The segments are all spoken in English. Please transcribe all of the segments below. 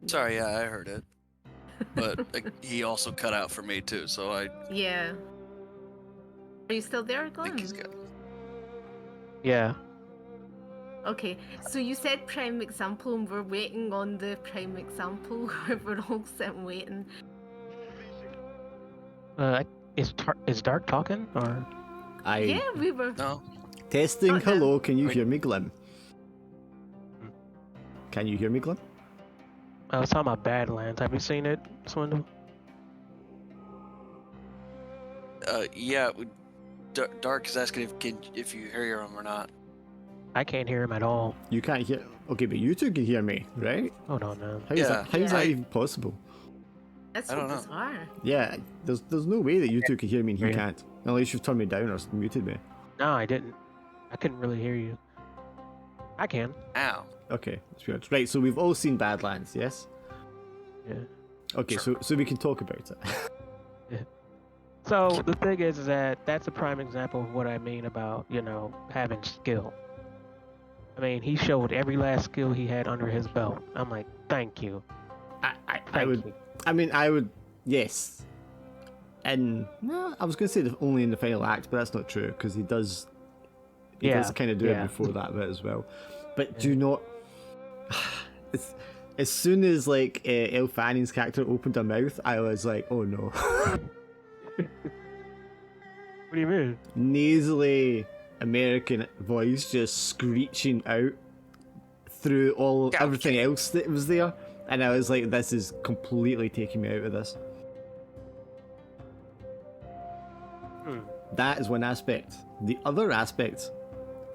Sorry, yeah, I heard it. But he also cut out for me too, so I Yeah. Are you still there, think Glenn? he's good. Yeah. Okay, so you said prime example, and we're waiting on the prime example. We're all sitting waiting. Is Dark talking or? Yeah, we were. No. Testing. Oh, no. Hello, can you Wait. hear me, Glim? Can you hear me, Glim? I was talking about Badlands. Have you seen it, Swindle? Yeah. Dark is asking if you hear him or not. I can't hear him at all. You can't hear. Okay, but you two can hear me, right? Hold on now. How is Yeah, that? How is that I- even possible? That's I so don't know. bizarre. Yeah, there's no way that you two can hear me and he Right. can't. Unless you've turned me down or muted me. No, I didn't. I couldn't really hear you. I can. Ow. Okay, that's weird. Right, so we've all seen Badlands, yes? Yeah. Okay, Sure. so we can talk about it. So the thing is that that's a prime example of what I mean about, having skill. I mean, he showed every last skill he had under his belt. I'm like, thank you. I Thank would. you. I would. Yes. And no, I was going to say only in the final act, but that's not true because he does. He does kind of do it before that bit as well. But do not. As soon as like Elle Fanning's character opened her mouth, I was like, oh no. What do you mean? Nasally American voice just screeching out through everything else that was there, and I was like, this is completely taking me out of this. That is one aspect. The other aspect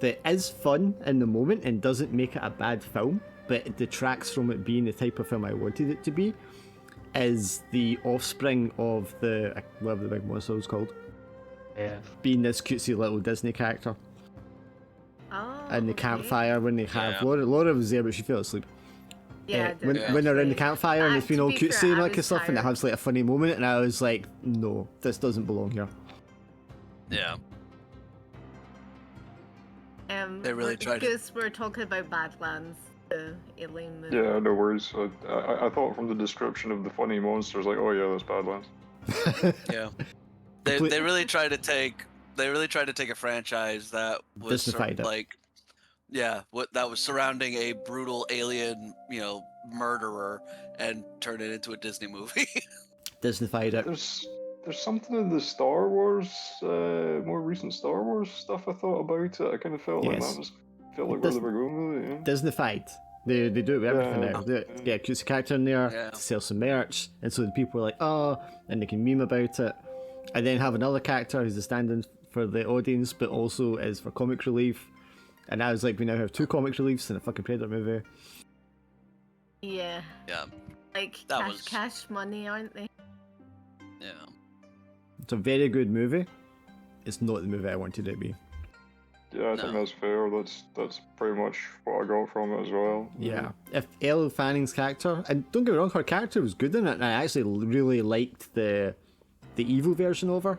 that is fun in the moment and doesn't make it a bad film, but it detracts from it being the type of film I wanted it to be, is the offspring of whatever the big monster was called. Yeah. Being this cutesy little Disney character. Oh. And the okay. campfire when they have Yeah. Laura was there, but she fell asleep. Yeah, I when did, when they're in the actually. campfire and it's been To all be fair, cutesy and I that kind of was stuff, and it tired. has like a funny moment, and I was like, no, this doesn't belong here. Yeah. They really tried to- Because we're talking about Badlands, the alien movie. Yeah, no worries. I thought from the description of the funny monsters, like, oh yeah, that's Badlands. Yeah. They really tried to take a franchise that was Disneyfied it. like, yeah, that was surrounding a brutal alien, murderer, and turn it into a Disney movie. Disneyfied it. There's something in the Star Wars, more recent Star Wars stuff I thought about it. I kind of felt like Yes. that was where they were going with it. Yeah. Disneyfied. They do it with everything Yeah. now. They get a cutesy character in there Yeah. to sell some merch, and so the people are like, oh, and they can meme about it, and then have another character who's a stand-in for the audience, but also is for comic relief. And I was like, we now have two comic reliefs in a fucking Predator movie. Yeah. Yeah. Like That was- cash money, aren't they? Yeah. It's a very good movie. It's not the movie I wanted it to be. Yeah, I think No. that's fair. That's pretty much what I got from it as well. Yeah. If Elle Fanning's character, and don't get me wrong, her character was good in it, and I actually really liked the evil version of her.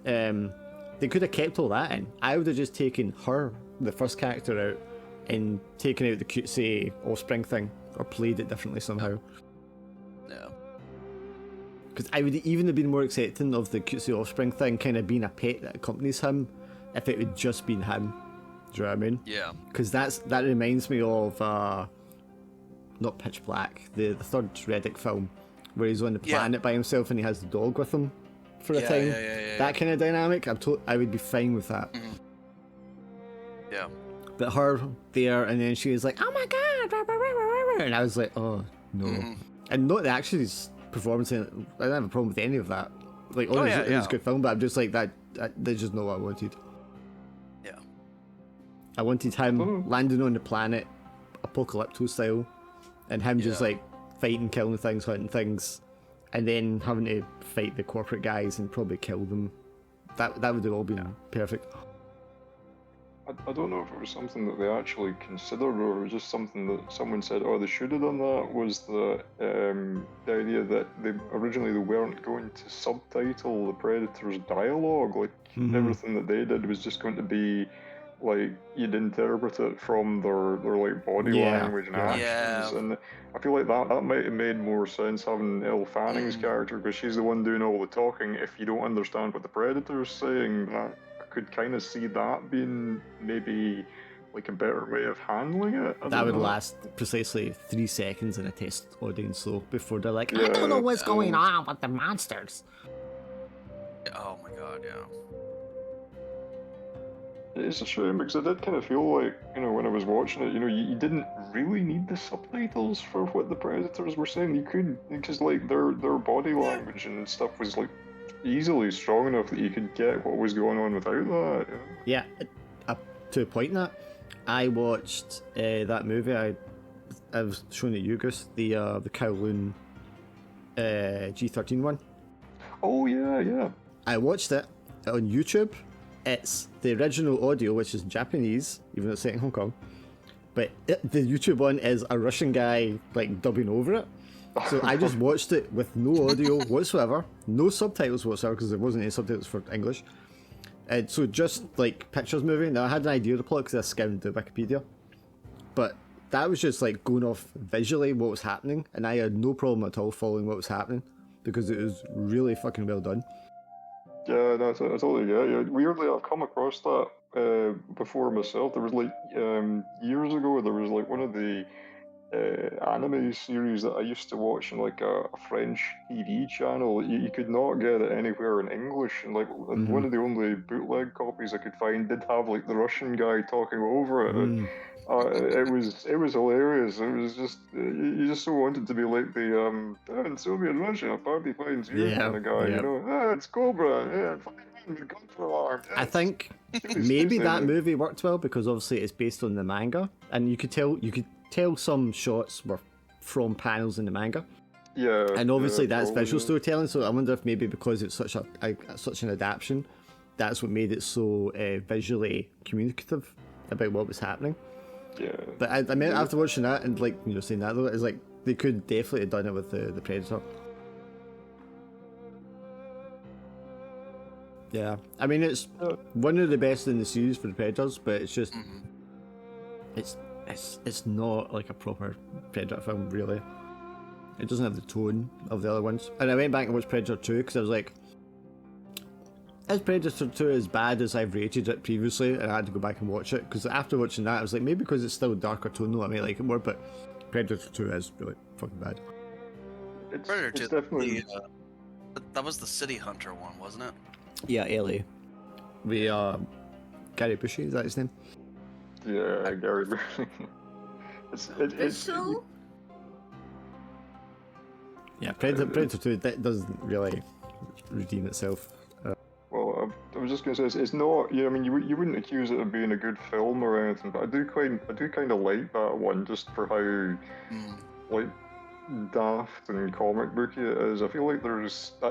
They could have kept all that in. I would have just taken her, the first character, out and taken out the cutesy offspring thing, or played it differently somehow. Yeah. Because I would even have been more accepting of the cutesy offspring thing kind of being a pet that accompanies him if it had just been him. Do you know what I mean? Yeah. Because that reminds me of not Pitch Black, the third Reddick film, where he's on the Yeah. planet by himself and he has the dog with him for a Yeah, time. yeah, That kind of dynamic, I would be fine with that. Yeah. But her there, and then she was like, "Oh my god!" rah, rah, rah, rah, rah," and I was like, "Oh no!" Mhm. And not the actress's performance in it. I don't have a problem with any of that. Like, Oh, it yeah, was yeah. a good film, but I'm just like that. That's just not what I wanted. Yeah. I wanted him Mhm. landing on the planet, Apocalypto style, and him just Yeah. like fighting, killing things, hunting things, and then having to fight the corporate guys and probably kill them. That would have all been perfect. I don't know if it was something that they actually considered or it was just something that someone said, oh, they should have done that, was the idea that they weren't going to subtitle the Predator's dialogue. Like, Mhm. everything that they did was just going to be like you'd interpret it from their like body Yeah, language and yeah. actions, Yeah. and I feel like that might have made more sense having Elle Fanning's character, because she's the one doing all the talking. If you don't understand what the Predator's saying, that I could kind of see that being maybe like a better way of handling it. I That don't would know. last precisely 3 seconds in a test audience, though, before they're like, I Yeah, don't know what's going on with the monsters. Oh my god, yeah. It's a shame because I did kind of feel like, when I was watching it, you didn't really need the subtitles for what the Predators were saying. You could, because like their body language and stuff was like easily strong enough that you could get what was going on without that. Yeah, to a point in that, I watched that movie I was showing at you, Gus, the Kowloon G13 one. Oh yeah. I watched it on YouTube. It's the original audio, which is Japanese, even though it's set in Hong Kong. But the YouTube one is a Russian guy like dubbing over it. So I just watched it with no audio whatsoever, no subtitles whatsoever, because there wasn't any subtitles for English. And so just like pictures moving. Now I had an idea of the plot because I skimmed the Wikipedia, but that was just like going off visually what was happening, and I had no problem at all following what was happening because it was really fucking well done. Yeah, no, I totally get it. Weirdly, I've come across that before myself. There was like years ago, there was like one of the anime series that I used to watch on like a French TV channel. You could not get it anywhere in English, and like one of the only bootleg copies I could find did have like the Russian guy talking over it. It was hilarious. It was just you just so wanted to be like the in Soviet Russia, party finds you Yeah, kind of guy, yeah. it's Cobra, Cobra alarm. I think maybe that movie worked well because obviously it's based on the manga, and you could tell some shots were from panels in the manga. Yeah, And obviously yeah, that's probably, visual yeah. storytelling, so I wonder if maybe because it's such an adaptation, that's what made it so visually communicative about what was happening. Yeah. But I mean, after watching that and like saying that though, it's like they could definitely have done it with the Predator. Yeah, I mean it's one of the best in the series for the Predators, but it's just it's not like a proper Predator film really. It doesn't have the tone of the other ones. And I went back and watched Predator 2 because I was like, is Predator 2 as bad as I've rated it previously? And I had to go back and watch it because after watching that I was like, maybe because it's still darker tone though I may like it more, but Predator 2 is really fucking bad. It's Predator definitely. that was the City Hunter one, wasn't it? Yeah, LA. We Gary Bushy, is that his name? Yeah, Gary. it's Visual? Yeah, Predator 2 that doesn't really redeem itself. Well, I was just gonna say it's not. Yeah, I mean, you wouldn't accuse it of being a good film or anything, but I do kind of like that one just for how like daft and comic booky it is. I feel like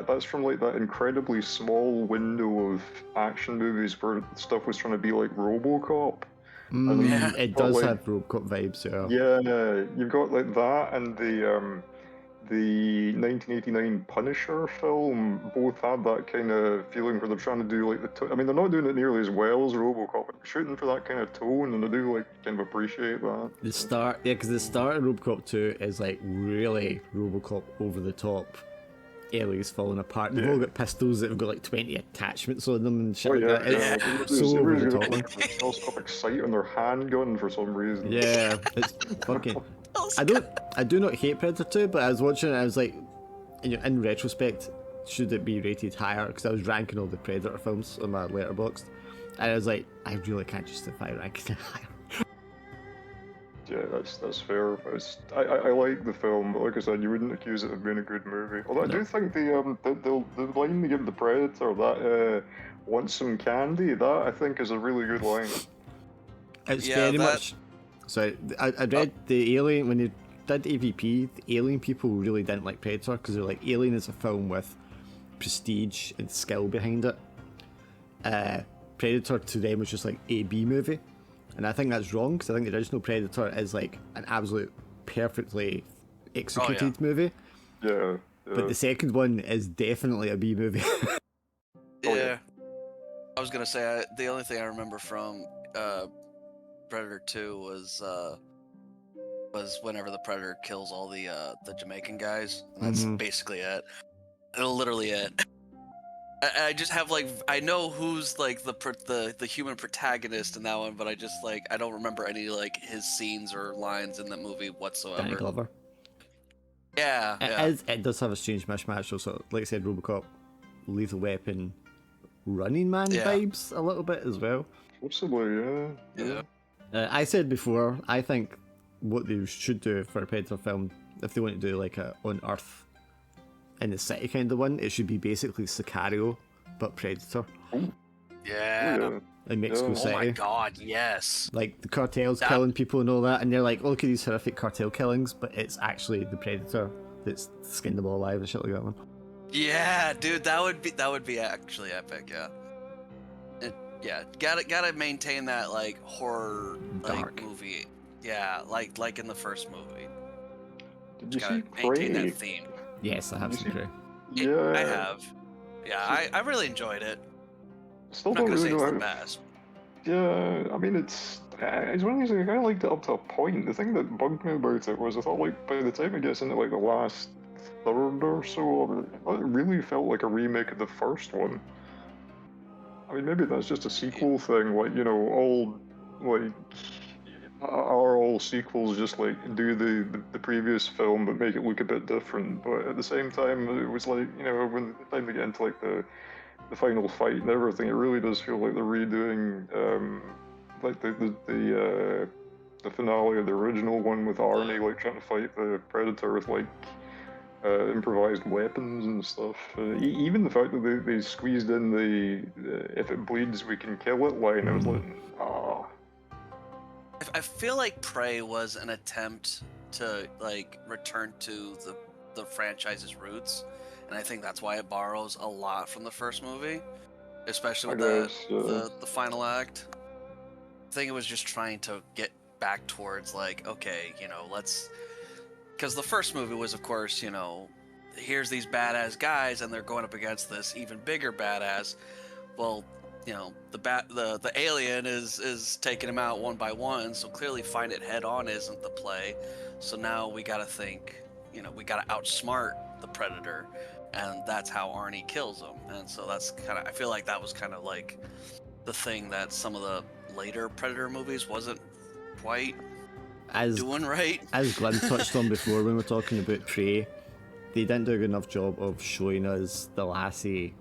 that's from like that incredibly small window of action movies where stuff was trying to be like RoboCop. Yeah. It But, does like, have RoboCop vibes, yeah. Yeah, you've got like that and the 1989 Punisher film both had that kind of feeling where they're trying to do like I mean, they're not doing it nearly as well as RoboCop, but they're shooting for that kind of tone, and I do like kind of appreciate that. The start, because the start of RoboCop 2 is like really RoboCop over the top. Aliens falling apart. They've all got pistols that have got like 20 attachments on them and shit Oh like yeah, that. yeah. It's so over the top. Like a telescopic sight on their handgun for some reason. Yeah, it's fucking. I do not hate Predator 2, but I was watching it and I was like, in retrospect, should it be rated higher? Because I was ranking all the Predator films on my letterboxd, and I was like, I really can't justify ranking it higher. Yeah, that's fair. I like the film, but like I said, you wouldn't accuse it of being a good movie. Although I do think the line they give the Predator, that want some candy, that I think is a really good line. It's Yeah, very that- much. So I read the Alien when they did AVP. The Alien people really didn't like Predator because they're like, Alien is a film with prestige and skill behind it. Predator to them was just like a B movie, and I think that's wrong because I think the original Predator is like an absolute perfectly executed movie. Yeah. But the second one is definitely a B movie. Oh, Yeah. I was gonna say the only thing I remember from Predator 2 was whenever the Predator kills all the Jamaican guys, and that's basically it. Literally it. I just have like I know who's like the human protagonist in that one, but I just like I don't remember any like his scenes or lines in the movie whatsoever. Danny Glover. Yeah, It does have a strange mishmash. Also, like I said, RoboCop, Lethal Weapon, Running Man vibes a little bit as well. Possibly, yeah. I said before, I think what they should do for a Predator film, if they want to do like a on Earth in the city kind of one, it should be basically Sicario, but Predator. Yeah. In Mexico City. Oh my god, yes. Like the cartels killing people and all that, and they're like, look at these horrific cartel killings, but it's actually the Predator that's skinned them all alive and shit like that one. Yeah, dude, that would be actually epic, yeah. Gotta maintain that like horror Dark movie. Yeah, like in the first movie. Did you Gotta see maintain Prey? that theme. Yes, I have seen Prey. Yeah. I have. Yeah, I really enjoyed it. Still I'm not don't gonna really say know it's the how. best. Yeah, I mean it's one of these things. I liked it up to a point. The thing that bugged me about it was I thought like by the time it gets into like the last third or so of it, it really felt like a remake of the first one. I mean maybe that's just a sequel thing. Like all like are all sequels just like do the previous film but make it look a bit different. But at the same time, it was like when the time they get into like the final fight and everything, it really does feel like they're redoing like the finale of the original one with Arnie like trying to fight the Predator with like improvised weapons and stuff. Even the fact that they squeezed in the if it bleeds we can kill it line, I was like, ah. I feel like Prey was an attempt to like return to the franchise's roots, and I think that's why it borrows a lot from the first movie, especially with the final act. I think it was just trying to get back towards like, okay, let's, because the first movie was, of course, here's these badass guys and they're going up against this even bigger badass. Well, the alien is taking him out one by one, so clearly find it head on isn't the play. So now we gotta think, we gotta outsmart the Predator, and that's how Arnie kills him. And so that's I feel like that was kind of like the thing that some of the later Predator movies wasn't quite doing right. As Glenn touched on before when we were talking about Prey, they didn't do a good enough job of showing us the lassie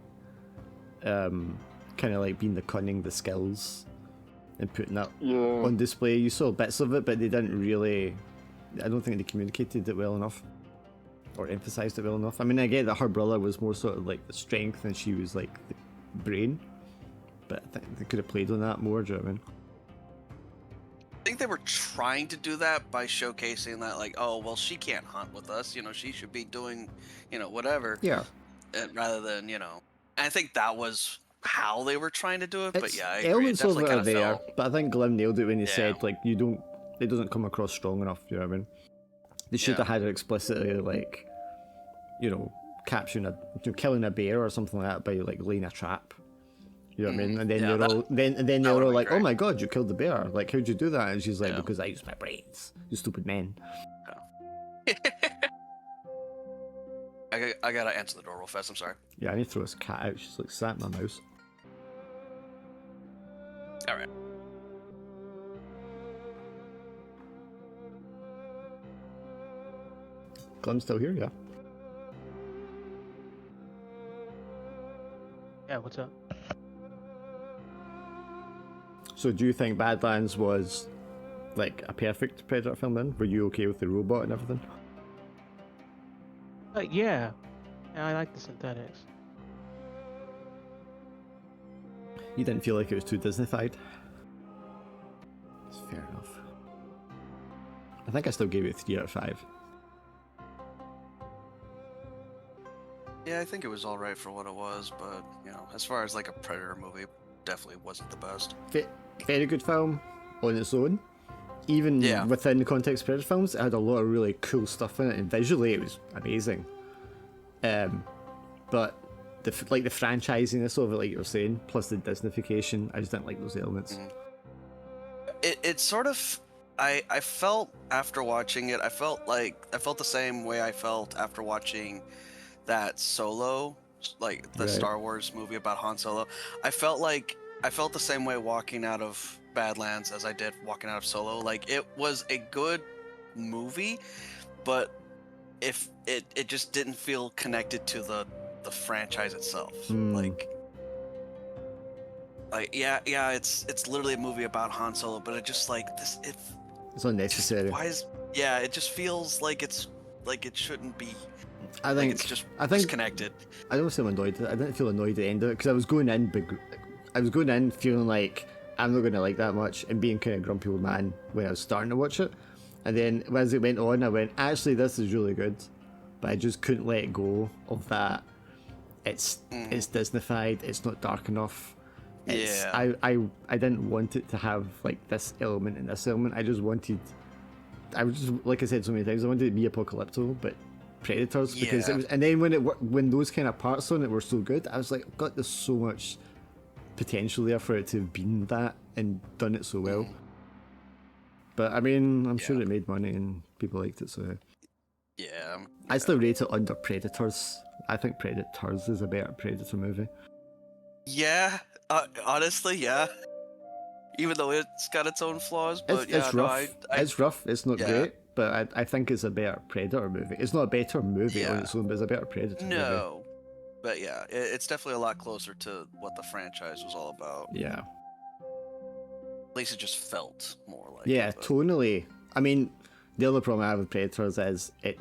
kind of like being the cunning, the skills, and putting that on display. You saw bits of it, but they didn't really, I don't think they communicated it well enough or emphasized it well enough. I mean, I get that her brother was more sort of like the strength and she was like the brain, but I think they could have played on that more. Do you know what I mean? I think they were trying to do that by showcasing that, like, oh, well, she can't hunt with us, she should be doing, whatever. Yeah. Rather than, I think that was how they were trying to do it, but yeah, I agree. Elements of it are there, felt... but I think Glenn nailed it when he said, like, it doesn't come across strong enough, you know what I mean? They should have had it explicitly, like, capturing killing a bear or something like that by, like, laying a trap. You know what I mean? And then they're all like, great. Oh my god, you killed the bear. Like, how'd you do that? And she's like, because I used my brains. You stupid man. I gotta answer the door real fast, I'm sorry. Yeah, I need to throw this cat out. She's like sat in my mouse. Alright. Glenn's still here, yeah? Yeah, what's up? So do you think Badlands was like a perfect Predator film then? Were you okay with the robot and everything? Yeah, I like the synthetics. You didn't feel like it was too Disney-fied? It's fair enough. I think I still gave it 3 out of 5. Yeah, I think it was alright for what it was, but, as far as like a Predator movie, definitely wasn't the best. Very good film on its own. Even within the context of Predator films, it had a lot of really cool stuff in it, and visually it was amazing. But the franchisiness of it, like you were saying, plus the Disneyfication. I just didn't like those elements. It sort of, I felt after watching it, I felt the same way I felt after watching that Solo, like the Right. Star Wars movie about Han Solo. I felt the same way walking out of Badlands as I did walking out of Solo. Like, it was a good movie, but if it just didn't feel connected to the franchise itself. Like yeah, it's literally a movie about Han Solo, but it just like this, It's unnecessary. It just feels like it shouldn't be. I Like, think it's just I think disconnected. I don't feel annoyed. I didn't feel annoyed at the end of it because I was going in feeling like I'm not going to like that much and being kind of grumpy old man when I was starting to watch it. And then as it went on, I went, actually, this is really good. But I just couldn't let go of that. It's Disneyfied. It's not dark enough. Yeah. I didn't want it to have like this element and this element. I was just, like I said so many times, I wanted it to be apocalypto, but Predators, because it was. And then when those kind of parts on it were so good, I was like, God, there's so much potential there for it to have been that and done it so well. But I mean, I'm sure it made money and people liked it, so Yeah. I still rate it under Predators. I think Predators is a better Predator movie. Yeah. Honestly, yeah. Even though it's got its own flaws, but It's rough. I It's rough. It's not great, but I think it's a better Predator movie. It's not a better movie on its own, but it's a better Predator movie. No. But yeah, it's definitely a lot closer to what the franchise was all about. Yeah. At least it just felt more like Yeah, it. but- tonally. I mean, the other problem I have with Predators is it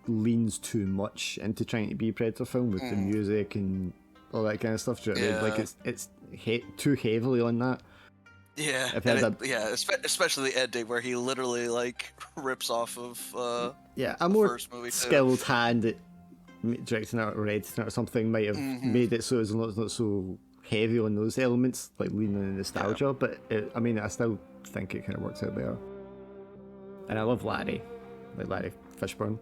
leans too much into trying to be a Predator film with the music and all that kind of stuff. Do you know what I mean? Like it's too heavily on that. Yeah, I've had especially the ending where he literally like rips off of a the more first movie too. skilled hand at directing it or editing it or something might have made it so it's not so heavy on those elements, like leaning on nostalgia. But I mean, I still think it kind of works out better. And I love Larry Fishburne.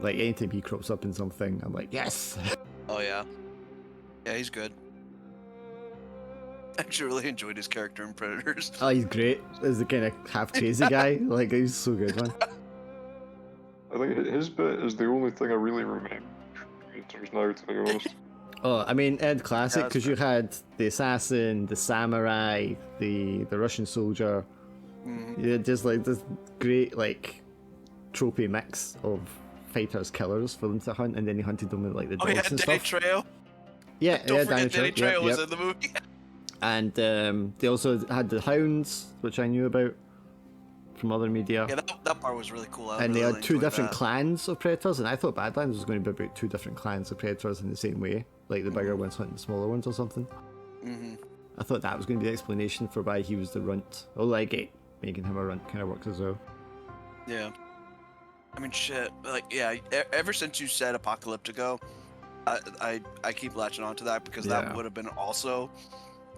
Like anytime he crops up in something, I'm like, yes. Oh yeah, he's good. I actually really enjoyed his character in Predators. Oh, he's great. As the kind of half crazy guy. Like, he's so good, man. I think his bit is the only thing I really remember Predators now, to be honest. Oh, I mean, Ed classic, Yeah, that's because you had the assassin, the samurai, the Russian soldier. You had just like this great like tropey mix of fighters, killers for them to hunt, and then he hunted them with like the dogs and Danny stuff. Trejo. Yeah, Don't forget Danny Danny Trejo was yep. in the movie. And they also had the hounds, which I knew about from other media. Yeah, that part was really cool. And they really had two enjoyed different that. clans of predators, and I thought Badlands was going to be about two different clans of predators in the same way, like the bigger ones hunting the smaller ones or something. I thought that was going to be the explanation for why he was the runt. Although I get making him a runt kind of works as well. Yeah. I mean, shit. Like, yeah. Ever since you said Apocalyptico, I keep latching on to that because that would have been also.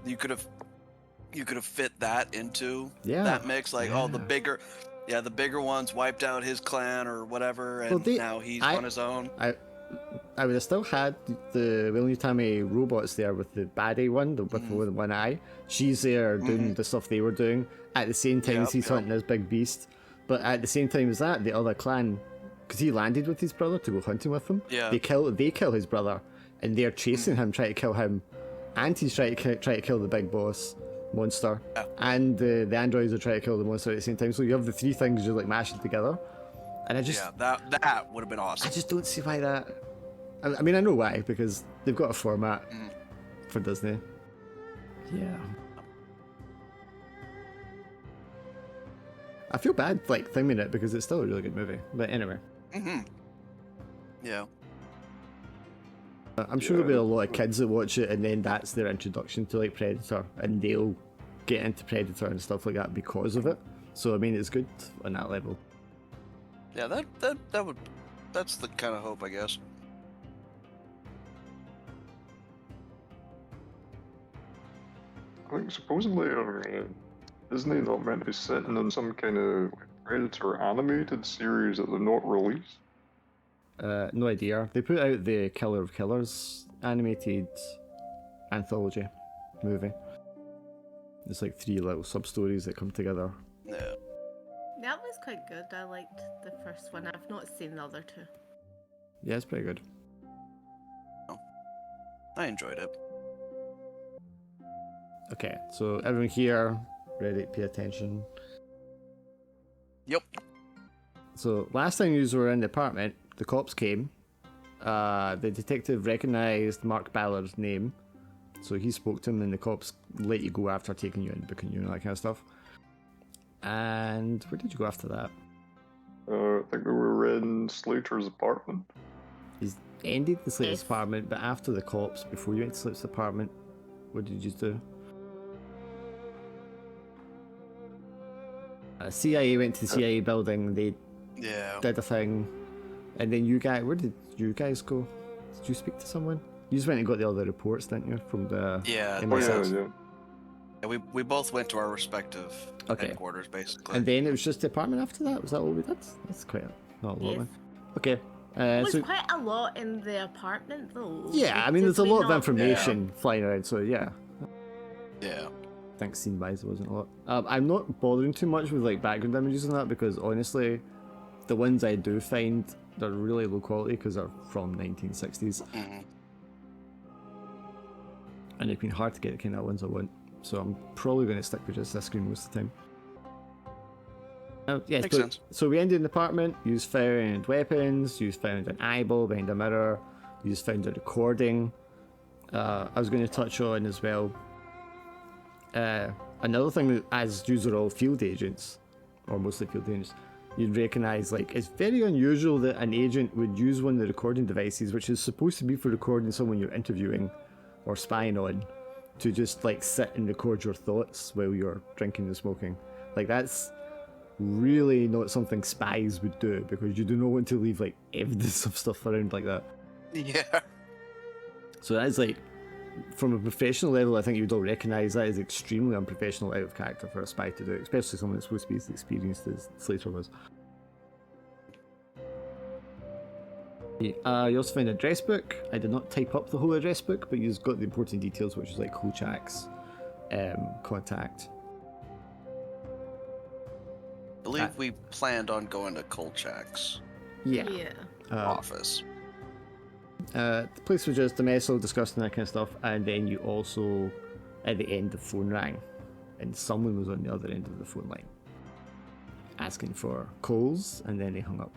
You could have fit that into that mix. Like, the bigger ones wiped out his clan or whatever, and now he's on his own. I would have still had the William Tammy robots there with the baddie one, with the one eye. She's there doing the stuff they were doing at the same time as he's hunting this big beast. But at the same time as that, the other clan, because he landed with his brother to go hunting with him, they kill his brother, and they're chasing him, trying to kill him, and he's trying to kill the big boss monster, and the androids are trying to kill the monster at the same time. So you have the three things just like mashing together, and I just that would have been awesome. I just don't see why that. I mean, I know why, because they've got a format for Disney. Yeah. I feel bad like thinging it because it's still a really good movie. But anyway. Yeah. I'm sure there'll be a lot of kids that watch it and then that's their introduction to like Predator, and they'll get into Predator and stuff like that because of it. So I mean, it's good on that level. Yeah, that's the kind of hope, I guess. I think supposedly Disney not meant to be sitting on some kind of Predator animated series that they're not released. No idea. They put out the Killer of Killers animated anthology movie. There's like 3 little sub-stories that come together. Yeah. That was quite good. I liked the first one. I've not seen the other 2. Yeah, it's pretty good. I enjoyed it. Okay, so everyone here, ready, pay attention. Yep. So last time you were in the apartment, the cops came. The detective recognised Mark Ballard's name, so he spoke to him, and the cops let you go after taking you in, booking you, and that kind of stuff. And where did you go after that? I think we were in Slater's apartment. He's ended the Slater's Yes. apartment, but after the cops, before you went to Slater's apartment, what did you do? CIA went to the CIA building, they Yeah. did a thing, and then you guys, where did you guys go? Did you speak to someone? You just went and got the other reports, didn't you, from the Yeah. Oh MSS? yeah. Yeah, we both went to our respective Okay. headquarters, basically. And then it was just the apartment after that? Was that all we did? That's quite not a lot, Yes. man. Okay. There was So, quite a lot in the apartment, though. yeah, I Like, mean, there's did a we lot of not- information flying around, so yeah. Yeah. I think scene-wise there wasn't a lot. I'm not bothering too much with like background images and that, because honestly, the ones I do find, they're really low quality because they're from 1960s. hmm And it's been hard to get the kind of ones I want. So I'm probably going to stick with just this screen most of the time. Yes, Makes sense. So we ended in the apartment. You found weapons. You found an eyeball behind a mirror. You found a recording. I was going to touch on as well. Another thing that, as you are all field agents, or mostly field agents, you'd recognise, like, it's very unusual that an agent would use one of the recording devices, which is supposed to be for recording someone you're interviewing or spying on, to just like sit and record your thoughts while you're drinking and smoking. Like, that's really not something spies would do, because you do not want to leave like evidence of stuff around like that. Yeah. So that is like, from a professional level, I think you'd all recognise that is extremely unprofessional, out of character for a spy to do, especially someone that's supposed to be as experienced as Slater was. You also found an address book. I did not type up the whole address book, but you've got the important details, which is like Kolchak's contact. I believe we planned on going to Kolchak's Yeah. Yeah. office. The place was just a mess, all discussing that kind of stuff, and then you also, at the end, the phone rang, and someone was on the other end of the phone line, asking for Coles, and then they hung up.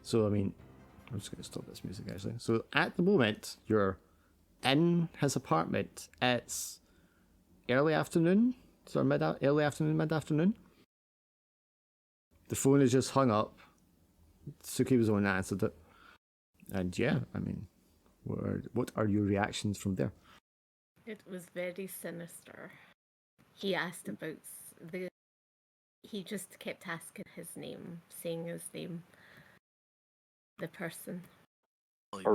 So, I mean, I'm just going to stop this music actually. So, at the moment, you're in his apartment. It's early afternoon, sort of early afternoon, mid-afternoon. The phone is just hung up. Suki was the one that answered it. And yeah, I mean, what are your reactions from there? It was very sinister. He asked about the. He just kept asking his name, saying his name. The person. Are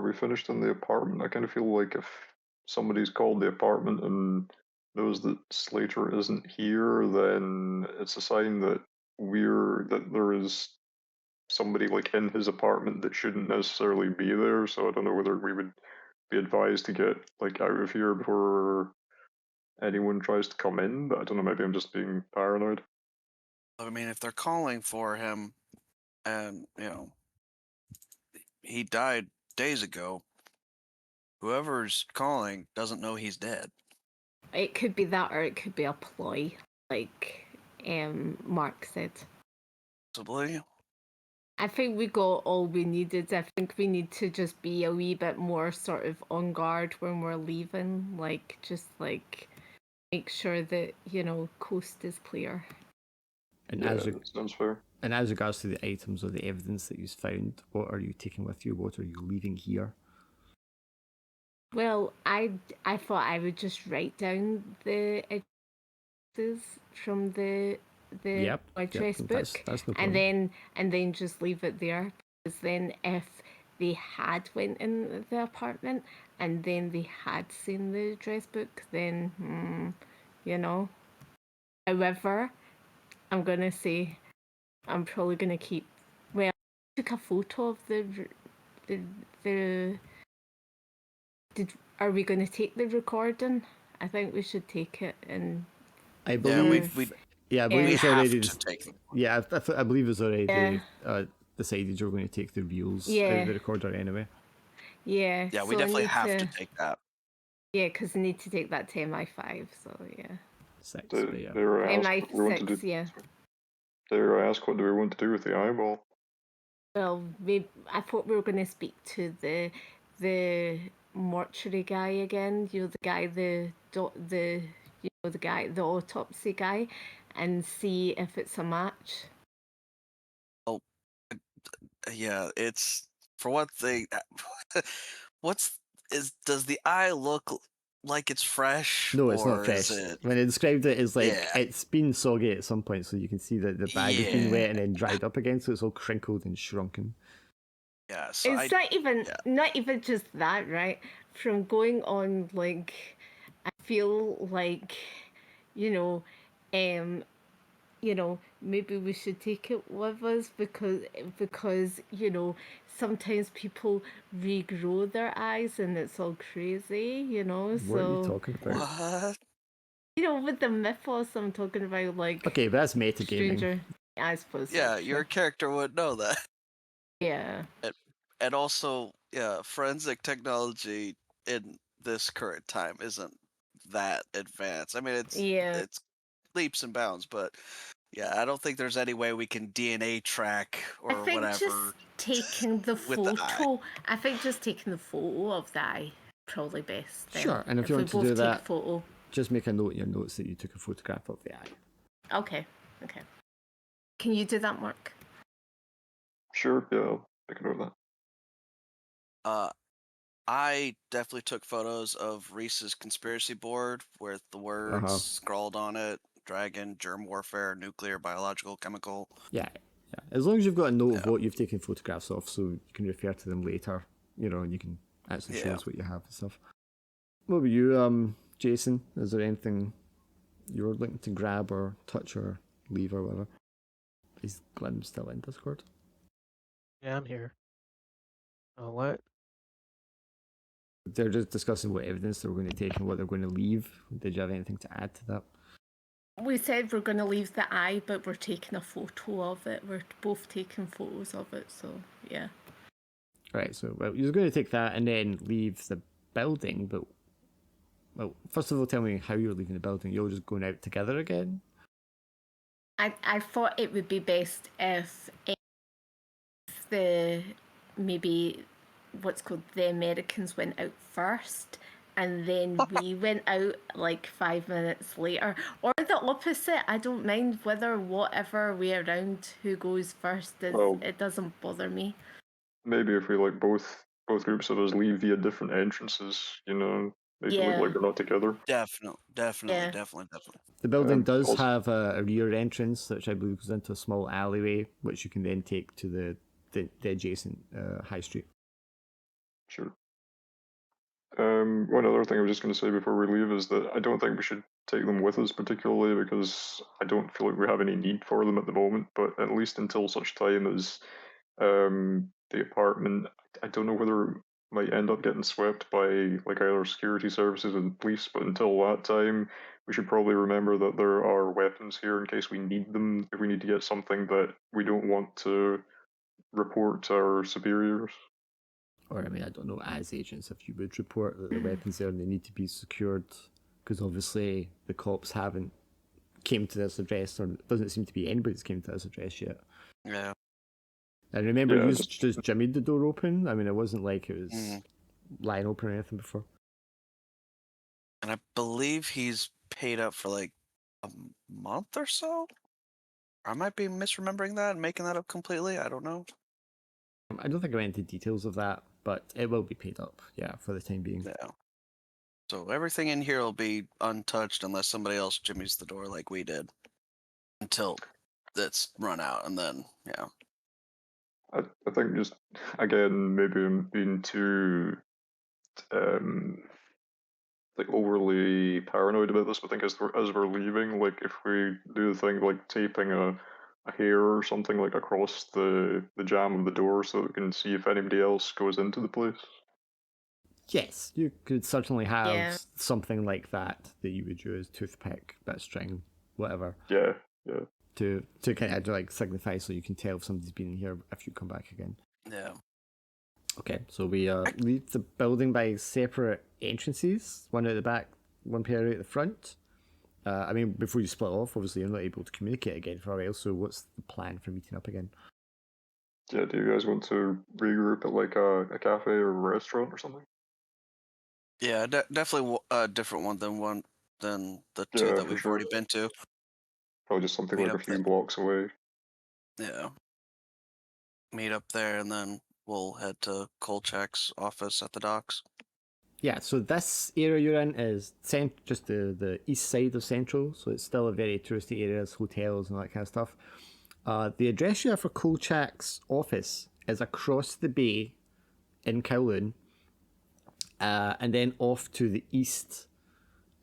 we finished in the apartment? I kind of feel like if somebody's called the apartment and knows that Slater isn't here, then it's a sign that there is somebody like in his apartment that shouldn't necessarily be there. So I don't know whether we would be advised to get like out of here before anyone tries to come in. But I don't know. Maybe I'm just being paranoid. I mean, if they're calling for him, and he died days ago, whoever's calling doesn't know he's dead. It could be that, or it could be a ploy, like Mark said. Possibly. I think we got all we needed. I think we need to just be a wee bit more sort of on guard when we're leaving. Like, just like make sure that, coast is clear. And Yeah, that sounds fair. And as regards to the items or the evidence that you found, what are you taking with you? What are you leaving here? Well, I thought I would just write down the addresses from the address book, that's no problem. and then just leave it there. Because then if they had went in the apartment and then they had seen the address book, then However, I'm gonna say I'm probably gonna keep. Well, I took a photo of the. Are we gonna take the recording? I think we should take it and. I Yeah, believe. we Yeah, I believe we it's have already. to take them. Yeah, I believe it's already Yeah. decided you're going to take the reels out Yeah. of the recorder anyway. Yeah. Yeah, we so I definitely need have to take that. Yeah, because I need to take that to MI5. So yeah. 6, Dare but yeah. I ask what we want to MI6. do? Yeah. Dare I ask what do we want to do with the eyeball? Well, I thought we were going to speak to the mortuary guy again. You know, the guy, the guy, the autopsy guy, and see if it's a match. Oh, yeah, it's for what they. Does the eye look like it's fresh? No, it's not or fresh. Is it? When I described it as like Yeah. it's been soggy at some point, so you can see that the bag has been Yeah. wet and then dried up again, so it's all crinkled and shrunken. Yeah, so It's not even just that, right? From going on, like, I feel like, you know, maybe we should take it with us because sometimes people regrow their eyes and it's all crazy, What are you so talking about? what? with the mythos I'm talking about, like Okay, but that's metagaming. stranger. I suppose so, Yeah, true. your character would know that. Yeah. And also, yeah, forensic technology in this current time isn't that advanced. I mean, Yeah. it's leaps and bounds, but yeah, I don't think there's any way we can DNA track or I think whatever. just taking the with the eye. photo. I think just taking the photo of the eye probably best. Then. Sure, and if you we want to both do take that, a photo. just make a note in your notes that you took a photograph of the eye. Okay. Can you do that, Mark? Sure, yeah, I'll make a note of that. I definitely took photos of Reese's conspiracy board with the words scrawled on it: dragon, germ warfare, nuclear, biological, chemical. Yeah. As long as you've got a note of what you've taken photographs of, so you can refer to them later, and you can actually show us what you have and stuff. What about you, Jason? Is there anything you're looking to grab or touch or leave or whatever? Is Glenn still in Discord? Yeah, I'm here. Oh, what? They're just discussing what evidence they're going to take and what they're going to leave. Did you have anything to add to that? We said we're going to leave the eye, but we're taking a photo of it. We're both taking photos of it, so yeah. Right, so you're going to take that and then leave the building, but first of all, tell me how you're leaving the building. You're just going out together again? I thought it would be best if the the Americans went out first and then we went out like 5 minutes later, or the opposite. I don't mind whatever way around who goes first. It doesn't bother me. Maybe if we like both groups of us leave via different entrances, make it look like they're not together. Definitely. The building does have a rear entrance, which I believe goes into a small alleyway, which you can then take to the adjacent high street. Sure. One other thing I was just going to say before we leave is that I don't think we should take them with us particularly, because I don't feel like we have any need for them at the moment, but at least until such time as the apartment, I don't know whether it might end up getting swept by like either security services or the police, but until that time, we should probably remember that there are weapons here in case we need them, if we need to get something that we don't want to report to our superiors. Or, I mean, I don't know, as agents, if you would report that the weapons there and they need to be secured, because obviously the cops haven't came to this address, or it doesn't seem to be anybody's came to this address yet. Yeah. And remember, you just jimmied the door open. I mean, it wasn't like it was lying open or anything before. And I believe he's paid up for like a month or so? I might be misremembering that and making that up completely. I don't know. I don't think I went into details of that, but it will be paid up, yeah, for the time being. Yeah. So everything in here will be untouched unless somebody else jimmies the door like we did until it's run out, and then, yeah. I think just, again, maybe I'm being too like overly paranoid about this, but I think as we're leaving, like if we do the thing like taping a hair or something like across the jamb of the door so that we can see if anybody else goes into the place. Yes, you could certainly have Yeah. something like that you would use, toothpick, bit of string, whatever, Yeah, yeah. to kind of like signify so you can tell if somebody's been in here if you come back again. Yeah. Okay, so we leave the building by separate entrances, one at the back, one pair out at the front. I mean, before you split off, obviously you're not able to communicate again for a while, so what's the plan for meeting up again? Yeah, do you guys want to regroup at like a cafe or a restaurant or something? Yeah, definitely a different one than the two Yeah, that for we've sure. already been to. Probably just something Meet like a up there. few blocks away. Yeah. Meet up there, and then we'll head to Kolchak's office at the docks. Yeah, so this area you're in is just the east side of Central, so it's still a very touristy area, there's hotels and all that kind of stuff. The address you have for Kolchak's office is across the bay in Kowloon, and then off to the east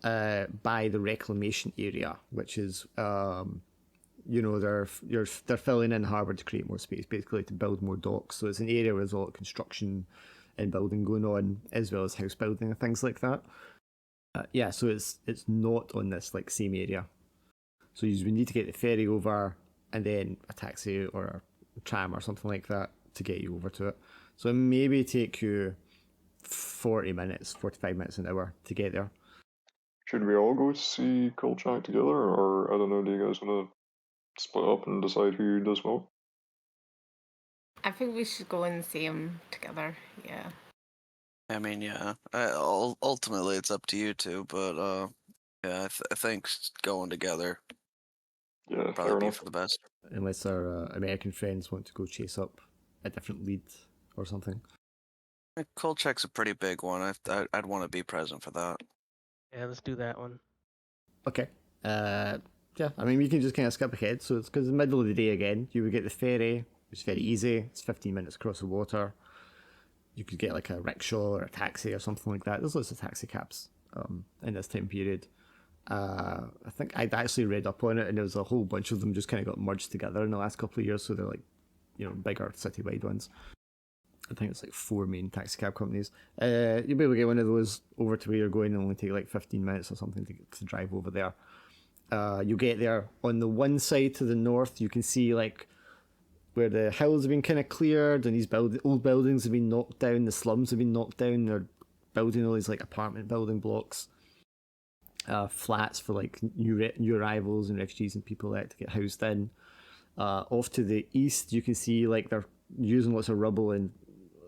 by the reclamation area, which is they're filling in harbour to create more space, basically to build more docks. So it's an area where there's a lot of construction and building going on, as well as house building and things like that. Yeah, so it's not on this like same area. So you would need to get the ferry over, and then a taxi or a tram or something like that to get you over to it. So it maybe take you 40 minutes, 45 minutes, an hour to get there. Should we all go see Kolchak together, or I don't know, do you guys want to split up and decide who does what? I think we should go and see him together. Yeah. I mean, yeah. Ultimately, it's up to you two, but yeah, I think going together Yeah, would fair probably be enough. for the best. Unless our American friends want to go chase up a different lead or something. Kolchak's a pretty big one. I'd want to be present for that. Yeah, let's do that one. Okay. Yeah, I mean, we can just kind of skip ahead. So it's because the middle of the day again, you would get the ferry, which is very easy. It's 15 minutes across the water. You could get like a rickshaw or a taxi or something like that. There's lots of taxi cabs in this time period. I think I'd actually read up on it, and there was a whole bunch of them just kind of got merged together in the last couple of years. So they're like, bigger citywide ones. I think it's like 4 main taxi cab companies. You'll be able to get one of those over to where you're going, and only take like 15 minutes or something to drive over there. You get there on the one side to the north. You can see like where the hills have been kind of cleared, and these old buildings have been knocked down. The slums have been knocked down. They're building all these like apartment building blocks, flats for like new arrivals and refugees and people there to get housed in. Off to the east, you can see like they're using lots of rubble and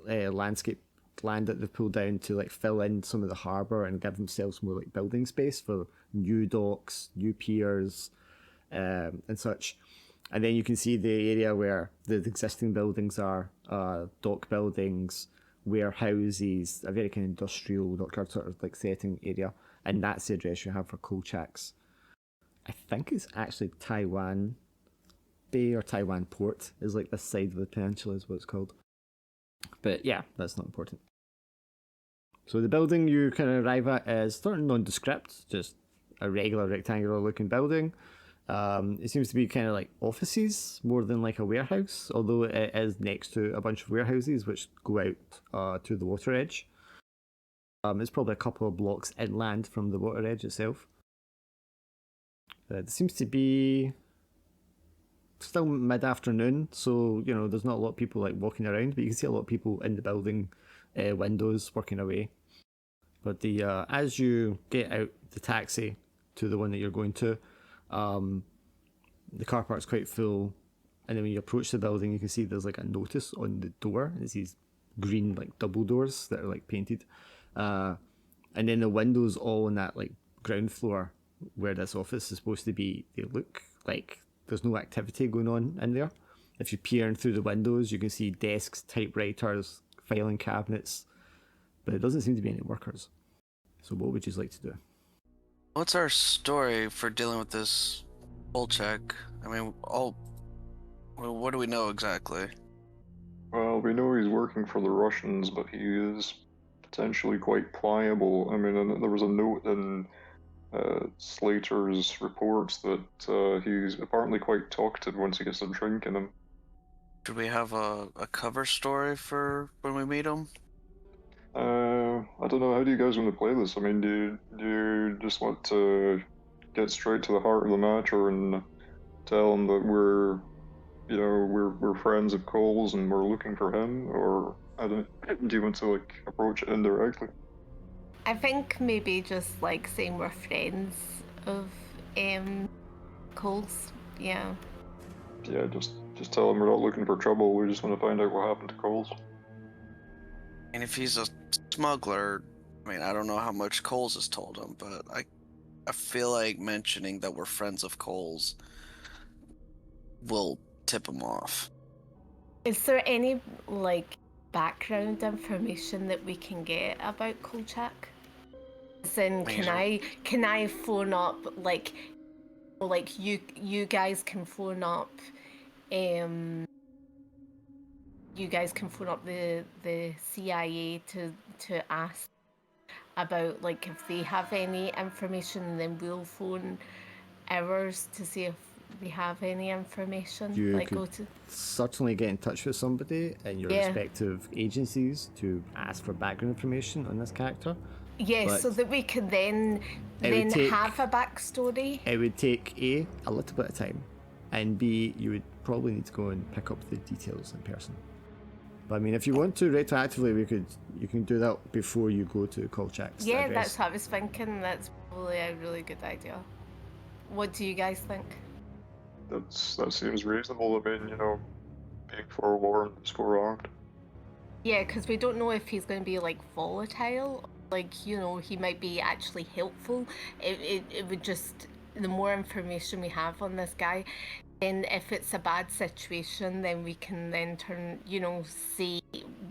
landscape land that they've pulled down to like fill in some of the harbour and give themselves more like building space for new docks, new piers, and such. And then you can see the area where the existing buildings are, dock buildings, warehouses, a very kind of industrial dockyard sort of like setting area. And that's the address you have for Kolchak's. I think it's actually Taiwan Bay or Taiwan Port is like this side of the peninsula is what it's called. But yeah, that's not important. So the building you kind of arrive at is sort of nondescript, just a regular rectangular looking building. It seems to be kind of like offices more than like a warehouse, although it is next to a bunch of warehouses which go out to the water edge. It's probably a couple of blocks inland from the water edge itself. It seems to be still mid-afternoon, so there's not a lot of people like walking around, but you can see a lot of people in the building windows working away. But the as you get out the taxi to the one that you're going to, the car park's quite full, and then when you approach the building, you can see there's like a notice on the door. It's these green like double doors that are like painted, and then the windows all on that like ground floor where this office is supposed to be, they look like there's no activity going on in there. If you peer in through the windows, you can see desks, typewriters, filing cabinets, but it doesn't seem to be any workers. So what would you like to do? What's our story for dealing with this Kolchak? I mean, what do we know exactly? Well, we know he's working for the Russians, but he is potentially quite pliable. I mean, and there was a note in Slater's reports that he's apparently quite talkative once he gets a drink in him. Should we have a cover story for when we meet him? I don't know. How do you guys want to play this? I mean, do you just want to get straight to the heart of the matter and tell him that we're friends of Cole's and we're looking for him, or I don't. Do you want to like approach it indirectly? I think maybe just like saying we're friends of Cole's. Yeah. Yeah, just tell him we're not looking for trouble. We just want to find out what happened to Cole's. And if he's a smuggler, I mean, I don't know how much Coles has told him, but I feel like mentioning that we're friends of Coles will tip him off. Is there any like background information that we can get about Kolchak? As in, can I phone up like you guys can phone up you guys can phone up the CIA to ask about like if they have any information, and then we'll phone ours to see if they have any information. You like could go to certainly get in touch with somebody in your respective agencies to ask for background information on this character. so that we can then have a backstory. It would take A, a little bit of time, and B, you would probably need to go and pick up the details in person. But I mean, if you want to retroactively, you can do that before you go to Kolchak's address. That's what I was thinking. That's probably a really good idea. What do you guys think? That seems reasonable. I mean, being forewarned is forearmed. Yeah, because we don't know if he's going to be like volatile. Like, he might be actually helpful. It would just, the more information we have on this guy, then if it's a bad situation, then we can then turn, say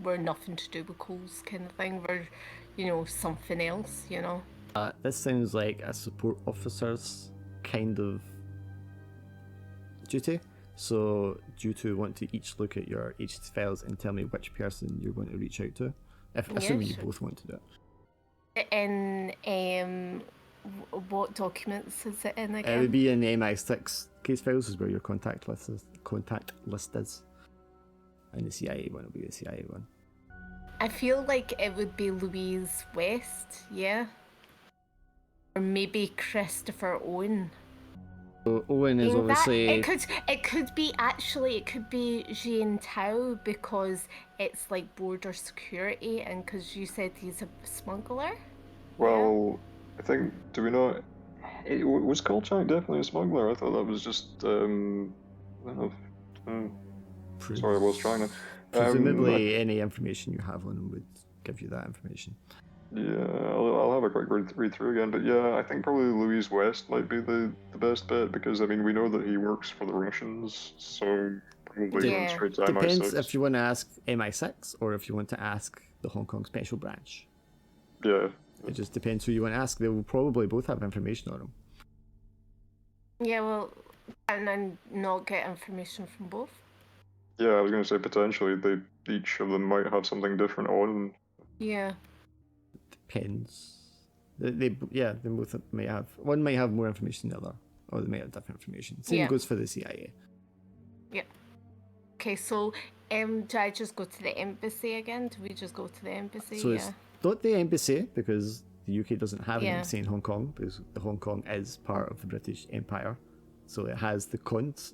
we're nothing to do with Coles kind of thing. We're, something else, This sounds like a support officer's kind of duty. So, do you two want to each look at your agency files and tell me which person you're going to reach out to? Assuming you both want to do it. In what documents is it in again? It would be in the MI6 case files, is where your contact list is. And the CIA one will be the CIA one. I feel like it would be Louise West, yeah? Or maybe Christopher Owen. So Owen is obviously... It could be Jean Tao, because it's like border security, and because you said he's a smuggler. Well, I think, do we not... Was Kolchak definitely a smuggler? I thought that was just, sorry, I was trying to... Presumably any information you have on him would give you that information. Yeah, I'll have a quick read through again, but yeah, I think probably Louise West might be the best bet, because I mean we know that he works for the Russians, so probably going straight to MI6. Depends if you want to ask MI6 or if you want to ask the Hong Kong Special Branch. Yeah. It just depends who you want to ask. They will probably both have information on him. Yeah, well, and then not get information from both? Yeah, I was going to say potentially each of them might have something different on them. Yeah. Depends. They both might have. One might have more information than the other, or they might have different information. Same goes for the CIA. Yeah. Okay, so do I just go to the embassy again? Do we just go to the embassy? So it's not the embassy, because the UK doesn't have an embassy in Hong Kong, because the Hong Kong is part of the British Empire. So it has the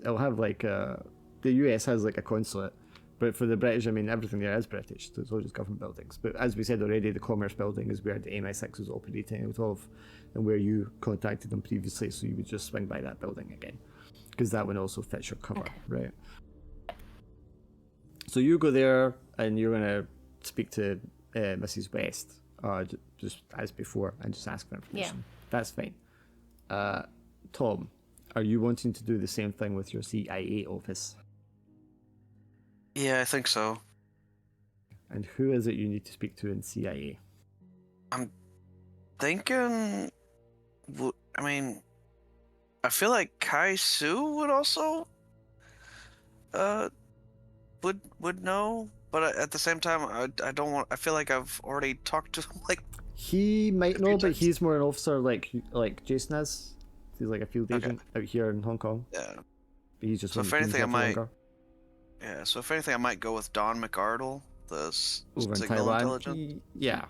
it'll have like the US has like a consulate. But for the British, I mean, everything there is British, so it's all just government buildings. But as we said already, the Commerce Building is where the MI6 was operating out of, and where you contacted them previously, so you would just swing by that building again. Because that one also fits your cover, right? So you go there, and you're going to speak to Mrs. West, just as before, and just ask for information. Yeah. That's fine. Tom, are you wanting to do the same thing with your CIA office? Yeah, I think so. And who is it you need to speak to in CIA? I'm thinking... I mean, I feel like Kai Su would also... would know But at the same time, I don't want. I feel like I've already talked to him like. He might A few know, but times. he's more an officer like Jason is. He's like a field Okay. agent out here in Hong Kong. Yeah. But he's just So one if that's been anything, here I for might. longer. Yeah. So if anything, I might go with Don McArdle, the Over in signal Taiwan. intelligence. Yeah.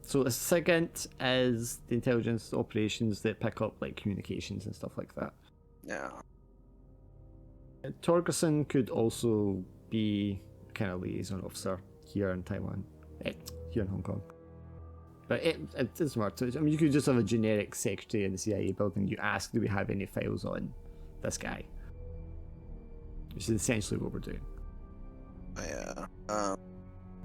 So the second is the intelligence operations that pick up like communications and stuff like that. Yeah. Torgerson could also be kind of liaison officer here in Taiwan, here in Hong Kong. But it doesn't work. I mean, you could just have a generic secretary in the CIA building. You ask, do we have any files on this guy? Which is essentially what we're doing. Yeah.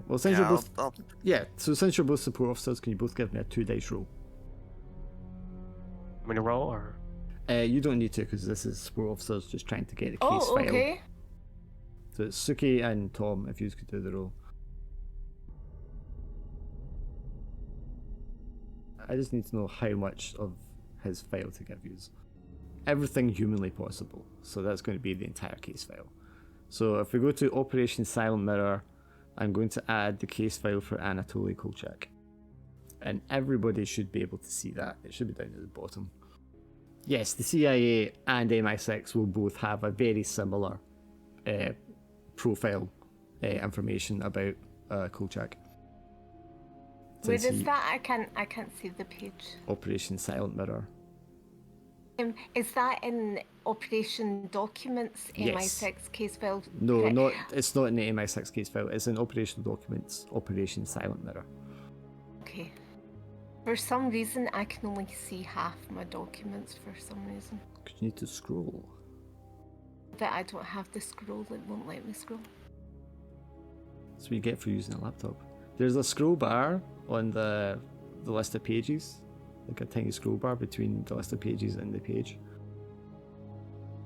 Well, since you're both, I'll yeah. So since you're both support officers, can you both give me a 2-dice roll? I'm gonna roll, or You don't need to because this is support officers just trying to get the case Oh, filed. okay. So it's Suki and Tom if you could do the roll. I just need to know how much of his file to give you. Everything humanly possible. So that's going to be the entire case file. So if we go to Operation Silent Mirror, I'm going to add the case file for Anatoly Kolchak. And everybody should be able to see that. It should be down at the bottom. Yes, the CIA and MI6 will both have a very similar profile information about Kolchak. Where Since is he- that? I can't see the page. Operation Silent Mirror. Is that in Operation Documents, Yes. MI6 case file? No, Right. it's not in the MI6 case file. It's in Operational Documents, Operation Silent Mirror. Okay. For some reason, I can only see half my documents for some reason. Because you need to scroll. But I don't have the scroll, it won't let me scroll. That's what you get for using a laptop. There's a scroll bar on the list of pages. Like a tiny scroll bar between the list of pages and the page.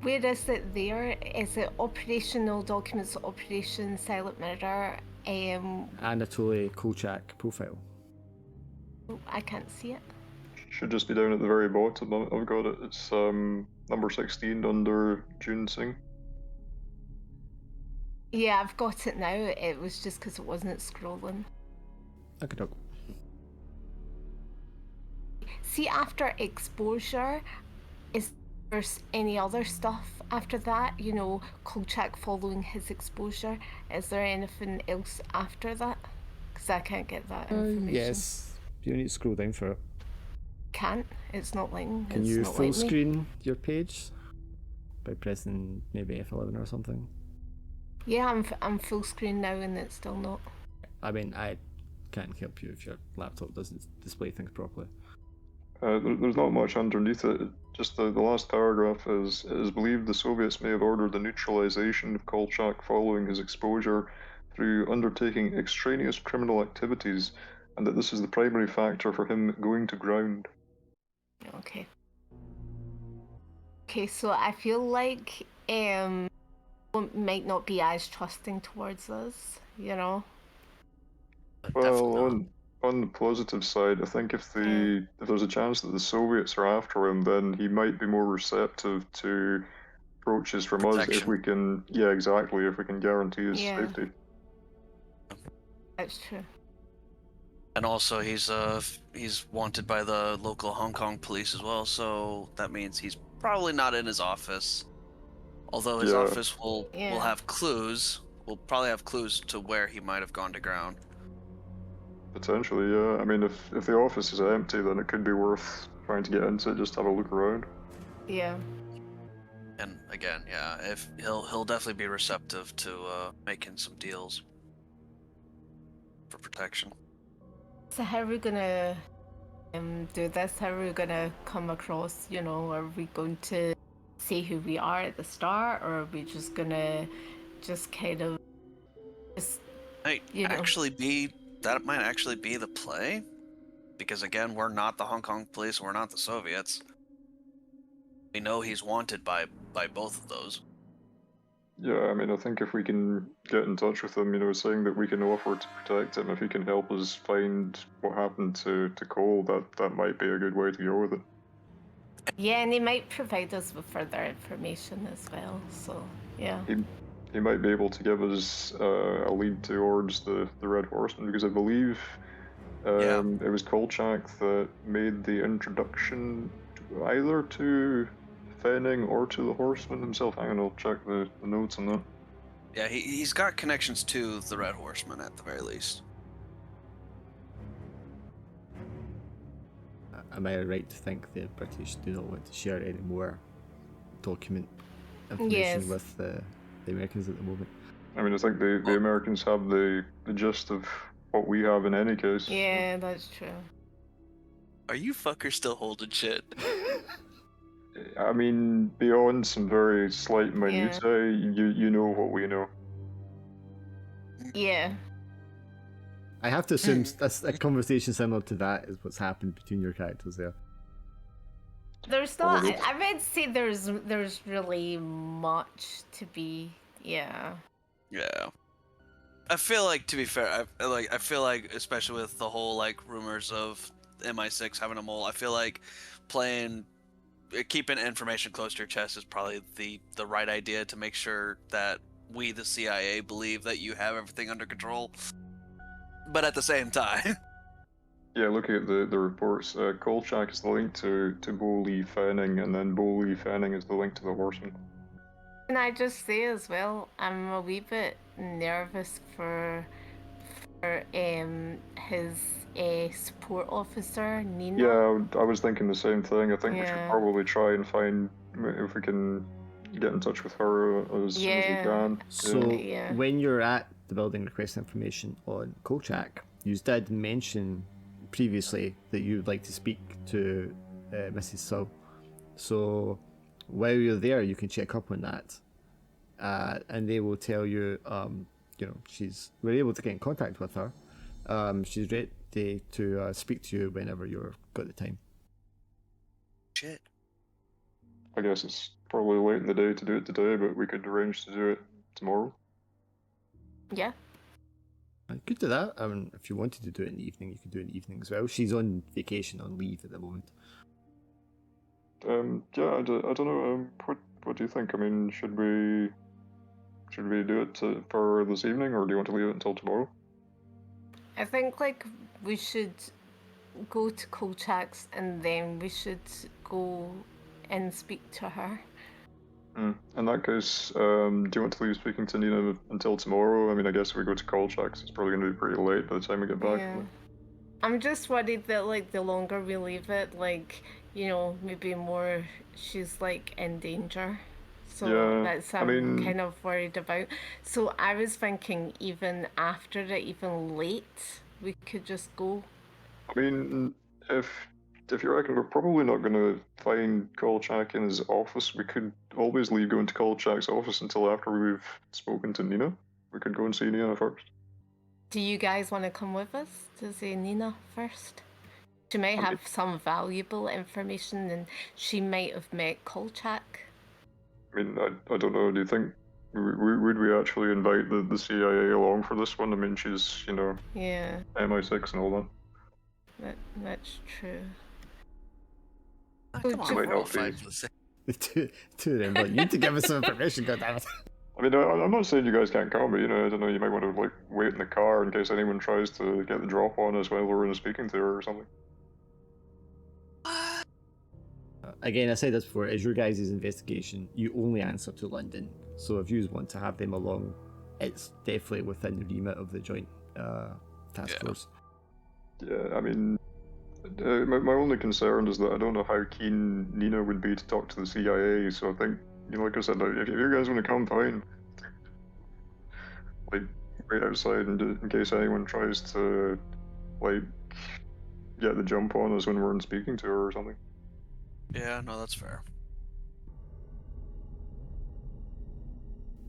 Where is it there? Is it Operational Documents, Operation Silent Mirror? Anatoly Kolchak profile. I can't see it. Should just be down at the very bottom. I've got it. It's number 16 under June Singh. Yeah, I've got it now. It was just because it wasn't scrolling. Okay, doc. See, after exposure, is there any other stuff after that? You know, Kolchak following his exposure. Is there anything else after that? Because I can't get that information. Yes. You need to scroll down for it. Can't. It's not letting. Can it's you not full letting me. screen your page? By pressing maybe F11 or something? Yeah, I'm full screen now, and it's still not. I mean, I can't help you if your laptop doesn't display things properly. There's not much underneath it. Just the last paragraph is, it is believed the Soviets may have ordered the neutralization of Kolchak following his exposure through undertaking extraneous criminal activities, and that this is the primary factor for him going to ground. Okay. Okay, so I feel like might not be as trusting towards us, you know. definitely Well, not. on the positive side, I think if there's a chance that the Soviets are after him, then he might be more receptive to approaches from us if Protection. we can, yeah, exactly, if we can guarantee his Yeah. safety. That's true. And also, he's wanted by the local Hong Kong police as well, so that means he's probably not in his office. Although his Yeah. office will Yeah. have clues. We'll probably have clues to where he might have gone to ground. Potentially, yeah. I mean, if the office is empty, then it could be worth trying to get into it, just have a look around. Yeah. And again, yeah, if he'll definitely be receptive to making some deals for protection. So how are we gonna do this? How are we gonna come across? You know, are we going to say who we are at the start, or are we just gonna kind of just Hey, You know. that might actually be the play, because again, we're not the Hong Kong police, we're not the Soviets. We know he's wanted by both of those. Yeah, I mean, I think if we can get in touch with him, saying that we can offer to protect him, if he can help us find what happened to Cole, that might be a good way to go with it. Yeah, and he might provide us with further information as well. So yeah. He he might be able to give us a lead towards the Red Horseman, because I believe it was Kolchak that made the introduction either to Fenning or to the Horseman himself. Hang on, I'll check the notes on that. Yeah, he's got connections to the Red Horseman at the very least. Am I right to think the British do not want to share any more document information with the Americans at the moment? I mean, I think the Americans have the gist of what we have in any case. Yeah, that's true. Are you fuckers still holding shit? I mean, beyond some very slight minutiae, you know what we know. Yeah. I have to assume that's a conversation similar to that is what's happened between your characters there. There's not. I would say there's really much to be. Yeah. Yeah. I feel like, to be fair, I feel like, especially with the whole like rumors of MI6 having a mole, I feel like keeping information close to your chest is probably the right idea to make sure that we, the CIA, believe that you have everything under control. But at the same time, yeah, looking at the reports, Kolchak is the link to Bo Lee Fanning, and then Bo Lee Fanning is the link to the Horseman. Can I just say as well, I'm a wee bit nervous for his support officer, Nina. Yeah, I was thinking the same thing. I think we should probably try and find if we can get in touch with her as soon as we can. So when you're at the building requesting information on Kolchak, you did mention previously that you would like to speak to Mrs. Sew. So while you're there, you can check up on that, and they will tell you, we're able to get in contact with her. She's ready to speak to you whenever you've got the time. Shit. I guess it's probably late in the day to do it today, but we could arrange to do it tomorrow. Yeah. I could do that. I mean, if you wanted to do it in the evening, you could do it in the evening as well. She's on vacation, on leave at the moment. Yeah, I don't know. What do you think? I mean, should we do it for this evening, or do you want to leave it until tomorrow? I think we should go to Kolchak's and then we should go and speak to her. In that case, do you want to leave speaking to Nina until tomorrow? I mean, I guess if we go to Kolchak's, it's probably going to be pretty late by the time we get back. Yeah. I'm just worried that the longer we leave it, maybe more she's in danger. So that's I'm kind of worried about. So I was thinking even after it, even late, we could just go. I mean, if you reckon we're probably not going to find Kolchak in his office, we could always leave going to Kolchak's office until after we've spoken to Nina. We could go and see Nina first. Do you guys want to come with us to see Nina first? She might have some valuable information, and she might have met Kolchak. I mean, I don't know. Do you think would we actually invite the CIA along for this one? I mean, she's MI6 and all that. That's true. Come on, might not be. The two of them, but you need to give us some information, goddammit. I mean, I'm not saying you guys can't come, but I don't know. You might want to wait in the car in case anyone tries to get the drop on us while we're speaking to her or something. Again, I said this before, as your guys' investigation, you only answer to London. So if you want to have them along, it's definitely within the remit of the joint task force. Yeah, I mean, my only concern is that I don't know how keen Nina would be to talk to the CIA. So I think, like I said, if you guys want to come, fine. Wait outside in case anyone tries to, get the jump on us when we're speaking to her or something. Yeah, no, that's fair.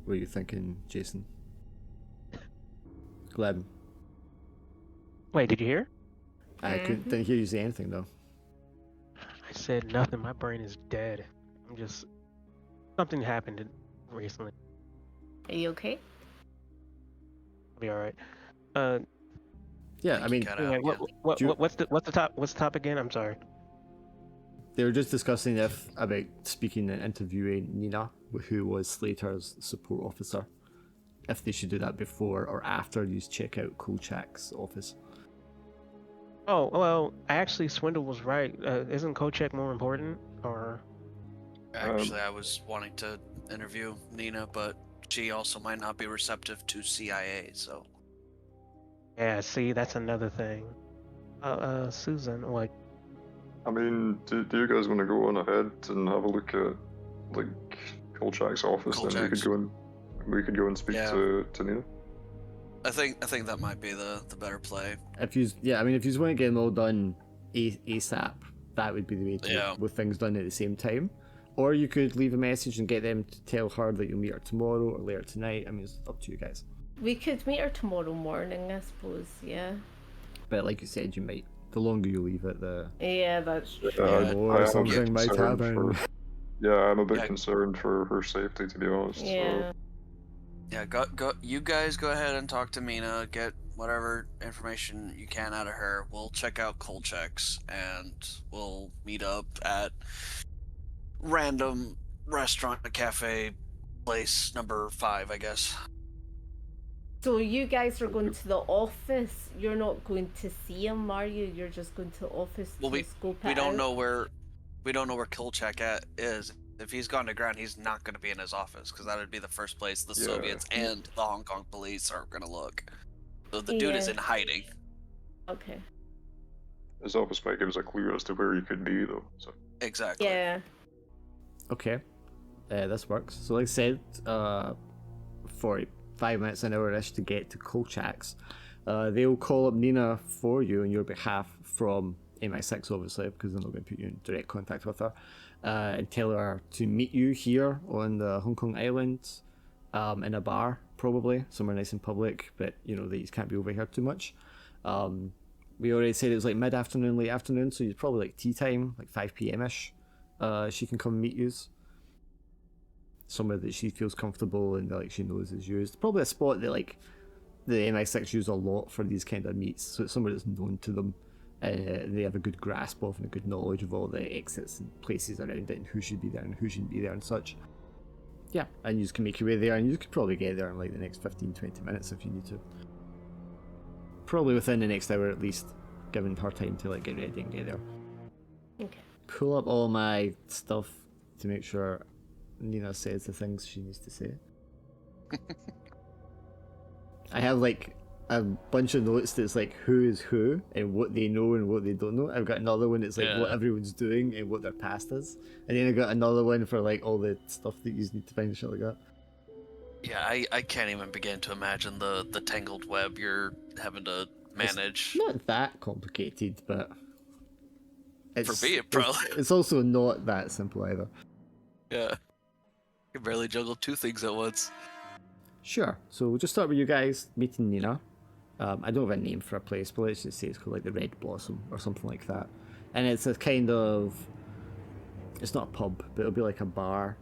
What are you thinking, Jason? Gleb? Wait, did you hear? I didn't hear you say anything, though. I said nothing. My brain is dead. Something happened recently. Are you okay? I'll be all right. Yeah, I mean, what's the top again? I'm sorry. They were just discussing about speaking and interviewing Nina, who was Slater's support officer. if they should do that before or after you check out Kolchak's office. Oh, well, actually, Swindle was right. Isn't Kochek more important? Or Actually, I was wanting to interview Nina, but she also might not be receptive to CIA, so. yeah, see, that's another thing. Susan, like, I mean, do you guys want to go on ahead and have a look at like Kolchak's office? Then Kolchak's. we could go and speak Yeah. to Nina. I think that might be the better play. If you want to get them all done ASAP, that would be the way to Yeah. with things done at the same time. Or you could leave a message and get them to tell her that you'll meet her tomorrow or later tonight. I mean, it's up to you guys. We could meet her tomorrow morning, I suppose. Yeah. But like you said, you might. The longer you leave it, the Yeah, that's true. Yeah, more I am something might concerned happen. Yeah, I'm a bit Yeah. concerned for her safety, to be honest. Yeah. Yeah, go. You guys go ahead and talk to Mina. Get whatever information you can out of her. We'll check out Kolchak's, and we'll meet up at random restaurant, cafe, place number 5, I guess. So you guys are going to the office. You're not going to see him, are you? You're just going to the office Well, to scope it we don't out? know where Kolchak is. If he's gone to ground, he's not going to be in his office because that would be the first place the Yeah. Soviets and the Hong Kong police are going to look. So the dude is Yeah. in hiding. Okay. His office might give us a clue as to where he could be, though. So Exactly. Yeah. Okay, this works. So like I said, 45 minutes an hour-ish to get to Kolchak's. They'll call up Nina for you on your behalf from MI6, obviously, because they're not going to put you in direct contact with her, and tell her to meet you here on the Hong Kong island, in a bar, probably, somewhere nice and public, but you know, these can't be overheard too much. We already said it was like mid-afternoon, late afternoon, so it's probably like tea time, like 5 p.m-ish. She can come meet you. Somewhere that she feels comfortable and like she knows is used. Probably a spot that like the MI6 use a lot for these kind of meets. So it's somewhere that's known to them. They have a good grasp of and a good knowledge of all the exits and places around it and who should be there and who shouldn't be there and such. Yeah, and you can make your way there and you could probably get there in like the next 15-20 minutes if you need to. Probably within the next hour at least, giving her time to like get ready and get there. Okay. Pull up all my stuff to make sure Nina says the things she needs to say. I have like a bunch of notes that's like who is who and what they know and what they don't know. I've got another one that's like what everyone's doing and what their past is. And then I got another one for like all the stuff that you need to find and shit like that. Yeah, I can't even begin to imagine the tangled web you're having to manage. Not that complicated, but For me, it probably. it's also not that simple either. Yeah. You can barely juggle 2 things at once. Sure. So we'll just start with you guys meeting Nina. I don't have a name for a place, but let's just say it's called like the Red Blossom or something like that. And it's a kind of, it's not a pub, but it'll be like a bar,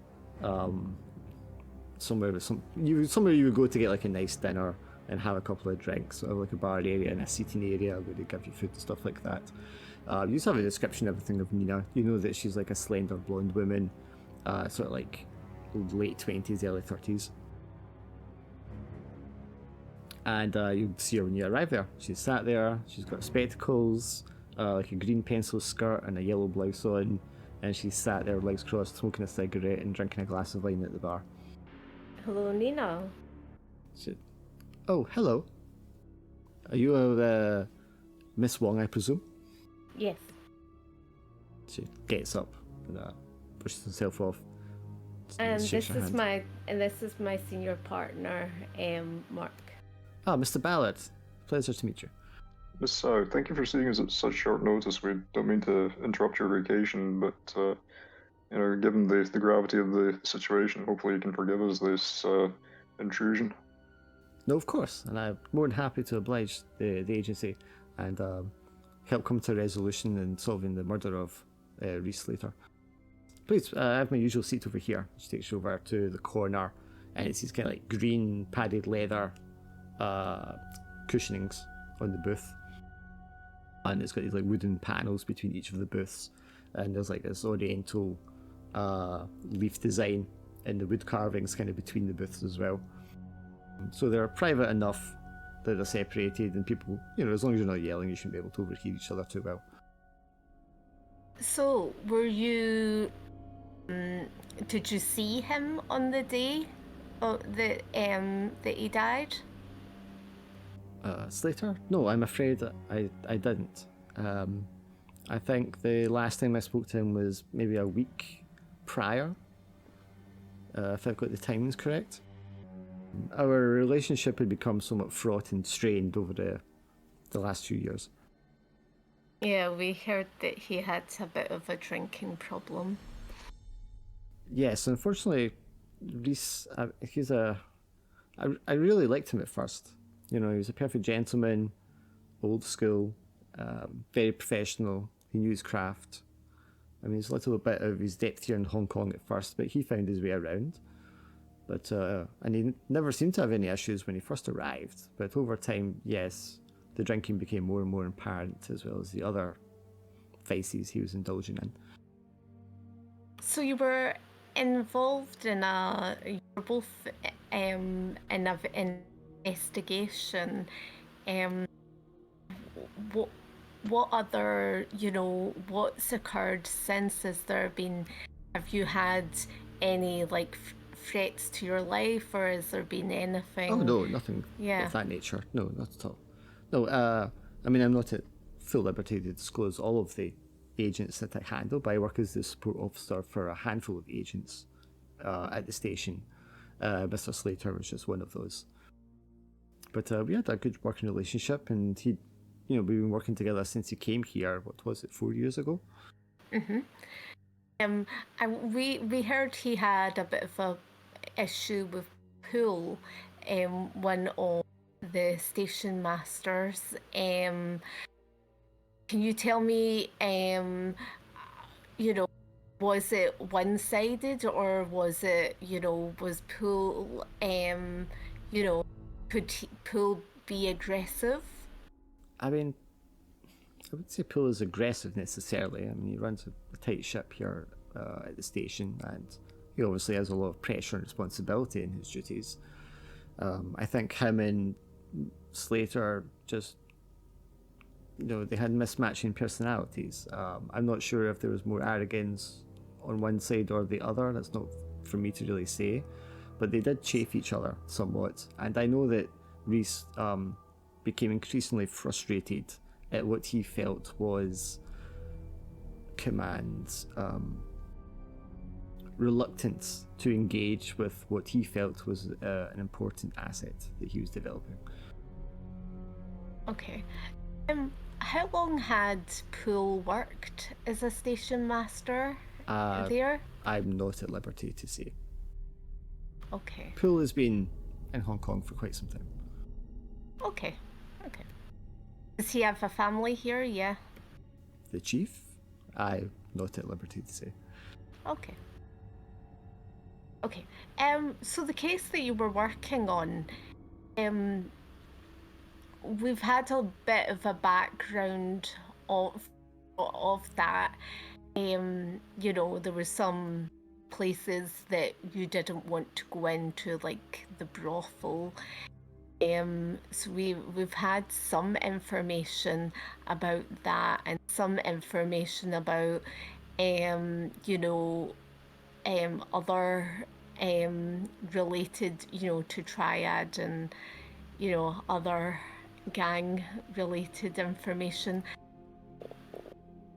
somewhere with somewhere you would go to get like a nice dinner and have a couple of drinks, or like a bar area and a seating area where they give you food and stuff like that. You just have a description of everything of Nina. You know that she's like a slender blonde woman, sort of like late 20s, early 30s. And you see her when you arrive there. She's sat there, she's got spectacles, like a green pencil skirt and a yellow blouse on, and she's sat there, legs crossed, smoking a cigarette and drinking a glass of wine at the bar. Hello, Nina. Oh, hello. Are you Miss Wong, I presume? Yes. She gets up and pushes herself off. And shakes this her is hand. my senior partner, Mark. Ah, Mr. Ballard. Pleasure to meet you. Miss Sow, thank you for seeing us at such short notice. We don't mean to interrupt your vacation, but you know, given the gravity of the situation, hopefully you can forgive us this intrusion. No, of course, and I'm more than happy to oblige the agency and help come to a resolution in solving the murder of Reese Slater. Please, I have my usual seat over here. She takes you over to the corner, and it's these kind of like green padded leather cushionings on the booth, and it's got these like wooden panels between each of the booths, and there's like this oriental leaf design in the wood carvings kind of between the booths as well. So they're private enough that they're separated, and people, as long as you're not yelling, you shouldn't be able to overhear each other too well. So, were you? Did you see him on the day that he died? Slater? No, I'm afraid I didn't. I think the last time I spoke to him was maybe a week prior, if I've got the timings correct. Our relationship had become somewhat fraught and strained over the last few years. Yeah, we heard that he had a bit of a drinking problem. Yes, unfortunately, Reese, I really liked him at first. He was a perfect gentleman, old school, very professional. He knew his craft. I mean, it's a little bit of his depth here in Hong Kong at first, but he found his way around. But and he never seemed to have any issues when he first arrived. But over time, yes, the drinking became more and more apparent, as well as the other vices he was indulging in. So you were involved in you're both in an investigation. What other, what's occurred since? Have you had any threats to your life, or has there been anything? Oh no, nothing of that nature. No, not at all. No, I mean, I'm not at full liberty to disclose all of the agents that I handle, but I work as the support officer for a handful of agents at the station. Mr. Slater was just one of those. But we had a good working relationship, and we've been working together since he came here. What was it, 4 years ago? Mm-hmm. And we heard he had a bit of a issue with Pool, one of the station masters. Can you tell me, was it one-sided, or was it, was Pool, could Pool be aggressive? I mean, I wouldn't say Pool is aggressive necessarily. I mean, he runs a tight ship here at the station, and he obviously has a lot of pressure and responsibility in his duties. I think him and Slater just, they had mismatching personalities. I'm not sure if there was more arrogance on one side or the other. That's not for me to really say. But they did chafe each other somewhat. And I know that Reese became increasingly frustrated at what he felt was Command's reluctance to engage with what he felt was an important asset that he was developing. Okay. How long had Poole worked as a station master there? I'm not at liberty to say. Okay. Poole has been in Hong Kong for quite some time. Okay. Does he have a family here? Yeah. The chief? I'm not at liberty to say. Okay. So the case that you were working on, we've had a bit of a background of that. There were some places that you didn't want to go into, like the brothel. So we've had some information about that, and some information about other related to Triad, and other gang related information.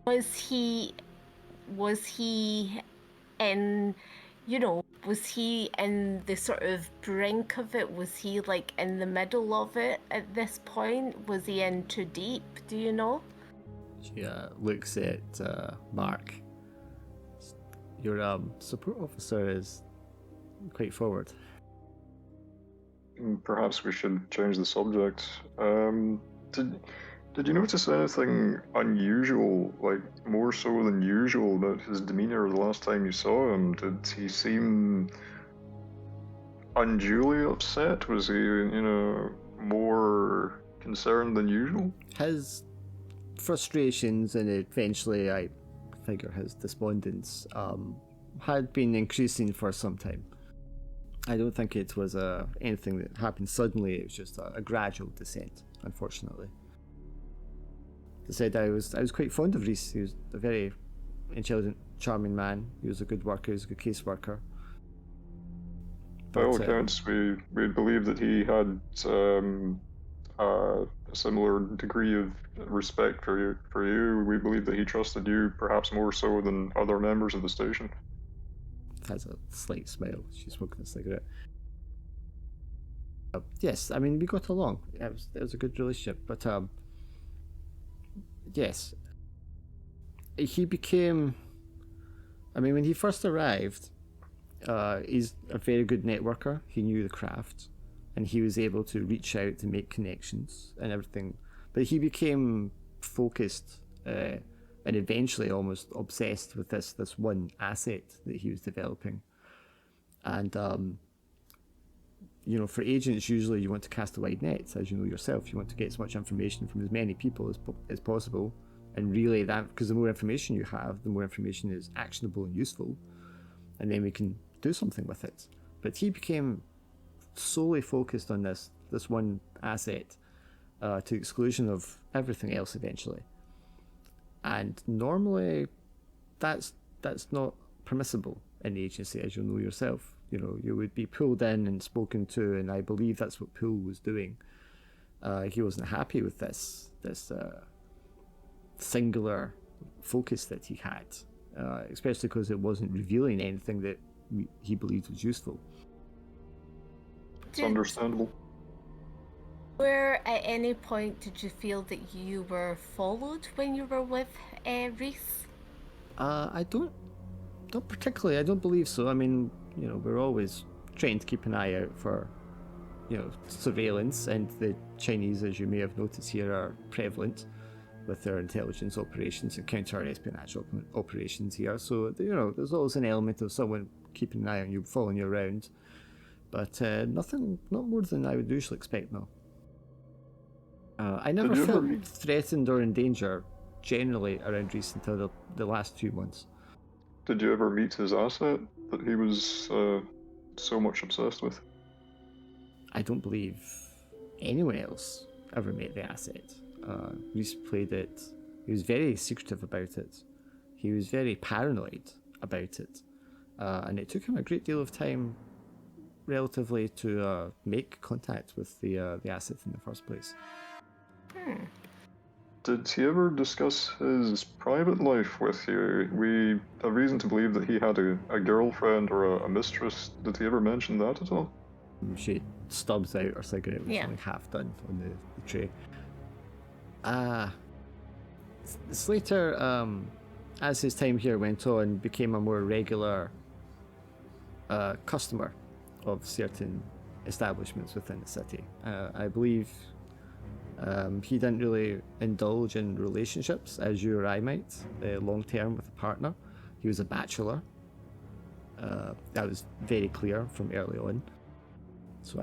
Was he in was he in the sort of brink of it? Was he in the middle of it at this point? Was he in too deep? Do you know? She looks at Mark. Your support officer is quite forward. Perhaps we should change the subject. Did you notice anything unusual, more so than usual, about his demeanor the last time you saw him? Did he seem unduly upset? Was he, more concerned than usual? His frustrations, and eventually I figure his despondence, had been increasing for some time. I don't think it was anything that happened suddenly. It was just a gradual descent, unfortunately. As I said, I was quite fond of Reese. He was a very intelligent, charming man. He was a good worker. He was a good case worker. By all accounts, we believe that he had a similar degree of respect for you. We believe that he trusted you perhaps more so than other members of the station. Has a slight smile. She's smoking a cigarette. Yes, I mean we got along. It was a good relationship, but yes, he became. I mean, when he first arrived, he's a very good networker. He knew the craft, and he was able to reach out to make connections and everything. But he became focused and eventually almost obsessed with this one asset that he was developing. And for agents, usually you want to cast a wide net, as you know yourself. You want to get as much information from as many people as possible, and relay that, because the more information you have, the more information is actionable and useful, and then we can do something with it. But he became solely focused on this one asset, to the exclusion of everything else eventually. And normally, that's not permissible in the agency, as you'll know yourself. You would be pulled in and spoken to, and I believe that's what Poole was doing. He wasn't happy with this singular focus that he had, especially because it wasn't revealing anything that he believed was useful. It's understandable. Where at any point did you feel that you were followed when you were with Reese? I don't particularly. I don't believe so. I mean, we're always trying to keep an eye out for, surveillance, and the Chinese, as you may have noticed here, are prevalent with their intelligence operations and counter-espionage operations here. So, there's always an element of someone keeping an eye on you, following you around. But not more than I would usually expect, no. I never felt threatened or in danger, generally, around Reese until the last few months. Did you ever meet his asset that he was so much obsessed with? I don't believe anyone else ever met the asset. Reese played it. He was very secretive about it. He was very paranoid about it. And it took him a great deal of time, relatively, to make contact with the asset in the first place. Did he ever discuss his private life with you? We have reason to believe that he had a girlfriend or a mistress. Did he ever mention that at all? She stubs out her cigarette, which is only half done on the tray. Slater, as his time here went on, became a more regular customer of certain establishments within the city. I believe he didn't really indulge in relationships as you or I might, long term with a partner. He was a bachelor. That was very clear from early on. So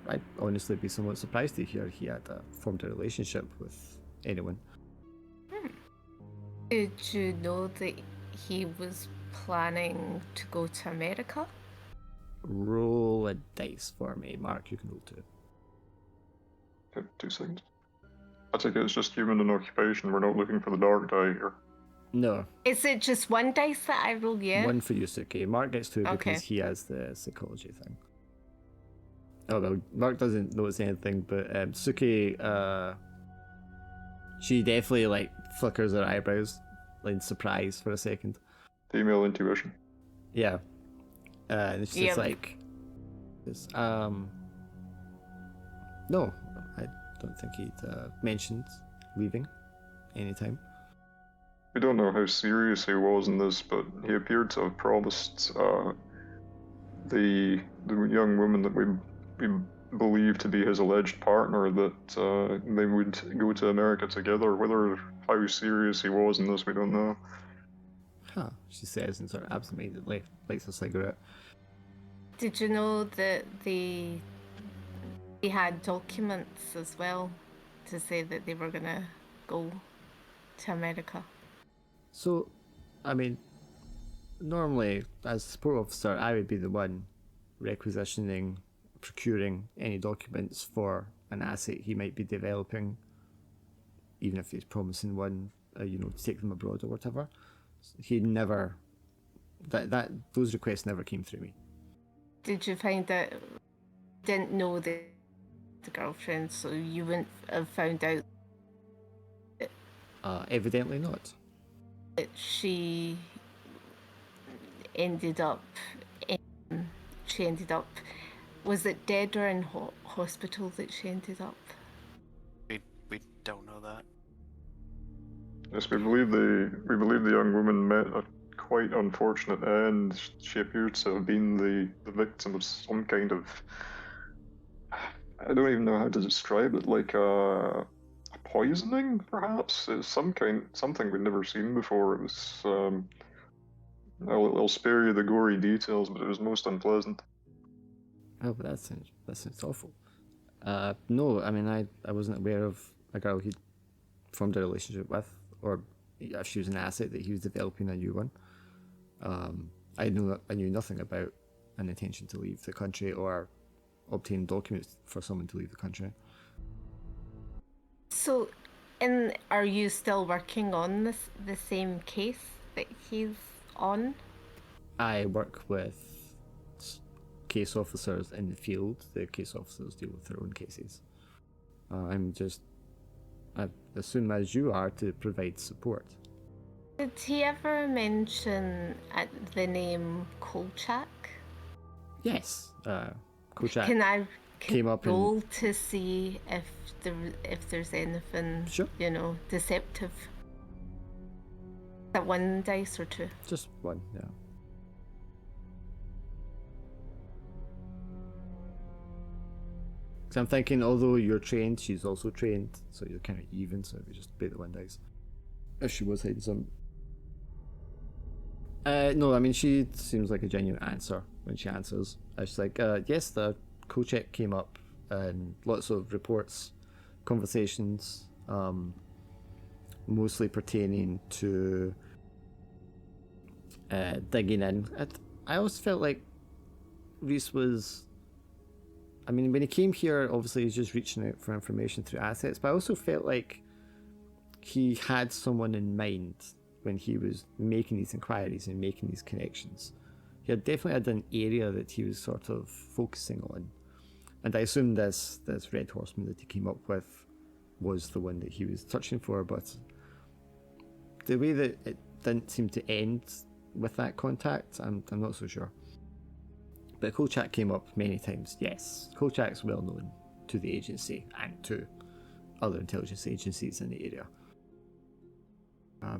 I'd honestly be somewhat surprised to hear he had formed a relationship with anyone. Did you know that he was planning to go to America? Roll a dice for me, Mark. You can roll 2. Okay, 2 seconds. I think it's just human and occupation. We're not looking for the dark die here. No. Is it just 1 dice that I roll? Yeah. 1 for Yusuke. Mark gets 2 Okay. because he has the psychology thing. Oh well, Mark doesn't notice anything, but Suki, she definitely flickers her eyebrows, in surprise for a second. Female intuition. Yeah. And it's just no, I don't think he'd mentioned leaving anytime. We don't know how serious he was in this, but he appeared to have promised the young woman that we believe to be his alleged partner that they would go to America together. How serious he was in this, we don't know. Huh, she says, and sort of absentmindedly lights a cigarette. Did you know that they had documents as well to say that they were gonna go to America? So, I mean, normally as support officer, I would be the one requisitioning, procuring any documents for an asset he might be developing, even if he's promising one, to take them abroad or whatever. He never, those requests never came through me. Did you find out, didn't know the girlfriend, so you wouldn't have found out Evidently not. that she ended up, was it dead or in hospital that she ended up? We don't know that. Yes, we believe the young woman met a quite unfortunate end. She appears to have been the victim of some kind of, I don't even know how to describe it, like a poisoning, perhaps. It's something we'd never seen before. It was I'll spare you the gory details, but it was most unpleasant. Oh, but that sounds awful. No, I mean, I wasn't aware of a girl he'd formed a relationship with, or if she was an asset that he was developing a new one. I knew nothing about an intention to leave the country or obtain documents for someone to leave the country. So, are you still working on the same case that he's on? I work with case officers in the field. The case officers deal with their own cases. I'm just, as soon as you are, to provide support. Did he ever mention the name Kolchak? Yes, Kolchak Can I came up roll to see if there's anything, Sure. Deceptive? Is that one dice or two? Just one, yeah. So I'm thinking, although you're trained, she's also trained, so you're kind of even, so we just bet the one dice. If she was hiding some. No, I mean, she seems like a genuine answer when she answers. She's like, yes, the co-check came up, and lots of reports, conversations, mostly pertaining to digging in. I always felt like Reese was, I mean, when he came here, obviously he's just reaching out for information through assets, but I also felt like he had someone in mind when he was making these inquiries and making these connections. He definitely had an area that he was sort of focusing on. And I assume this Red Horseman that he came up with was the one that he was searching for, but the way that it didn't seem to end with that contact, I'm not so sure. But Kolchak came up many times, yes. Kolchak's well known to the agency and to other intelligence agencies in the area.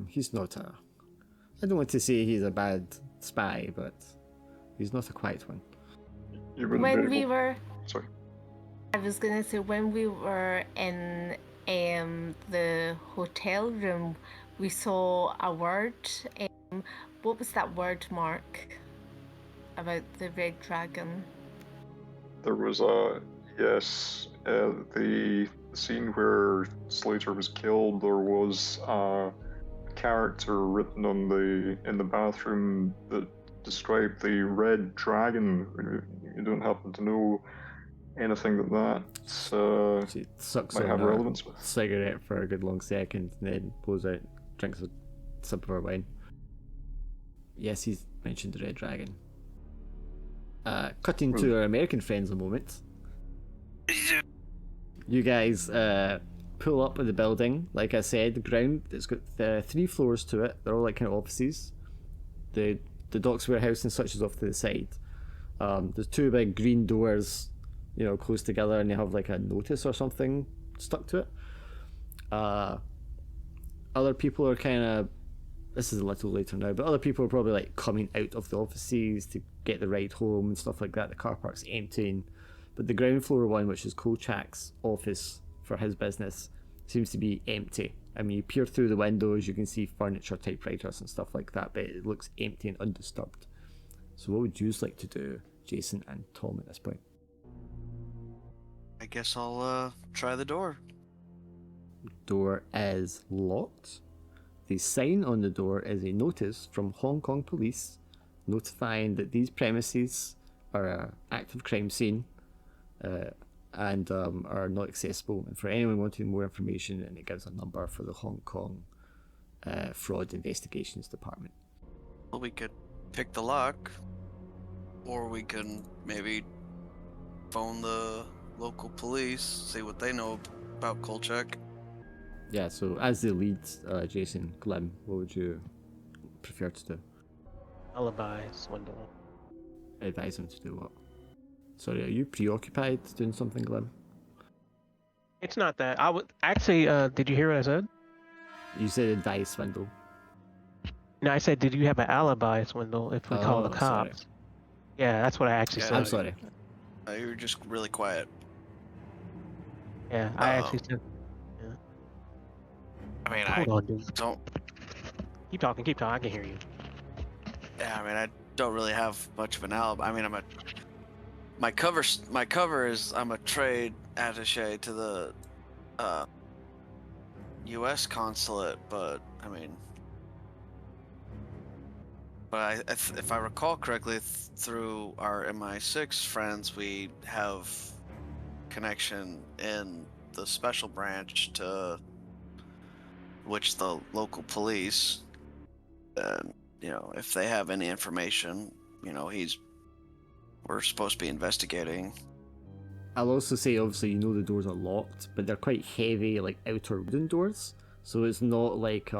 He's not I don't want to say he's a bad spy, but he's not a quiet one. Sorry. I was going to say, when we were in the hotel room, we saw a word. What was that word, Mark, about the red dragon? There was the scene where Slater was killed. There was a character written in the bathroom that described the red dragon. You don't happen to know anything that She sucks might on have a relevance with? cigarette for a good long second, and then pulls out, drinks a sip of her wine. Yes, he's mentioned the red dragon. Cutting to our American friends a moment. You guys pull up in the building. Like I said, the ground, it's got 3 floors to it. They're all like kind of offices. The docks warehouse and such is off to the side. There's 2 big green doors, close together, and they have like a notice or something stuck to it. Other people are kind of, this is a little later now, but other people are probably like coming out of the offices to get the ride home and stuff like that. The car park's emptying, but the ground floor one, which is Kolchak's office for his business, seems to be empty. I mean, you peer through the windows, you can see furniture, typewriters and stuff like that, but it looks empty and undisturbed. So what would you like to do, Jason and Tom, at this point? I guess I'll try the door. Door is locked. The sign on the door is a notice from Hong Kong police notifying that these premises are a active crime scene, and are not accessible. And for anyone wanting more information, and it gives a number for the Hong Kong Fraud Investigations Department. Well, we could pick the lock, or we can maybe phone the local police, see what they know about Kolchak. Yeah, so as the lead, Jason Glim, what would you prefer to do? Alibi swindle. Advise him to do what? Sorry, are you preoccupied doing something, Glim? It's not that. I would actually. Did you hear what I said? You said advise swindle. No, I said, did you have an alibi swindle if we call the Oh, cops? sorry. Yeah, that's what I actually Yeah, said. I'm sorry. You were just really quiet. Yeah, I actually said. I mean, Hold I on, dude. don't. Keep talking. I can hear you. Yeah, I mean, I don't really have much of an alibi. I mean, my cover is I'm a trade attaché to the U.S. consulate, but I mean, but if I recall correctly, through our MI6 friends, we have connection in the special branch to which the local police, and if they have any information, we're supposed to be investigating. I'll also say, obviously, the doors are locked, but they're quite heavy, like outer wooden doors. So it's not like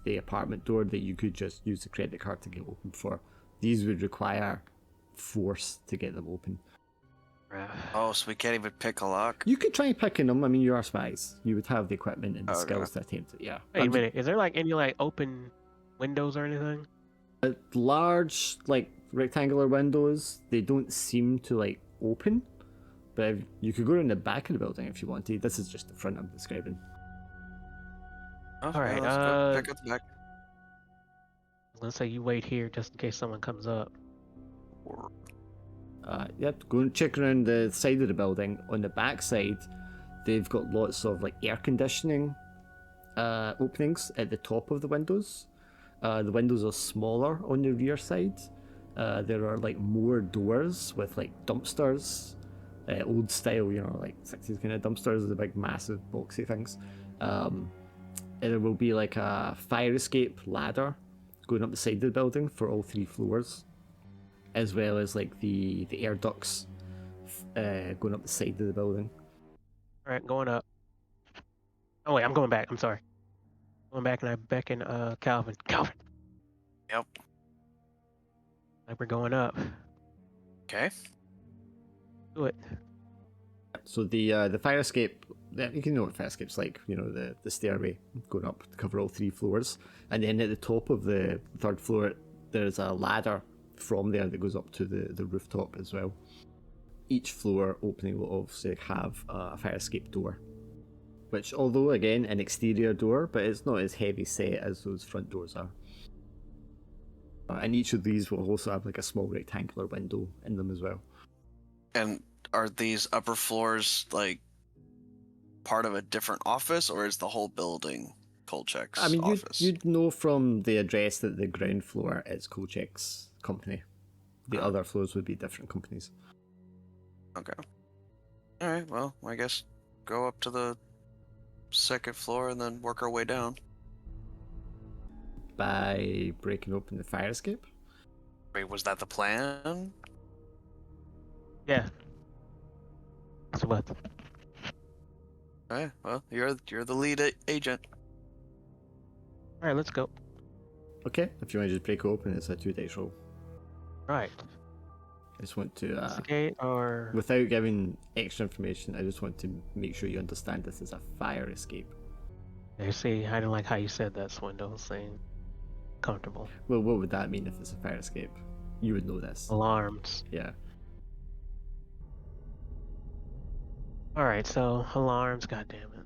the apartment door that you could just use the credit card to get open for. These would require force to get them open. Oh, so we can't even pick a lock? You could try picking them. I mean, you are spies. You would have the equipment and the Okay. skills to attempt it. Yeah. Wait a minute. Is there like any like open windows or anything? Large, like rectangular windows. They don't seem to like open. But you could go around the back of the building if you wanted. This is just the front I'm describing. Oh, All right, let's go pick up the back. Let's say you wait here just in case someone comes up. Yep, go and check around the side of the building. On the back side, they've got lots of like air conditioning openings at the top of the windows. The windows are smaller on the rear side. There are like more doors with like dumpsters, old style, like 60s kind of dumpsters, the big massive boxy things. And there will be like a fire escape ladder going up the side of the building for all 3 floors, as well as like the air ducts going up the side of the building. All right, going up. Oh wait, I'm going back. I'm sorry. Going back and I beckon Calvin. Calvin. Yep. Like we're going up. Okay. Do it. So the fire escape, you can know what fire escape's like. The stairway going up to cover all 3 floors, and then at the top of the 3rd floor, there's a ladder from there that goes up to the rooftop as well. Each floor opening will obviously have a fire escape door, which, although again an exterior door, but it's not as heavy set as those front doors are. And each of these will also have like a small rectangular window in them as well. And are these upper floors like part of a different office, or is the whole building Kolchak's I mean, office? you'd know from the address that the ground floor is Kolchak's company. The other floors would be different companies. Okay. All right. Well, I guess go up to the 2nd floor and then work our way down. By breaking open the fire escape? Wait, was that the plan? Yeah. So what? Okay. Well, you're the lead agent. All right, let's go. Okay, if you want to just break open, it's a 2 dice roll. Right. I just want to, Investigate or without giving extra information, I just want to make sure you understand this is a fire escape. you see, I didn't like how you said that, Swindle, saying comfortable. Well, what would that mean if it's a fire escape? You would know this. Alarms. Yeah. Alright, so alarms, goddammit.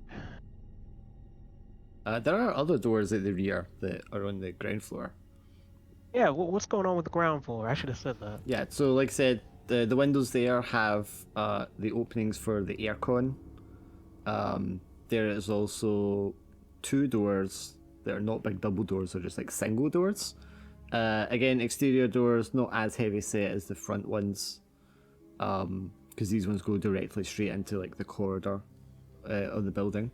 There are other doors at the rear that are on the ground floor. Yeah, what's going on with the ground floor? I should have said that. Yeah, so like I said, the windows there have the openings for the aircon. There is also 2 doors that are not big double doors, they're just like single doors. Again, exterior doors, not as heavy set as the front ones. because these ones go directly straight into like the corridor of the building.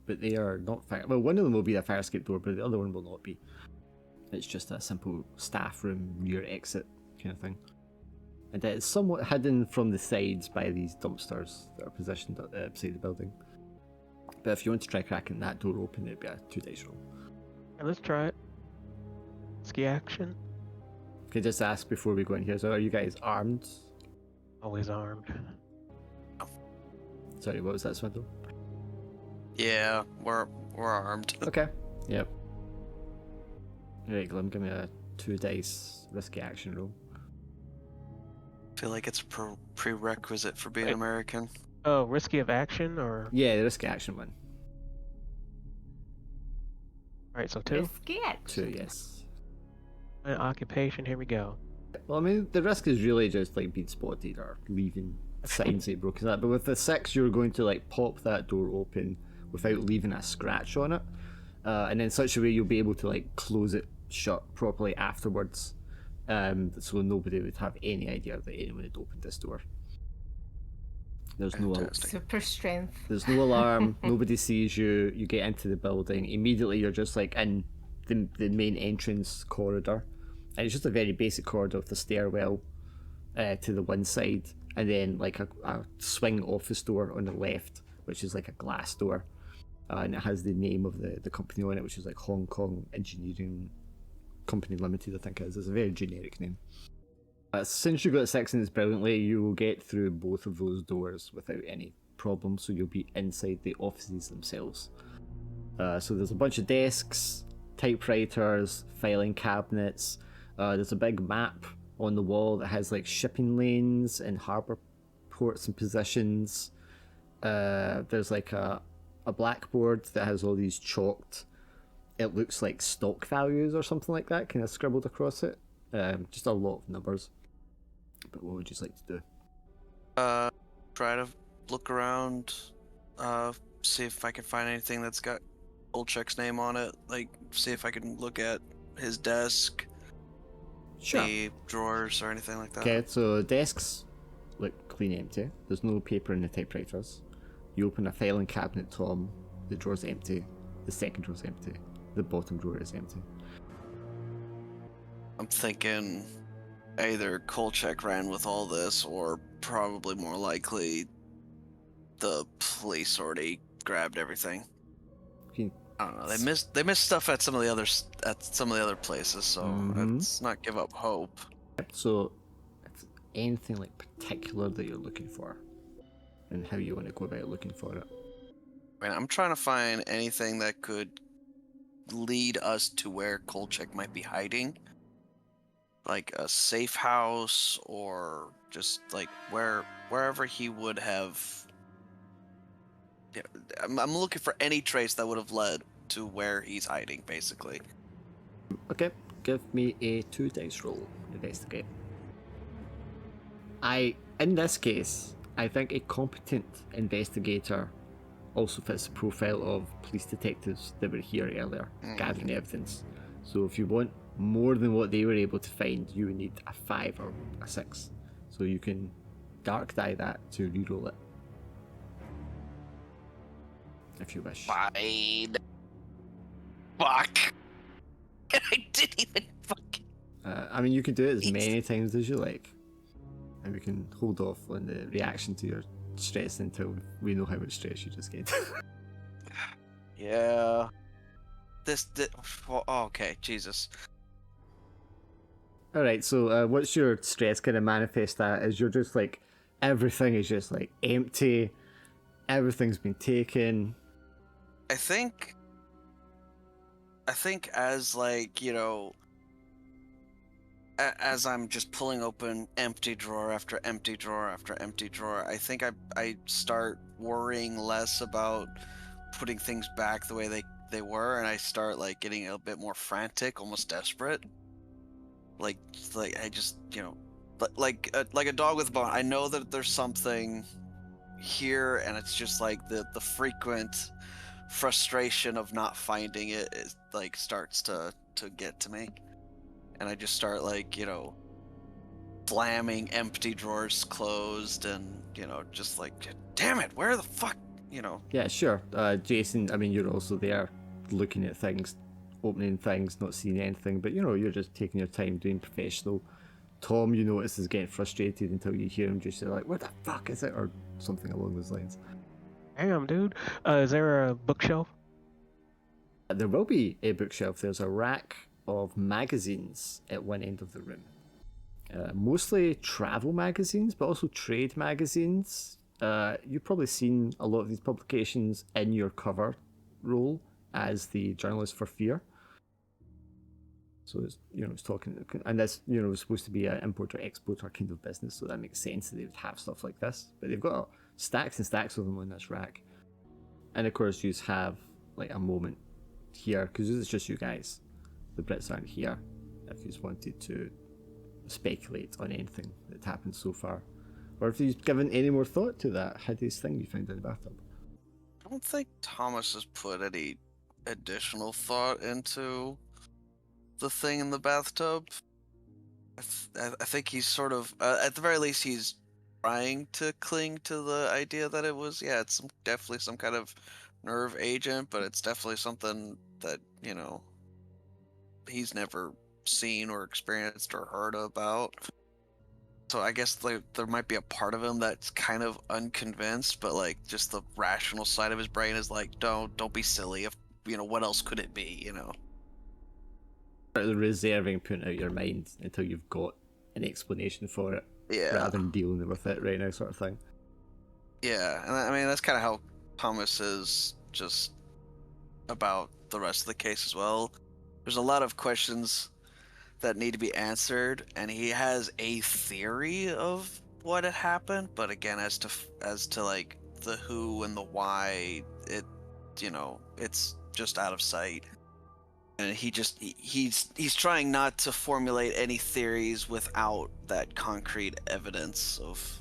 But they are not fire. Well, one of them will be a fire escape door, but the other one will not be. It's just a simple staff room rear exit kind of thing. And it's somewhat hidden from the sides by these dumpsters that are positioned beside the building. But if you want to try cracking that door open, it'd be a 2 dice roll. Yeah, let's try it. Ski action. Okay, just ask before we go in here. So, are you guys armed? Always armed. Sorry, what was that, Swindle? Yeah, we're armed. Okay. Yep. Alright, Glim, give me a 2 dice risky action roll. I feel like it's a prerequisite for being Wait. American. Oh, risky of action or? Yeah, the risky action one. Alright, so 2. Risky action. 2, yes. Occupation, here we go. Well, I mean, the risk is really just like being spotted or leaving signs that broken that. But with the 6, you're going to like pop that door open without leaving a scratch on it, and in such a way you'll be able to like close it shut properly afterwards, so nobody would have any idea that anyone had opened this door. There's no Fantastic. Super strength. There's no alarm. Nobody sees you. You get into the building immediately. You're just like in the main entrance corridor, and it's just a very basic corridor with a stairwell to the one side, and then like a swing office door on the left, which is like a glass door, and it has the name of the company on it, which is like Hong Kong Engineering Company Limited, I think it is. It's a very generic name. Since you got 6 in this brilliantly, you will get through both of those doors without any problem, so you'll be inside the offices themselves. So there's a bunch of desks, typewriters, filing cabinets. There's a big map on the wall that has like shipping lanes and harbour ports and positions. There's like a blackboard that has all these chalked, it looks like stock values or something like that, kind of scribbled across it. Just a lot of numbers. But what would you like to do? Try to look around, see if I can find anything that's got Kolchak's name on it. Like, see if I can look at his desk, the drawers, or anything like that. Okay, so desks look clean empty. There's no paper in the typewriters. You open a filing cabinet, Tom. The drawer's empty. The second drawer's empty. The bottom drawer is empty. I'm thinking either Kolchak ran with all this, or probably more likely the police already grabbed everything. Okay. I don't know. They missed stuff at some of the other places, so let's not give up hope. So, if anything like particular that you're looking for, and how you want to go about looking for it. I mean, I'm trying to find anything that could lead us to where Kolchak might be hiding. Like a safe house, or just like wherever he would have. Yeah, I'm looking for any trace that would have led to where he's hiding, basically. Okay, give me a 2 dice roll. Investigate. In this case, I think a competent investigator also fits the profile of police detectives that were here earlier, gathering evidence. So if you want more than what they were able to find, you would need a 5 or a 6. So you can dark die that to reroll it, if you wish. Fine. Fuck. I didn't even fucking. I mean, you can do it as many times as you like, and we can hold off on the reaction to your stress until we know how much stress you just get. Yeah. Oh, okay, Jesus. Alright, so what's your stress kind of manifest at? Is you're just like, everything is just like empty, everything's been taken. I think as like, you know, as I'm just pulling open empty drawer after empty drawer after empty drawer, I think I start worrying less about putting things back the way they were, and I start like getting a bit more frantic, almost desperate. Like I just, you know, like a dog with a bone. I know that there's something here, and it's just like the frequent frustration of not finding it is like starts to get to me, and I just start like, you know, slamming empty drawers closed, and just like, damn it, where the fuck, Yeah, sure. Jason, I mean, you're also there looking at things, opening things, not seeing anything, but you're just taking your time doing professional. Tom, you notice, is getting frustrated until you hear him just say, like, what the fuck is it? Or something along those lines. Damn, dude. Is there a bookshelf? There will be a bookshelf. There's a rack of magazines at one end of the room. Mostly travel magazines, but also trade magazines. You've probably seen a lot of these publications in your cover role as the journalist for Fear. So it's talking, and this is supposed to be an importer-exporter kind of business, so that makes sense that they would have stuff like this. But they've got stacks and stacks of them on this rack, and of course you have like a moment here because it's just you guys. The Brits aren't here. If you just wanted to speculate on anything that's happened so far, or if you've given any more thought to that hideous thing you found in the bathtub. I don't think Thomas has put any additional thought into the thing in the bathtub. I think he's sort of, at the very least, he's trying to cling to the idea that it was, it's definitely some kind of nerve agent, but it's definitely something that, he's never seen or experienced or heard about. So I guess there might be a part of him that's kind of unconvinced, but like just the rational side of his brain is like, don't be silly. If what else could it be? Reserving, putting out your mind until you've got an explanation for it, rather than dealing with it right now, sort of thing. Yeah, and I mean that's kind of how Thomas is just about the rest of the case as well. There's a lot of questions that need to be answered, and he has a theory of what had happened, but again, as to like the who and the why, it's just out of sight. And he's trying not to formulate any theories without that concrete evidence of,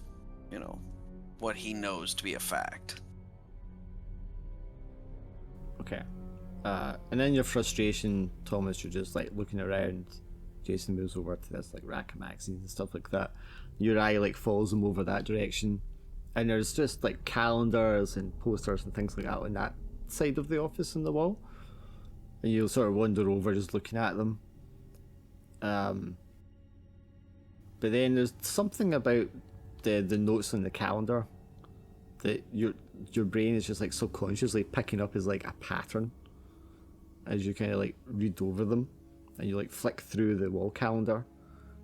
what he knows to be a fact. Okay. And then your frustration, Thomas, you're just like looking around. Jason moves over to this like rack of magazines and stuff like that. Your eye like follows him over that direction, and there's just like calendars and posters and things like that on that side of the office on the wall. And you'll sort of wander over just looking at them. But then there's something about the notes on the calendar that your brain is just like subconsciously picking up as like a pattern as you kind of like read over them, and you like flick through the wall calendar,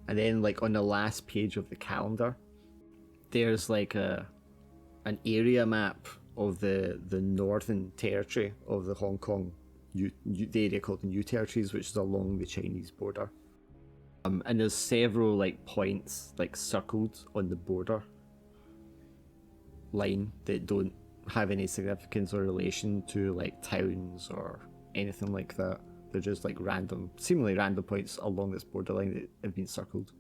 and then like on the last page of the calendar there's like an area map of the Northern Territory of the Hong Kong, the area called the New Territories, which is along the Chinese border. And there's several like points like circled on the border line that don't have any significance or relation to like towns or anything like that. They're just like seemingly random points along this borderline that have been circled.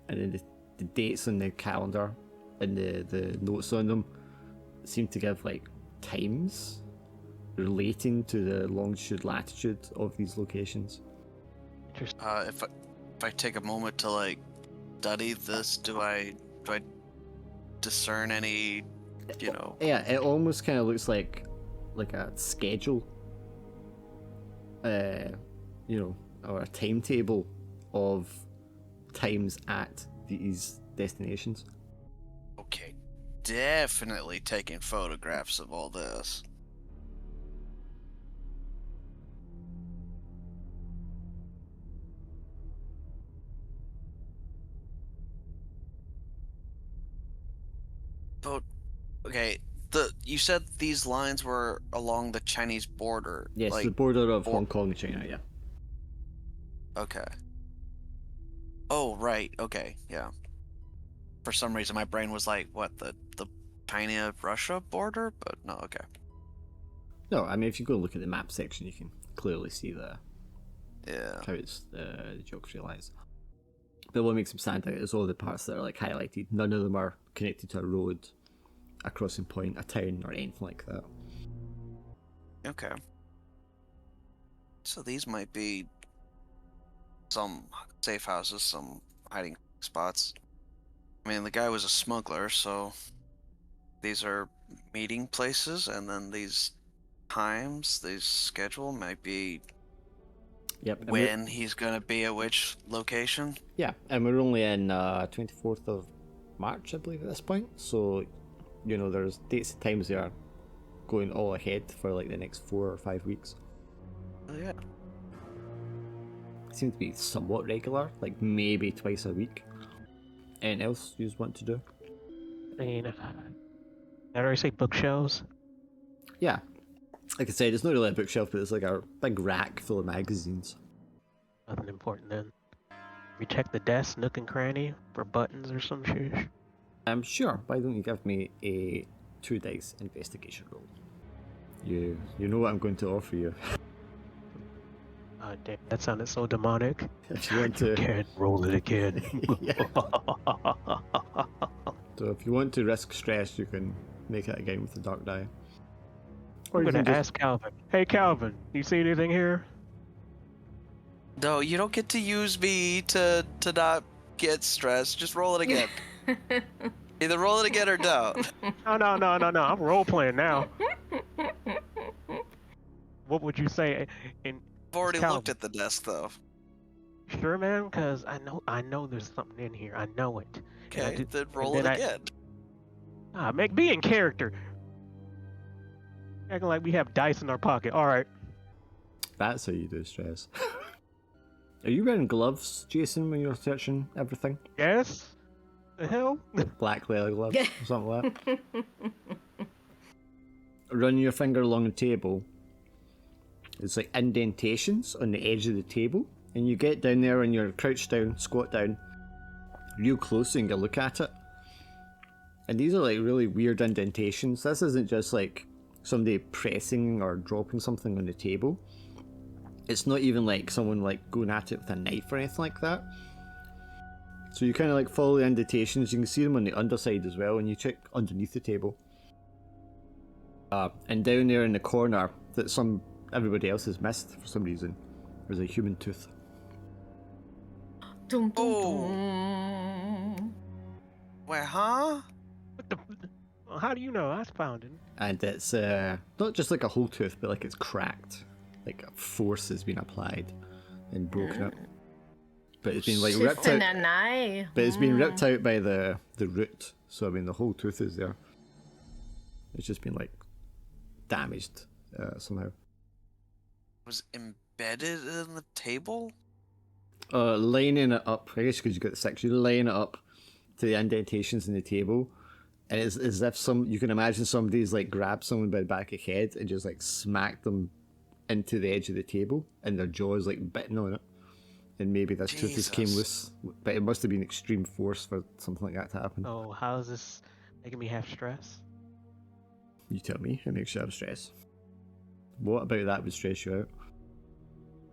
And then the dates on the calendar and the notes on them seem to give like times relating to the longitude latitude of these locations. If I take a moment to like study this, do I discern any, Yeah, it almost kind of looks like a schedule, or a timetable of times at these destinations. Okay, definitely taking photographs of all this. But okay, you said these lines were along the Chinese border. Yes, like, the border of Hong Kong and China, yeah. Okay. Oh, right. Okay, yeah. For some reason, my brain was like, what, the China-Russia border? But no, okay. No, I mean, if you go look at the map section, you can clearly see how it's the geography lies. But what makes them stand out is all the parts that are like highlighted. None of them are connected to a road, a crossing point, a town, or anything like that. Okay. So these might be some safe houses, some hiding spots. I mean, the guy was a smuggler, so these are meeting places, and then these times, the schedule might be Yep. and when he's gonna be at which location. Yeah, and we're only in 24th of March, I believe, at this point. So, you know, there's dates and times there going all ahead for like the next 4 or 5 weeks. Oh, yeah. Seem to be somewhat regular, like maybe twice a week. Anything else you want to do? I mean, did I already say bookshelves? Yeah. Like I said, it's not really a bookshelf, but it's like a big rack full of magazines. Nothing important then. We check the desk, nook and cranny for buttons or some shit. Sure. Why don't you give me a 2 dice investigation roll? You know what I'm going to offer you. Damn, that sounded so demonic. If you want to, Can't roll it again. Yeah. So if you want to risk stress, you can make it again with the dark die. Or I'm you gonna can just ask Calvin. Hey Calvin, you see anything here? No, you don't get to use me to not get stressed. Just roll it again. Either roll it again or don't. No. I'm role playing now. What would you say? I've already Calvin. looked at the desk, though. Sure, man, because I know there's something in here. I know it. Okay, then roll it then again. Make me in character. Acting like we have dice in our pocket. All right. That's how you do stress. Are you wearing gloves, Jason, when you're searching everything? Yes. The hell? Black leather gloves or something like that? Run your finger along the table. It's like indentations on the edge of the table. And you get down there and you're crouched down, squat down, real close and you look at it. And these are like really weird indentations. This isn't just like somebody pressing or dropping something on the table. It's not even like someone like going at it with a knife or anything like that. So you kind of like follow the indentations. You can see them on the underside as well, and you check underneath the table. And down there in the corner that everybody else has missed for some reason, there's a human tooth. Dum, dum, Oh. dum. Wait, huh? What the? How do you know? I found it. And it's not just like a whole tooth, but like it's cracked. Like a force has been applied and broken up. But it's been like ripped Tooth in out. an eye. But it's been ripped out by the root. So I mean the whole tooth is there. It's just been like damaged somehow. Was embedded in the table? Lining it up, I guess because you got the section, you're laying it up to the indentations in the table. And it's as if you can imagine somebody's like grabbed someone by the back of the head and just like smacked them into the edge of the table and their jaw is like bitten on it. And maybe this tooth just came loose. But it must have been extreme force for something like that to happen. Oh, how is this making me have stress? You tell me, it makes you have stress. What about that would stress you out?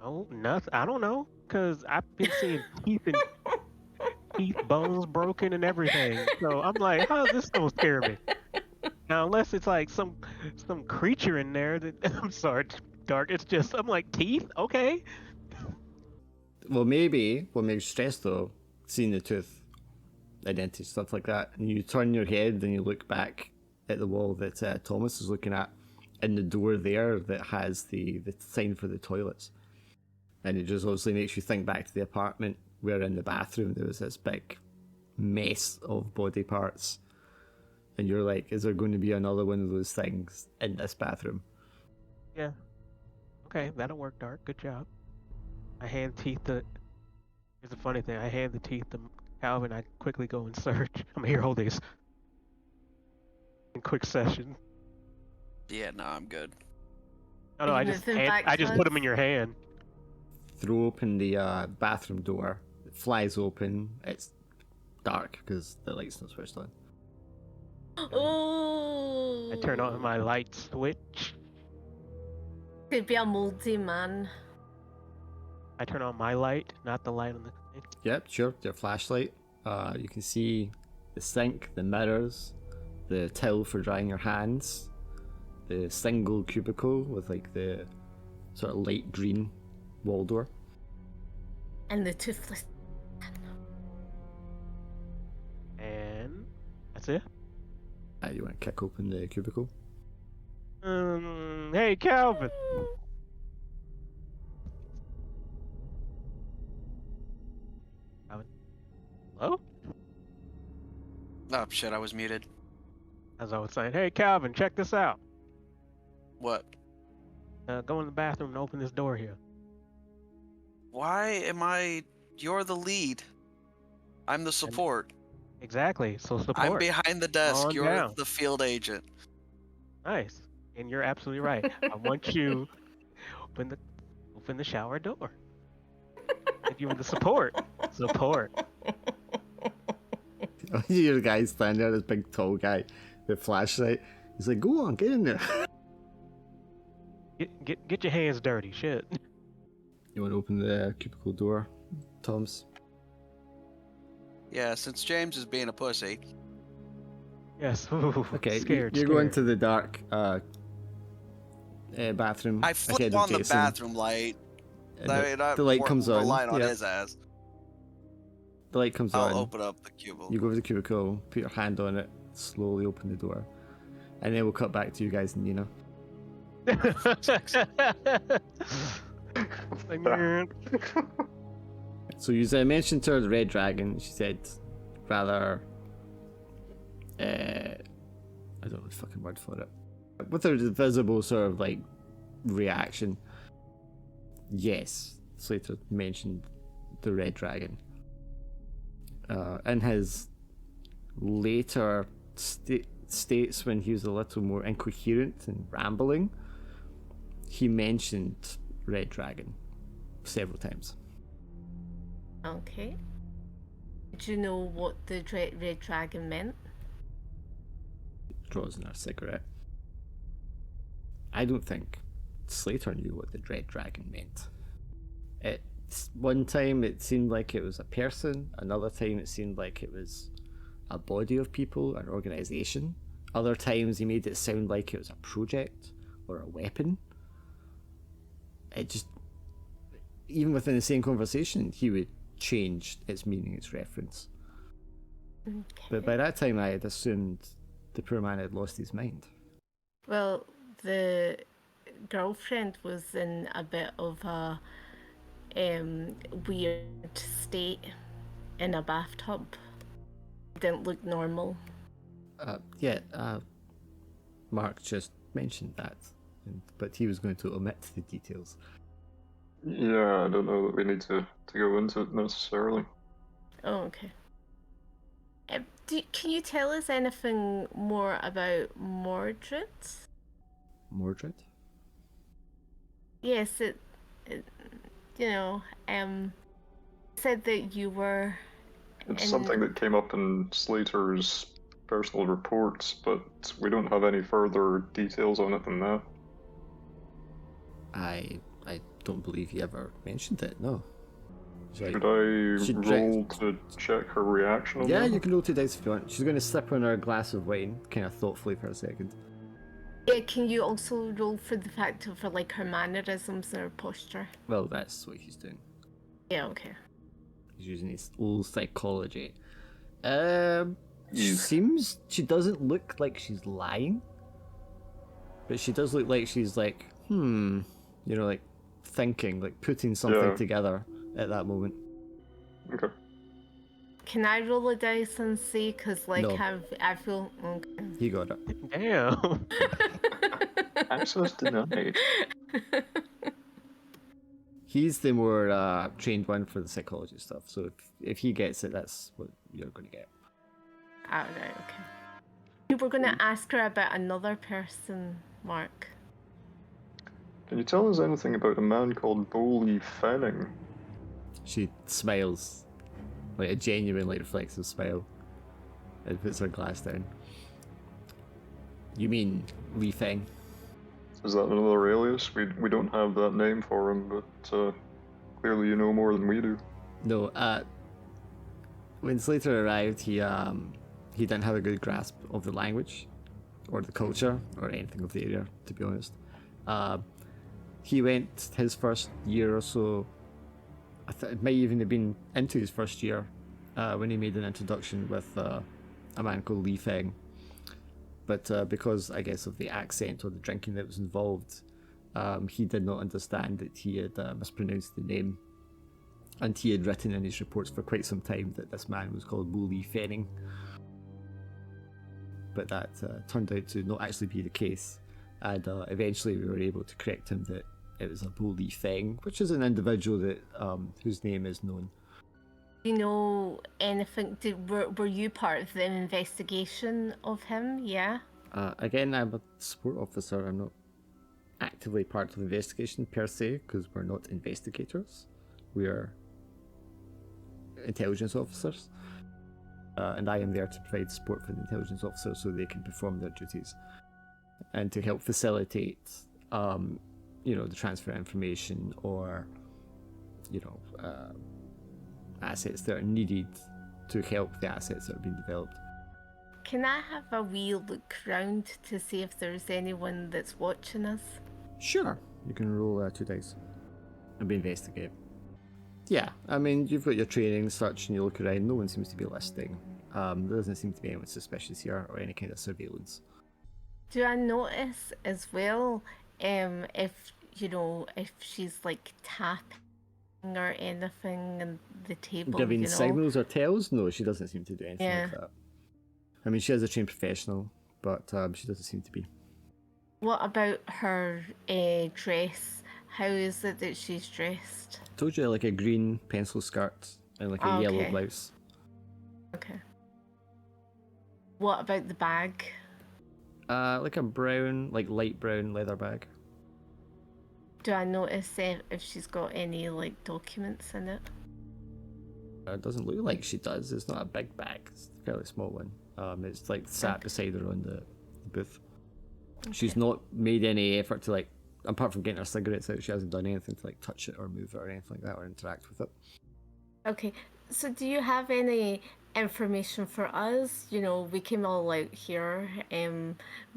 Oh, nothing. I don't know, because I've been seeing teeth bones broken and everything. So I'm like, how is this gonna scare me? Now, unless it's like some creature in there that I'm sorry, Dark. It's just I'm like teeth. Okay. Well, maybe what makes you stress though, seeing the tooth, identity, stuff like that, and you turn your head and you look back at the wall that Thomas is looking at, and the door there that has the sign for the toilets. And it just obviously makes you think back to the apartment where in the bathroom there was this big mess of body parts. And you're like, is there going to be another one of those things in this bathroom? Yeah. Okay, that'll work, Dark. Good job. I hand teeth to... Here's the funny thing. I hand the teeth to Calvin. I quickly go and search. I'm here, hold these. In quick session. Yeah, no, I'm good. Oh, no, I just put them in your hand. Throw open the bathroom door. It flies open. It's dark because the light's not switched on. Oh. I turn on my light switch. Could be a multi-man. I turn on my light, not the light on the thing. Yep, sure. Your flashlight. You can see the sink, the mirrors, the towel for drying your hands, the single cubicle with like the sort of light green wall door. And the toothless. That's it. You want to kick open the cubicle? Hey, Calvin. Calvin. Hello? Oh shit, I was muted. As I was saying, hey, Calvin, check this out. What? Go in the bathroom and open this door here. Why am I? You're the lead. I'm the support. Exactly. So support. I'm behind the desk. On You're down. the field agent. Nice. And you're absolutely right. I want you open the shower door. And you were the support. Support. You're the guy standing there, this big tall guy with flashlight. He's like, go on, get in there. Get your hands dirty, shit. You want to open the cubicle door, Toms? Yeah, since James is being a pussy. Yes. Ooh, Okay, scared. you're going to the dark bathroom. I flip ahead of on the Jason, bathroom light. and The light comes on. Relying on Yeah, his ass. the light comes I'll on. open up the cubicle. You go over the cubicle, put your hand on it, slowly open the door, and then we'll cut back to you guys and Nina. So you mentioned to her the red dragon. She said, rather, I don't know the fucking word for it. With her visible sort of like reaction, yes, Slater mentioned the red dragon. In his later states, when he was a little more incoherent and rambling, he mentioned red dragon several times. Okay. Do you know what the red dragon meant? Draws in a cigarette. I don't think Slater knew what the red dragon meant. One time it seemed like it was a person, another time it seemed like it was a body of people, an organization. Other times he made it sound like it was a project or a weapon. It just, even within the same conversation, he would change its meaning, its reference. Okay. But by that time I had assumed the poor man had lost his mind. Well, the girlfriend was in a bit of a weird state in a bathtub. Didn't look normal. Mark just mentioned that, but he was going to omit the details. Yeah, I don't know that we need to go into it necessarily. Oh, okay. Can you tell us anything more about Mordred? Mordred? Yes, it said that you were. It's something that came up in Slater's personal reports, but we don't have any further details on it than that. I don't believe he ever mentioned it, no. Should I roll to check her reaction on that? Yeah, you can roll 2 dice if you want. She's going to sip on her glass of wine, kind of thoughtfully for a second. Yeah, can you also roll for the fact of like her mannerisms and her posture? Well, that's what he's doing. Yeah, okay. He's using his old psychology. Yes. She doesn't look like she's lying, but she does look like she's like, like thinking, like putting something together at that moment. Okay. Can I roll a dice and see? Because like No. I feel okay. He got it. Damn. Access denied. He's the more trained one for the psychology stuff, so if he gets it, that's what you're going to get. Alright, okay. You were going to ask her about another person, Mark. Can you tell us anything about a man called Bowley Fanning? She smiles, like a genuinely reflexive smile, and puts her glass down. You mean Li Feng? Is that another alias? We don't have that name for him, but clearly you know more than we do. No, when Slater arrived, he didn't have a good grasp of the language, or the culture, or anything of the area, to be honest. He went his first year or so, it might even have been into his first year, when he made an introduction with a man called Li Feng. But because, I guess, of the accent or the drinking that was involved, he did not understand that he had mispronounced the name. And he had written in his reports for quite some time that this man was called Wu Li Fenning. But that turned out to not actually be the case. And eventually we were able to correct him that it was a Wu Li Feng, which is an individual that whose name is known. Do you know anything? Were you part of the investigation of him? Yeah. Again, I'm a support officer. I'm not actively part of the investigation per se, because we're not investigators. We are intelligence officers. And I am there to provide support for the intelligence officers so they can perform their duties. And to help facilitate, the transfer of information or, assets that are needed to help the assets that are being developed. Can I have a wee look round to see if there's anyone that's watching us? Sure. You can roll 2 dice and be investigate. Yeah, I mean, you've got your training, such, and you look around, no one seems to be listening. There doesn't seem to be anyone suspicious here or any kind of surveillance. Do I notice as well if she's like tapping or anything on the table? Giving signals or tells? No, she doesn't seem to do anything like that. I mean, she is a trained professional, but she doesn't seem to be. What about her dress? How is it that she's dressed? I told you, like a green pencil skirt and like a yellow blouse. Okay. What about the bag? Like a brown, like light brown leather bag. Do I notice if she's got any like documents in it? It doesn't look like she does. It's not a big bag. It's a fairly small one. It's like sat beside her on the booth. Okay. She's not made any effort to apart from getting her cigarettes out, she hasn't done anything to touch it or move it or anything like that or interact with it. Okay, so do you have any information for us? We came all out here.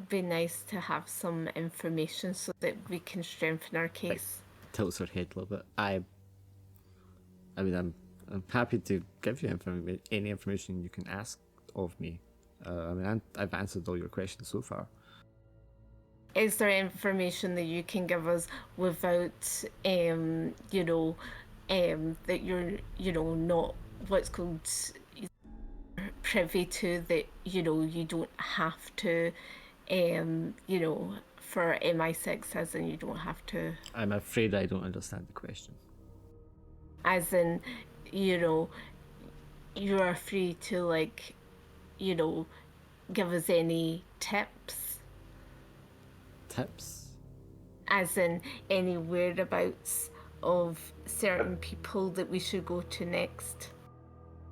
Be nice to have some information so that we can strengthen our case. Tilts her head a little bit. I'm happy to give you any information you can ask of me. I've answered all your questions so far. Is there information that you can give us without, that you're, not what's called privy to, that, you don't have to, for MI6, as in you don't have to... I'm afraid I don't understand the question. As in, you are free to, give us any tips. Tips? As in any whereabouts of certain people that we should go to next.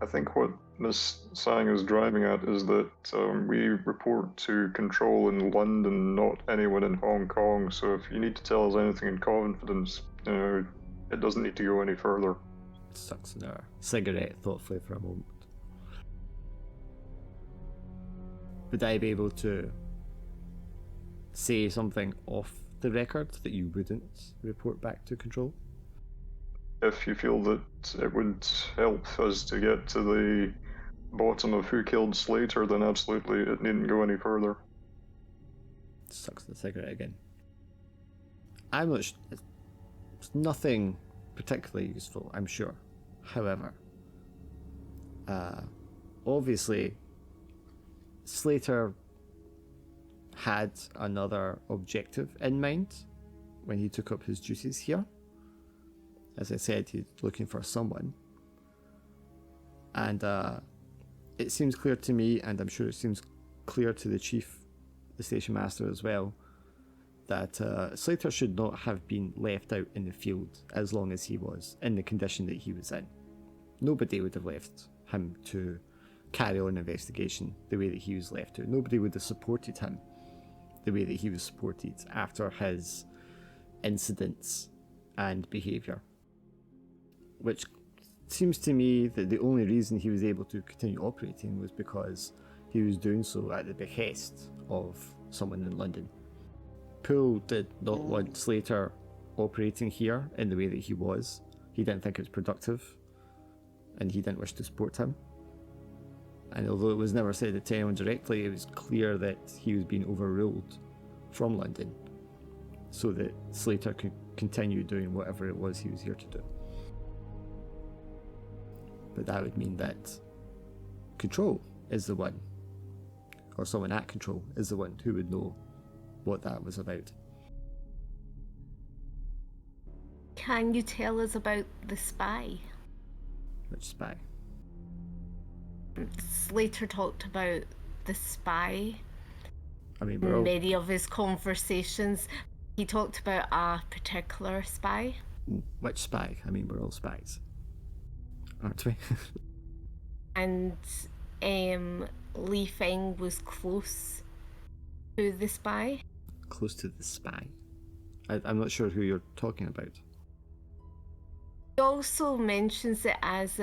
I think what Miss Sang is driving at is that we report to control in London, not anyone in Hong Kong, so if you need to tell us anything in confidence, it doesn't need to go any further. Sucks in her cigarette thoughtfully for a moment. Would I be able to say something off the record that you wouldn't report back to control? If you feel that it would help us to get to the bottom of who killed Slater, then absolutely, it needn't go any further. Sucks the cigarette again. I'm not it's nothing particularly useful, I'm sure. However, obviously, Slater had another objective in mind when he took up his duties here. As I said, he's looking for someone. And it seems clear to me, and I'm sure it seems clear to the chief, the station master as well, that Slater should not have been left out in the field as long as he was, in the condition that he was in. Nobody would have left him to carry on an investigation the way that he was left to. Nobody would have supported him the way that he was supported after his incidents and behaviour. Which seems to me that the only reason he was able to continue operating was because he was doing so at the behest of someone in London. Poole did not want Slater operating here in the way that he was. He didn't think it was productive, and he didn't wish to support him. And although it was never said to anyone directly, it was clear that he was being overruled from London so that Slater could continue doing whatever it was he was here to do. But that would mean that Control is the one, or someone at Control is the one who would know what that was about. Can you tell us about the spy? Which spy? Slater talked about the spy I mean, in many of his conversations. He talked about a particular spy. Which spy? I mean, we're all spies, aren't we? And Li Feng was close to the spy. Close to the spy? I'm not sure who you're talking about. He also mentions it as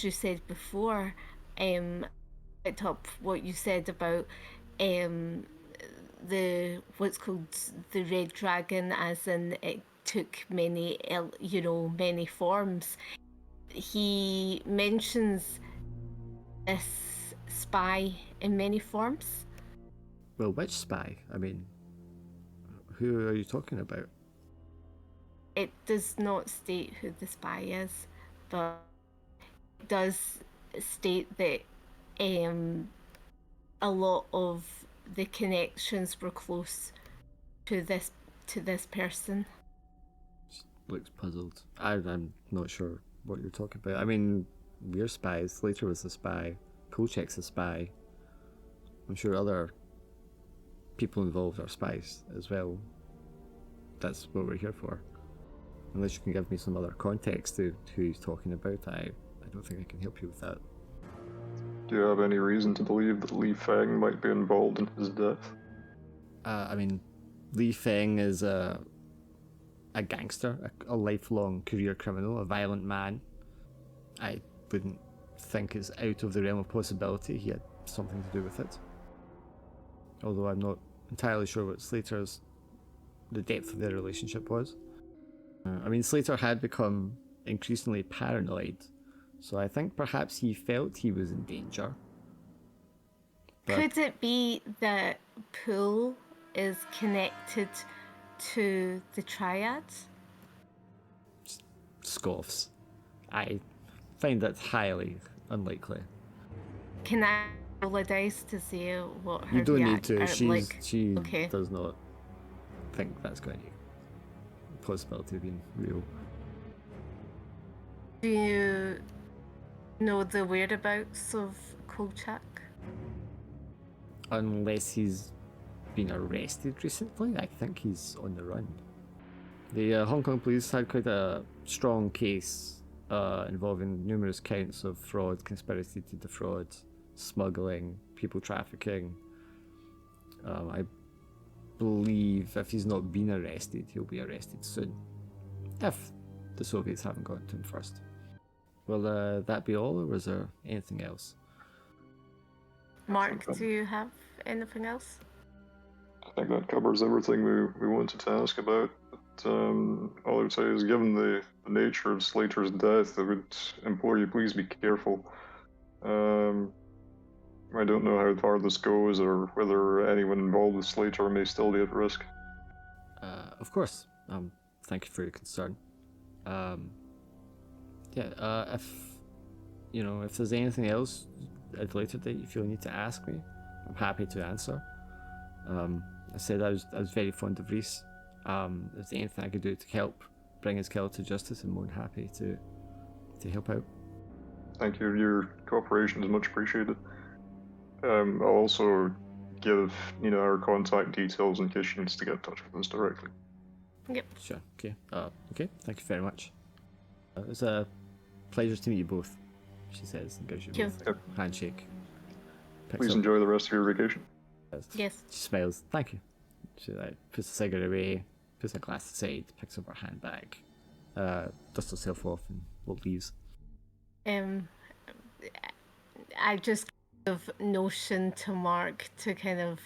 you said before, picked up what you said about the what's called the Red Dragon, as in it took many forms. He mentions this spy in many forms. Well, which spy? I mean, who are you talking about? It does not state who the spy is, but it does state that a lot of the connections were close to this person. Looks puzzled. I'm not sure what you're talking about. I mean, we're spies. Slater was a spy. Kolchak's a spy. I'm sure other people involved are spies as well. That's what we're here for. Unless you can give me some other context to who he's talking about, I don't think I can help you with that. Do you have any reason to believe that Li Feng might be involved in his death? I mean, Li Feng is a gangster, a lifelong career criminal, a violent man. I wouldn't think it's out of the realm of possibility he had something to do with it. Although I'm not entirely sure what the depth of their relationship was. I mean, Slater had become increasingly paranoid, so I think perhaps he felt he was in danger. But Could it be that Poole is connected to the Triads? scoffs. I find that highly unlikely. Can I roll a dice to see what her You don't need to. like, She okay. does not think that's going to be a possibility of being real. Do you know the whereabouts of Kolchak? Unless he's been arrested recently, I think he's on the run. The Hong Kong police had quite a strong case involving numerous counts of fraud, conspiracy to defraud, smuggling, people trafficking. I believe if he's not been arrested, he'll be arrested soon. If the Soviets haven't got to him first. Will that be all, or was there anything else? Mark, do you have anything else? I think that covers everything we wanted to ask about. But all I would say is, given the nature of Slater's death, I would implore you please be careful. I don't know how far this goes, or whether anyone involved with Slater may still be at risk. Of course. Thank you for your concern. If there's anything else later that you feel you need to ask me, I'm happy to answer. I said I was very fond of Reese. If there's anything I could do to help bring his killer to justice, I'm more than happy to help out. Thank you. Your cooperation is much appreciated. I'll also give Nina our contact details in case she needs to get in touch with us directly. Yep. Sure. Okay. Okay. Thank you very much. It was a pleasure to meet you both, she says, and gives you both Yep. a handshake. Picks Please up- enjoy the rest of your vacation. Yes. She smiles. Thank you. She puts the cigarette away, puts her glass aside, picks up her handbag, dusts herself off, and leaves. I just kind of notion to Mark to kind of,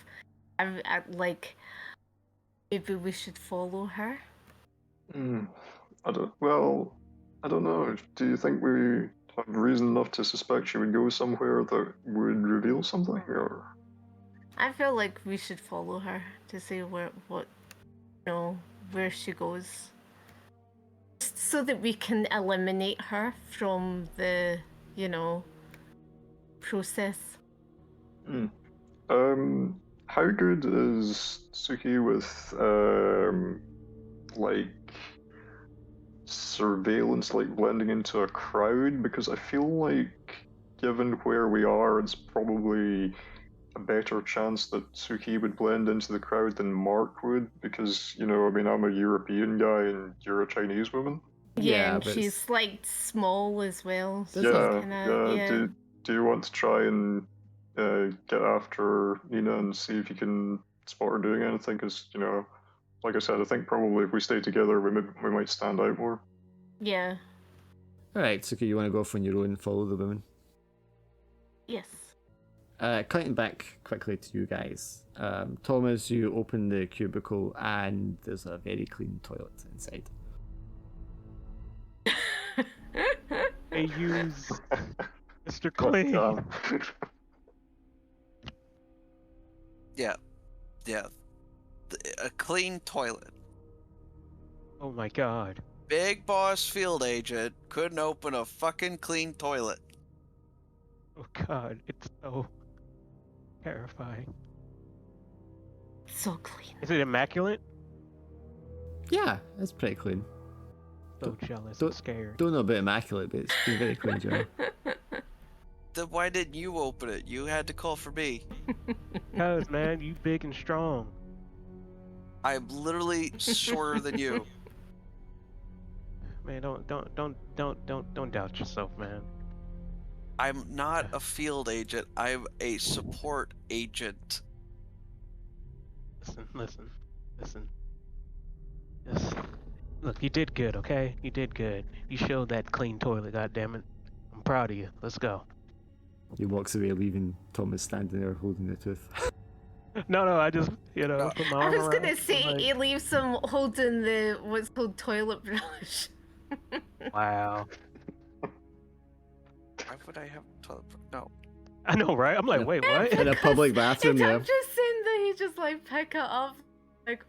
like, maybe we should follow her. I don't know. Do you think we have reason enough to suspect she would go somewhere that would reveal something, or? I feel like we should follow her to see where she goes, just so that we can eliminate her from the process. How good is Suki with like surveillance, like blending into a crowd? Because I feel like, given where we are, it's probably a better chance that Suki would blend into the crowd than Mark would, because, I mean, I'm a European guy and you're a Chinese woman. Yeah, and but she's like small as well. So Yeah, kinda, yeah. Do you want to try and get after Nina and see if you can spot her doing anything? Because, like I said, I think probably if we stay together, we might stand out more. Yeah. Alright, Suki, you want to go off on your own and follow the women? Yes. Cutting back quickly to you guys. Thomas, you open the cubicle and there's a very clean toilet inside. Hey, use Mr. God Clean. damn. Yeah. A clean toilet. Oh my god. Big boss field agent couldn't open a fucking clean toilet. Oh god, it's so terrifying. So clean. Is it immaculate? Yeah, it's pretty clean. So jealous don't- and scared. Don't know about immaculate, but it's been very clean, Joe. Then why didn't you open it? You had to call for me. Cause man, you big and strong. I'm literally shorter than you. Man, don't doubt yourself, man. I'm not a field agent. I'm a support agent. Listen. Just look, you did good, okay? You did good. You showed that clean toilet, goddammit. I'm proud of you. Let's go. He walks away, leaving Thomas standing there holding the tooth. No, I just, put my I arm was around. gonna say I'm like, he leaves him holding the what's called toilet brush. wow. Why would I have toilet? No. I know, right? I'm like, Yeah. wait, what? In a public bathroom, I'm yeah. just saying that he just like pick it up, like.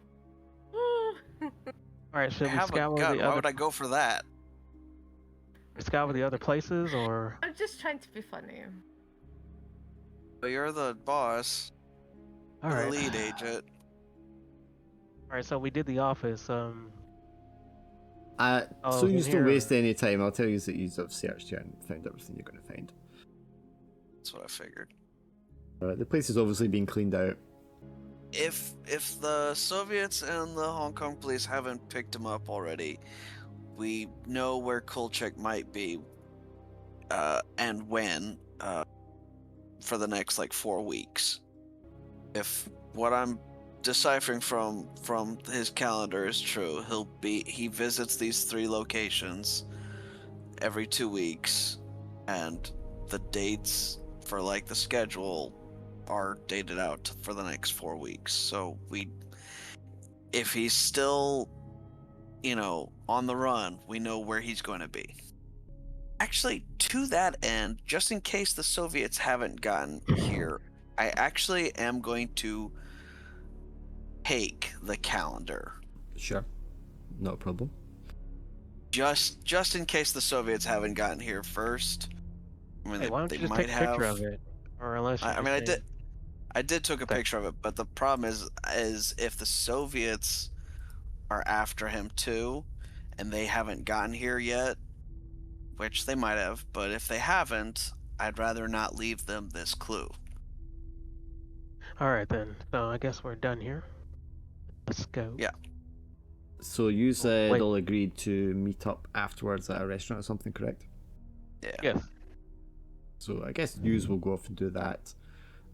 Ooh. Alright, should I we have a scour gun. the Why other would I go for that? places, or I'm just trying to be funny. But you're the boss. You're alright. the lead agent. Alright, so we did the office. So Oh, you in don't here. waste any time. I'll tell you that you have searched here and found everything you're going to find. That's what I figured. The place has obviously been cleaned out. If the Soviets and the Hong Kong police haven't picked him up already, we know where Kolchak might be, and when, for the next 4 weeks. If what I'm deciphering from his calendar is true, he visits these 3 locations every 2 weeks, and the dates for the schedule are dated out for the next 4 weeks. So if he's still, on the run, we know where he's going to be. Actually, to that end, just in case the Soviets haven't gotten here, I actually am going to take the calendar. Sure. Not a problem. Just in case the Soviets haven't gotten here first. I mean, Hey, why don't they you just might take a have. picture of it? Or unless you I just mean, say- I did took a Okay. picture of it, but the problem is if the Soviets are after him too, and they haven't gotten here yet, which they might have, but if they haven't, I'd rather not leave them this clue. Alright then. So I guess we're done here. Let's go. Yeah. So you said Wait. all agreed to meet up afterwards at a restaurant or something, correct? Yeah. Yes. So I guess yous will go off and do that.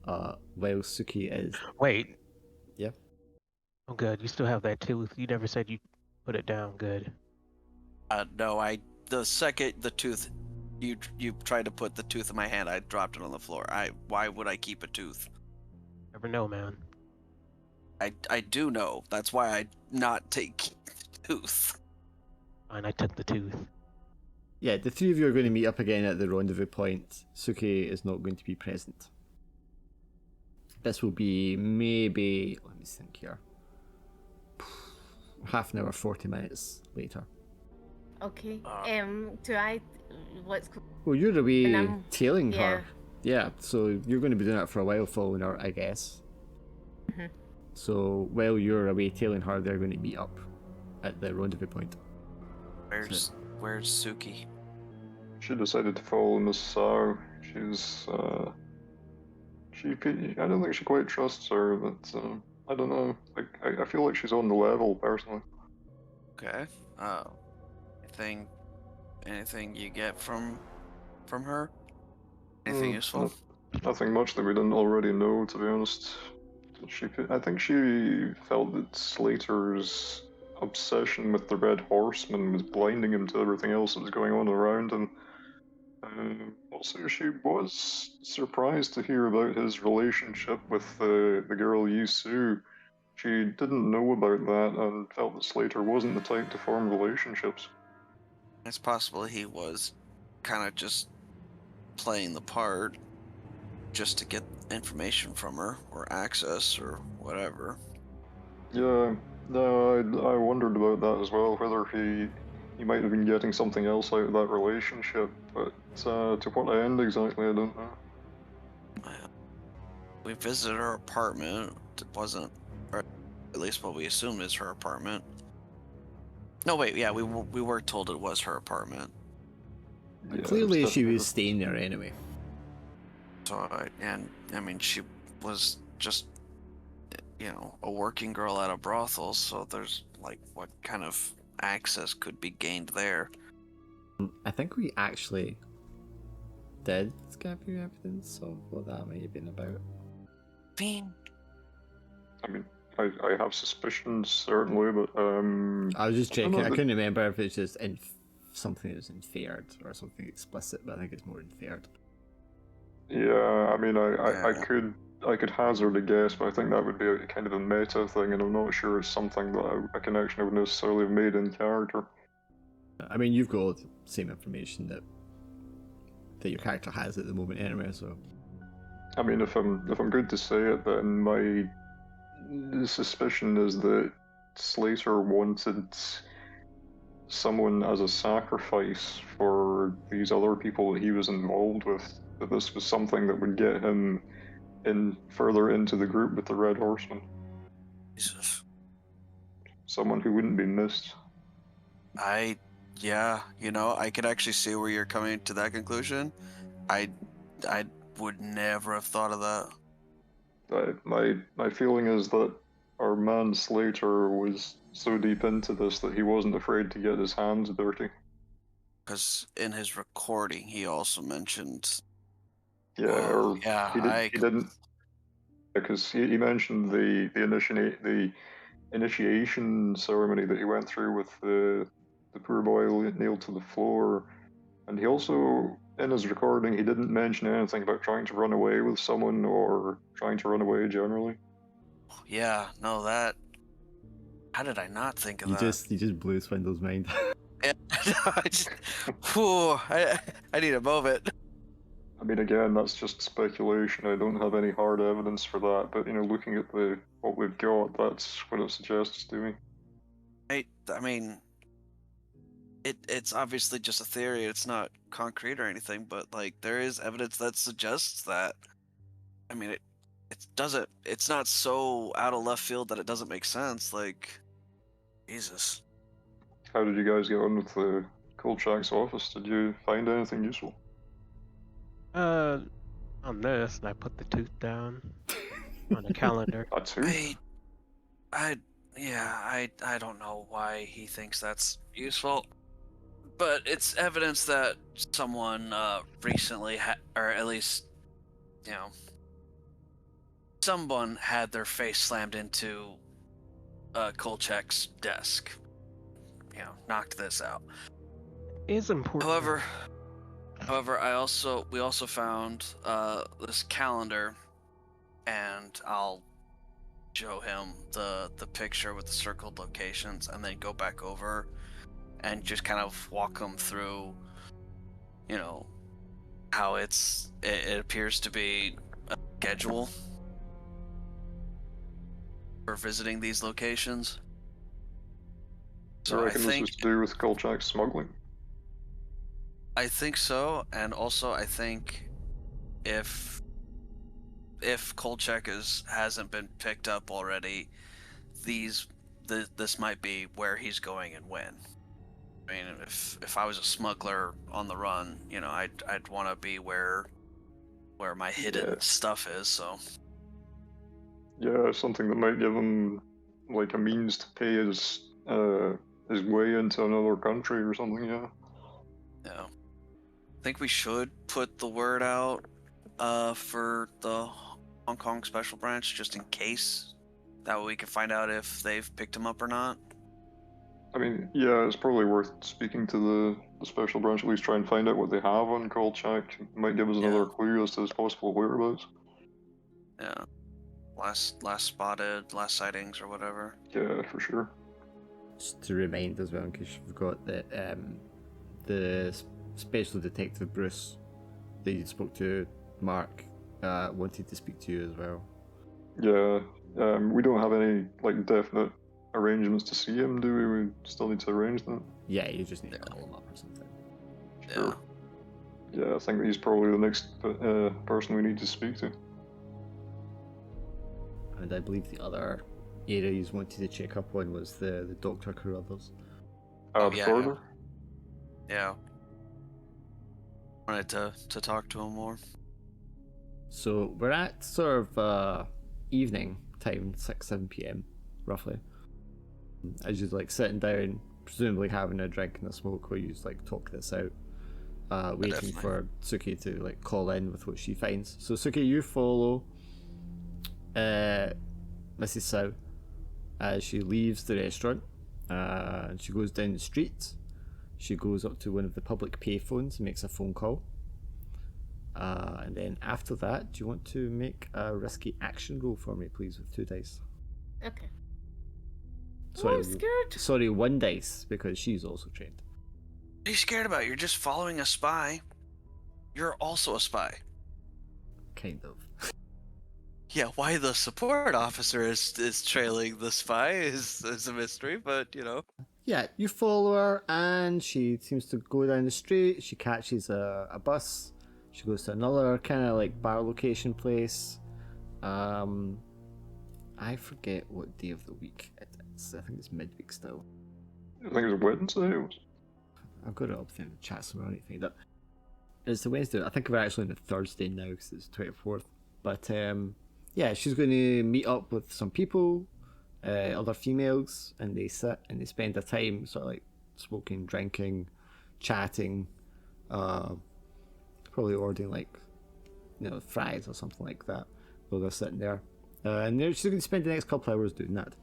While Suki is... Wait. Yeah? Oh good, you still have that tooth. You never said you put it down. Good. No, the second the tooth, you tried to put the tooth in my hand, I dropped it on the floor. Why would I keep a tooth? Never know, man. I do know. That's why I not take the tooth. Fine, I took the tooth. Yeah, the three of you are going to meet up again at the rendezvous point. Suke is not going to be present. This will be maybe, let me think here, half an hour, 40 minutes later. Okay. Do I? What's? Well, you're away I'm- tailing yeah. her. Yeah, so you're going to be doing that for a while, following her, I guess. Mhm. So while you're away tailing her, they're going to meet up at the rendezvous point. Where's Suki? She decided to follow Miss Sao. She's I don't think she quite trusts her, but I don't know. Like I feel like she's on the level personally. Okay. Anything you get from her? Anything useful? Nothing much that we didn't already know, to be honest. I think she felt that Slater's obsession with the Red Horseman was blinding him to everything else that was going on around him. Also, she was surprised to hear about his relationship with the girl Yisu. She didn't know about that and felt that Slater wasn't the type to form relationships. It's possible he was kind of just playing the part just to get information from her or access or whatever. Yeah, no, I wondered about that as well, whether he might have been getting something else out of that relationship, but to what end exactly, I don't know. We visited her apartment. It wasn't, or at least what we assumed is her apartment. No, wait, yeah, we were told it was her apartment. Yeah, Clearly, it's she definitely was staying there anyway. So, I mean, she was just, a working girl at a brothel. So there's like, what kind of access could be gained there? I think we actually did gather evidence of what that might have been about. Fiend. I mean, I have suspicions certainly, but I was just I don't checking. know I that- couldn't remember if it's just something that was inferred or something explicit, but I think it's more inferred. Yeah, I mean, I Yeah. could hazard a guess, but I think that would be a kind of a meta thing, and I'm not sure it's something that a connection I would necessarily have made in character. I mean, you've got the same information that your character has at the moment anyway, so I mean, if I'm good to say it, then my suspicion is that Slater wanted someone as a sacrifice for these other people that he was involved with. That this was something that would get him in further into the group with the Red Horseman. Jesus. Someone who wouldn't be missed. Yeah, I could actually see where you're coming to that conclusion. I would never have thought of that. My feeling is that our man Slater was so deep into this that he wasn't afraid to get his hands dirty. Because in his recording, he also mentioned. Yeah, Whoa, or yeah, he didn't, because he mentioned the initiation ceremony that he went through with the poor boy nailed to the floor, and he also in his recording he didn't mention anything about trying to run away with someone or trying to run away generally. Yeah, no, that. How did I not think of you that? just blew Swindle's mind. Yeah, I just. Whew, I need a moment. I mean, again, that's just speculation. I don't have any hard evidence for that, but looking at what we've got, that's what it suggests to me. I mean, it's obviously just a theory. It's not concrete or anything, but like there is evidence that suggests that. I mean, it doesn't. It's not so out of left field that it doesn't make sense. Like, Jesus. How did you guys get on with the Kolchak's office? Did you find anything useful? On this, and I put the tooth down on a calendar. A tooth? I don't know why he thinks that's useful, but it's evidence that someone recently or at least, someone had their face slammed into Kolchak's desk. Knocked this out. Is important. However, we also found this calendar, and I'll show him the picture with the circled locations, and then go back over and just kind of walk him through you know, how it appears to be a schedule for visiting these locations. I So reckon this was to do with Kolchak's smuggling. I think so, and also I think if Kolchak hasn't been picked up already, this might be where he's going and when. I mean, if I was a smuggler on the run, you know, I'd want to be where my hidden stuff is. So Yeah, something that might give him like a means to pay his way into another country or something. Yeah. yeah, I think we should put the word out for the Hong Kong Special Branch just in case. That way we can find out if they've picked him up or not. I mean, yeah, it's probably worth speaking to the special branch, at least try and find out what they have on Kolchak. Might give us another clue as to his possible whereabouts. Yeah. Last spotted, last sightings or whatever. Yeah, for sure. Just to remind as well, in case you've got that the special detective Bruce that you spoke to, Mark, wanted to speak to you as well. Yeah, we don't have any like definite arrangements to see him, do we? We still need to arrange that. Yeah, you just need to call him up or something. Sure. Yeah, I think he's probably the next person we need to speak to. And I believe the other area you wanted to check up on was the Dr. Carruthers. The corridor? Yeah. Wanted to talk to him more. So we're at sort of evening time, 6-7 p.m. roughly. As you're like sitting down, presumably having a drink and a smoke while you like talk this out, waiting Definitely. for Suki to like call in with what she finds. So Suki, you follow Mrs. Sow as she leaves the restaurant, and she goes down the street. She goes up to one of the public payphones and makes a phone call. And then after that, do you want to make a risky action roll for me, please, with 2 dice? Okay. Sorry, I'm scared. Sorry, 1 dice, because she's also trained. What are you scared about? You're just following a spy. You're also a spy. Kind of. Yeah, why the support officer is trailing the spy is a mystery, but you know. Yeah, you follow her, and she seems to go down the street. She catches a bus. She goes to another kind of like bar location place. I forget what day of the week it is. I think it's midweek still. I think it's Wednesday. I've got it up there in the chat somewhere. I need to find it. It's the Wednesday. I think we're actually on the Thursday now because it's 24th. But yeah, she's going to meet up with some people, other females, and they sit and they spend their time sort of like smoking, drinking, chatting, probably ordering like, you know, fries or something like that while they're sitting there. And she's going to spend the next couple of hours doing that.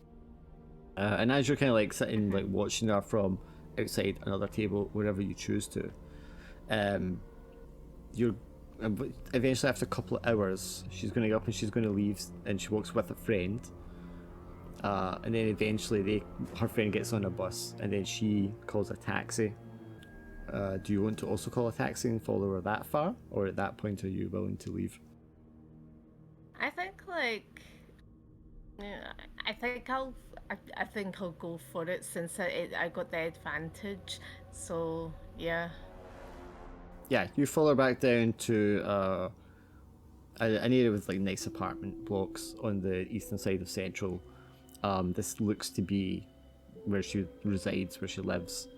And as you're kind of like sitting, like watching her from outside another table, wherever you choose to, you're eventually after a couple of hours, she's going to get up and she's going to leave, and she walks with a friend. And then eventually her friend gets on a bus, and then she calls a taxi. Do you want to also call a taxi and follow her that far, or at that point are you willing to leave? I think like, yeah, I think I'll go for it since I got the advantage. So yeah. Yeah, you follow her back down to an area with like nice apartment blocks on the eastern side of Central. This looks to be where she resides, where she lives,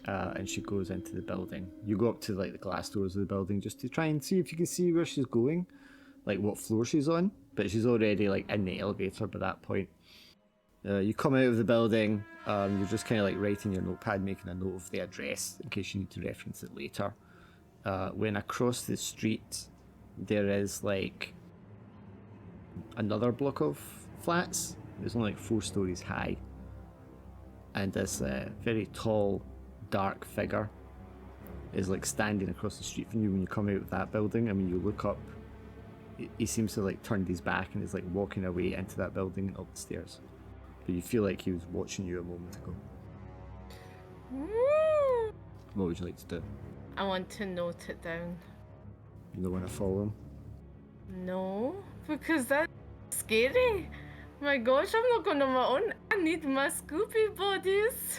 and she goes into the building. You go up to like the glass doors of the building just to try and see if you can see where she's going, like what floor she's on, but she's already like in the elevator by that point. You come out of the building, you're just kind of like writing your notepad, making a note of the address in case you need to reference it later. When across the street there is like another block of flats. There's only like 4 stories high, and this very tall, dark figure is like standing across the street from you when you come out of that building. I mean, you look up, he seems to like turned his back and is like walking away into that building and up the stairs, but you feel like he was watching you a moment ago. What would you like to do? I want to note it down. You don't want to follow him. No, because that's scary. My gosh, I'm not going on my own. I need my Scooby buddies.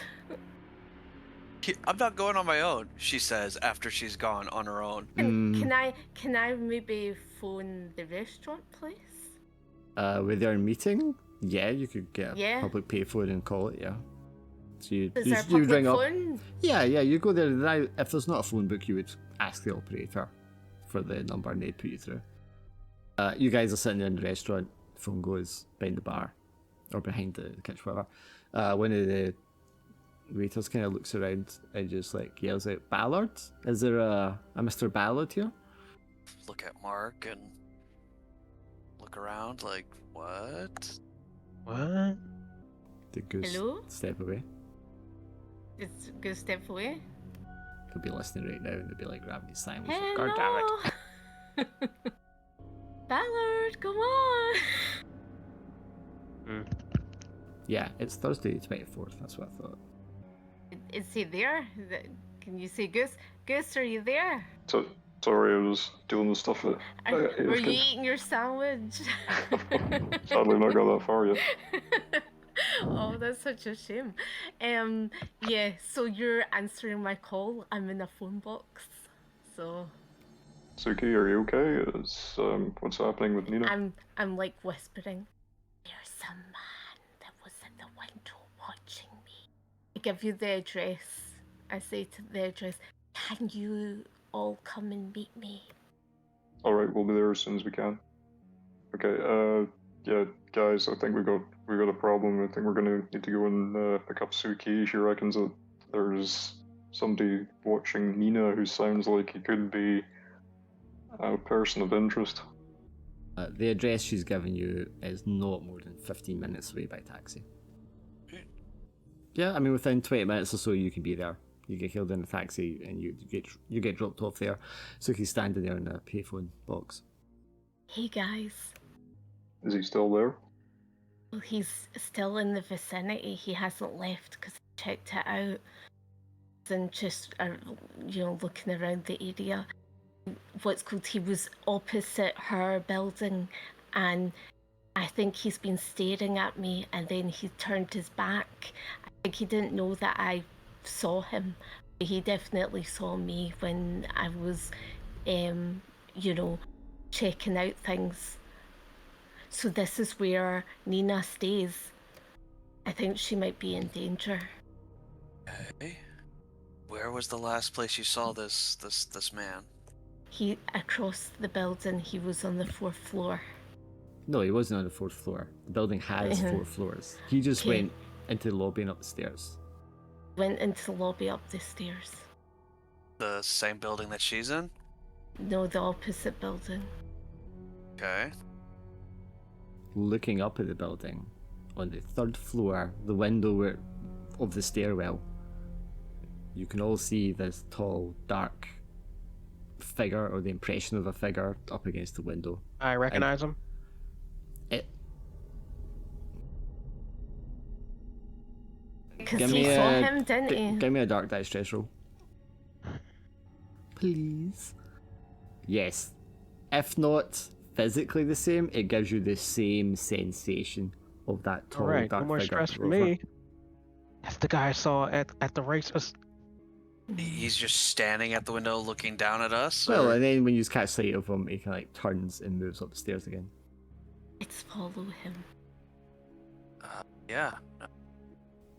I'm not going on my own, she says after she's gone on her own. Can I maybe phone the restaurant place? Where they're meeting? Yeah, you could get a Yeah. public payphone and call it, yeah. So you Is there a public ring up. phone? Yeah, you go there. If there's not a phone book, you would ask the operator for the number and they'd put you through. You guys are sitting in the restaurant, phone goes behind the bar, or behind the kitchen, whatever. One of the waiters kind of looks around and just like yells out, "Ballard? Is there a Mr. Ballard here?" Look at Mark and look around like, what? What? The goose Hello? step away. It's a good step away. He'll be listening right now and they'll be like grabbing his sandwich. Like, God damn it. Hello. Ballard, come on. Yeah, it's Thursday the 24th, that's what I thought. Is he there? Can you see Goose? Goose, are you there? So, sorry, I was doing the stuff that. Were you eating your sandwich? Sadly, not got that far yet. Oh, that's such a shame. Yeah, so you're answering my call. I'm in a phone box. So Suki, are you okay? What's happening with Nina? I'm like whispering. There's a man that was at the window watching me. I give you the address. I say to the address, can you all come and meet me? All right, we'll be there as soon as we can. Okay. Yeah, guys, I think we got a problem. I think we're gonna need to go and pick up Suki. She reckons that there's somebody watching Nina who sounds like he could be a person of interest. The address she's given you is not more than 15 minutes away by taxi. Yeah, I mean within 20 minutes or so you can be there. You get hailed in a taxi and you get dropped off there. Suki's standing there in a payphone box. Hey guys. Is he still there? Well, he's still in the vicinity. He hasn't left because I checked it out. And just, looking around the area. What's called, he was opposite her building and I think he's been staring at me and then he turned his back. I think he didn't know that I saw him. But he definitely saw me when I was, checking out things. So this is where Nina stays. I think she might be in danger. Okay. Where was the last place you saw this man? He, across the building, he was on the 4th floor. No, he wasn't on the 4th floor. The building has 4 floors. He just went into the lobby and up the stairs. Went into the lobby up the stairs. The same building that she's in? No, the opposite building. Okay. Looking up at the building, on the 3rd floor, the window of the stairwell, you can all see this tall, dark figure, or the impression of a figure, up against the window. I recognize him. Because he saw him, didn't he? Give me a dark dice stress roll. Please. Yes. If not physically the same, it gives you the same sensation of that tall, Alright, dark no more figure. stress for me. That's the guy I saw at the races. He's just standing at the window looking down at us? Well, or- and then when you catch sight of him, he kind of like turns and moves up the stairs again. Let's follow him. Yeah.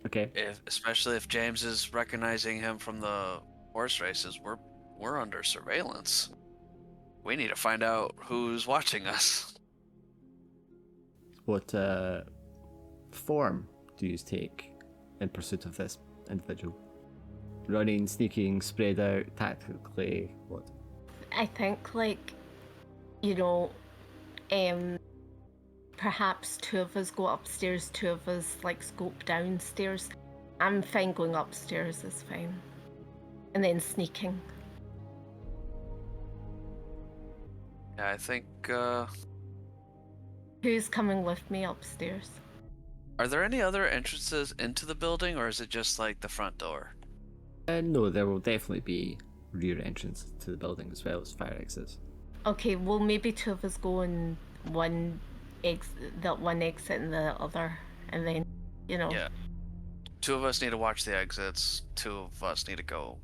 Okay. Especially if James is recognizing him from the horse races, we're under surveillance. We need to find out who's watching us. What form do you take in pursuit of this individual? Running, sneaking, spread out, tactically, what? I think, perhaps 2 of us go upstairs, 2 of us, scope downstairs. I'm fine going upstairs, is fine. And then sneaking. Yeah, I think, Who's coming with me upstairs? are there any other entrances into the building, or is it just, the front door? No, there will definitely be rear entrance to the building as well as fire exits. Okay, well maybe two of us go in one exit and the other, and then Yeah. Two of us need to watch the exits. Two of us need to go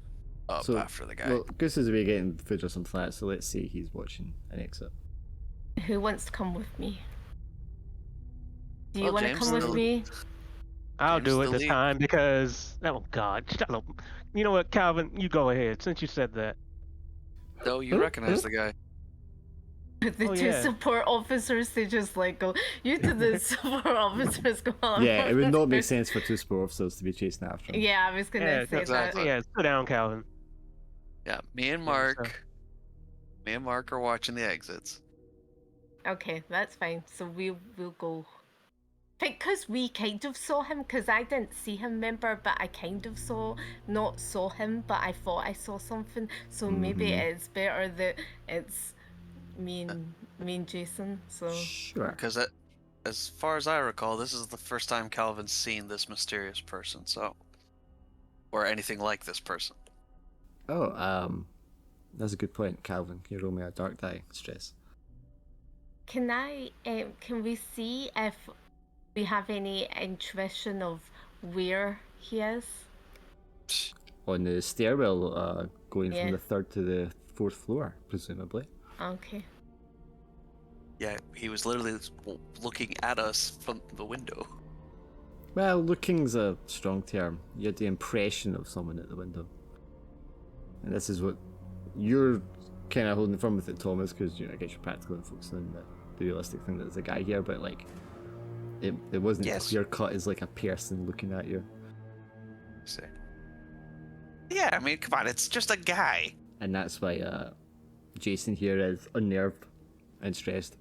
up So, after the guy. well, Goose is away getting food or something like that, so let's say he's watching an exit. Who wants to come with me? Do you Well, want to James come with is the- me? I'll James do is it the this lead. time because oh god, shut up. You know what, Calvin? You go ahead since you said that. No, you recognize the guy. The Oh, two yeah. support officers, they just like go, you two the support officers go on. Yeah, it would not make sense for two spore officers to be chasing after him. Yeah, I was gonna Yeah, say exactly. that. Yeah, sit down, Calvin. Yeah, me and Yeah, Mark. Me and Mark are watching the exits. Okay, that's fine. So we'll go. Because we kind of saw him, because I didn't see him, remember, but I kind of not saw him, but I thought I saw something. So maybe Mhm. it's better that it's me and Jason. So Sure. Because as far as I recall, this is the first time Calvin's seen this mysterious person, so. Or anything like this person. Oh, that's a good point, Calvin. Can you roll me a dark die stress? can we see if we have any intuition of where he is? On the stairwell, going Yeah. from the 3rd to the 4th floor, presumably. Okay. Yeah, he was literally looking at us from the window. Well, looking's a strong term. You had the impression of someone at the window. And this is what you're kind of holding firm with it, Thomas, because I guess you're practical and focusing on the realistic thing that there's a guy here, but like, it wasn't Yes. clear cut as like a person looking at you. See. Yeah, I mean, come on, it's just a guy. And that's why Jason here is unnerved and stressed.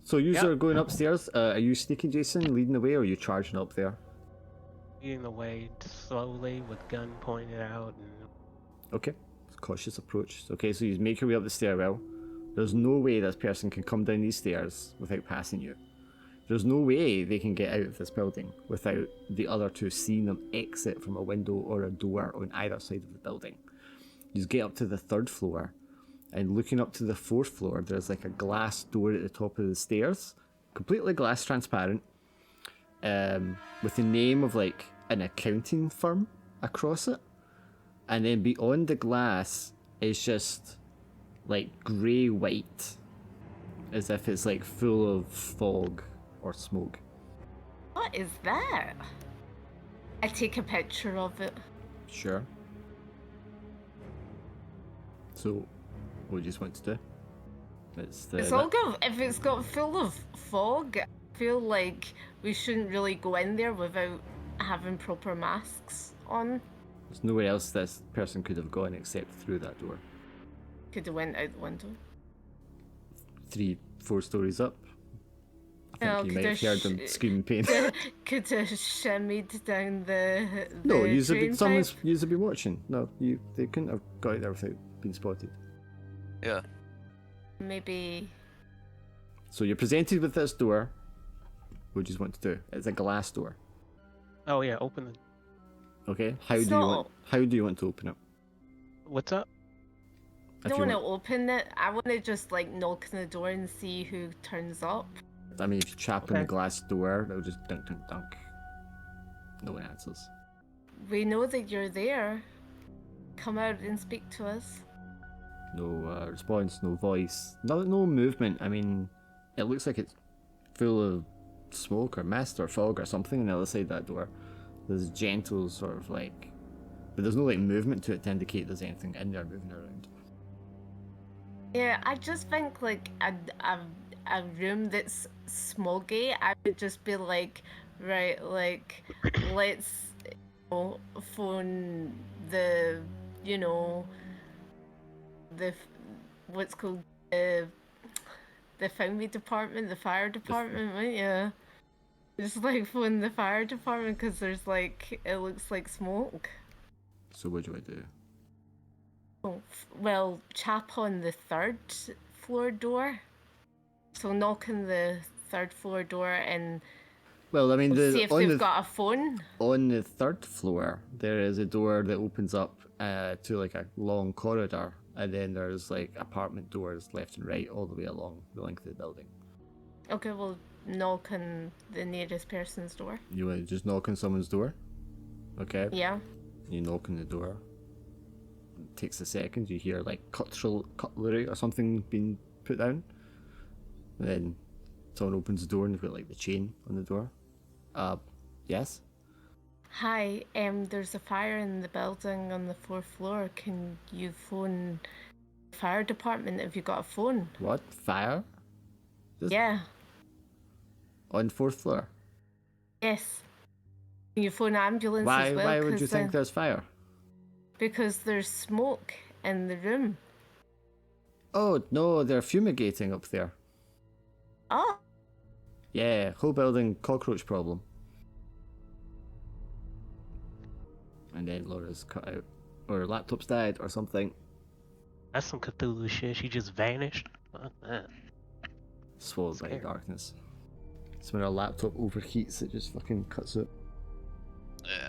So you Yep. are going upstairs. Are you sneaking, Jason, leading the way, or are you charging up there? Leading the way slowly with gun pointed out. And Okay, cautious approach. Okay, so you make your way up the stairwell. There's no way this person can come down these stairs without passing you. There's no way they can get out of this building without the other two seeing them exit from a window or a door on either side of the building. You get up to the 3rd floor, and looking up to the 4th floor, there's like a glass door at the top of the stairs, completely glass transparent, with the name of like an accounting firm across it. And then beyond the glass is just like grey white, as if it's like full of fog or smoke. What is that? I take a picture of it. Sure. So, what do you just want to do? It's all good. If it's got full of fog, I feel like we shouldn't really go in there without having proper masks on. There's nowhere else this person could have gone except through that door. Could have went out the window. 3-4 stories up. I think Oh, you could might have I heard them scream in pain. Could have shimmied down the No, drain pipe. you've been watching. No, they couldn't have got out there without being spotted. Yeah. Maybe. So you're presented with this door. What do you just want to do? It's a glass door. oh yeah, open the. Okay. How It's do you not- want to open it? What's up? I If don't you want to open it. I want to just like knock on the door and see who turns up. I mean, if you chap on the Okay. glass door, it'll just dunk, dunk, dunk. No one answers. We know that you're there. Come out and speak to us. No response, no voice, no movement. I mean, it looks like it's full of smoke or mist or fog or something on the other side of that door. There's gentle sort of like, but there's no like movement to it to indicate there's anything in there moving around. Yeah, I just think like a room that's smoggy, I would just be like, right, like, let's phone the, what's called the family department, the fire department, right? Yeah. Just like phone the fire department because there's like, it looks like smoke. So what do I do? Oh, well, chap on the 3rd floor door. So knock on the 3rd floor door and Well, I mean, See if they've got a phone. on the third floor, there is a door that opens up to like a long corridor, and then there's like apartment doors left and right all the way along the length of the building. Okay, we'll knock on the nearest person's door. You want to just knock on someone's door? Okay. Yeah. You knock on the door. It takes a second. You hear like cutlery or something being put down. And then someone opens the door and they've got like the chain on the door. Yes? Hi, there's a fire in the building on the 4th floor. Can you phone the fire department if you got a phone? What? Fire? Yeah. On 4th floor? Yes. Can you phone ambulance as well? Why would you think there's fire? Because there's smoke in the room. Oh, no, they're fumigating up there. Oh. Yeah, whole building cockroach problem. And then Laura's cut out. Or her laptop's died or something. That's some Cthulhu shit. She just vanished. Fuck that. Swallowed by the Scary. darkness. It's when her laptop overheats, it just fucking cuts it. Yeah.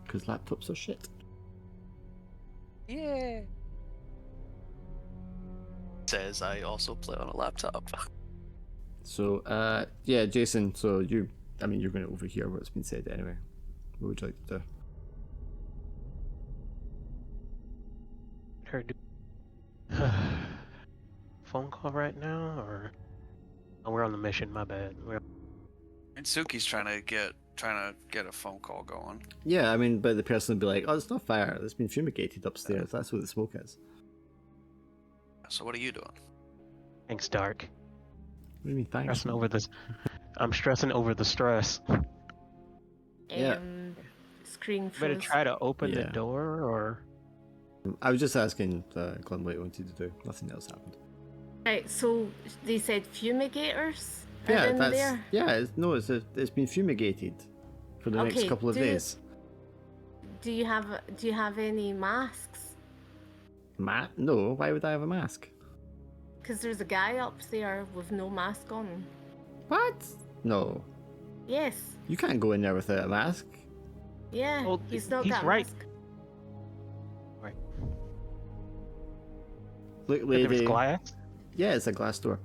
Because laptops are shit. Yeah. Says I also play on a laptop. So, yeah, Jason, so you're going to overhear what's been said anyway. What would you like to do? Her do phone call right now, or oh, we're on the mission. My bad. And Suki's trying to get a phone call going. Yeah, I mean, but the person would be like, oh, it's not fire. It's been fumigated upstairs. That's what the smoke is. So what are you doing? Thanks, Dark. What do you mean, thanks? Stressing over this. I'm stressing over the stress. Yeah. Screen Better froze. try to open the Yeah. door, or I was just asking Glenn what he wanted to do. Nothing else happened. Right, so they said fumigators are Yeah, in that's there? it's been fumigated for the next Okay, couple of days. Do you have any masks? Matt? No, why would I have a mask? Because there's a guy up there with no mask on. What? No, Yes. you can't go in there without a mask. Yeah, Well, he's not he's got a right. mask. right? Look, But there was lady. glass. Yeah, it's a glass door.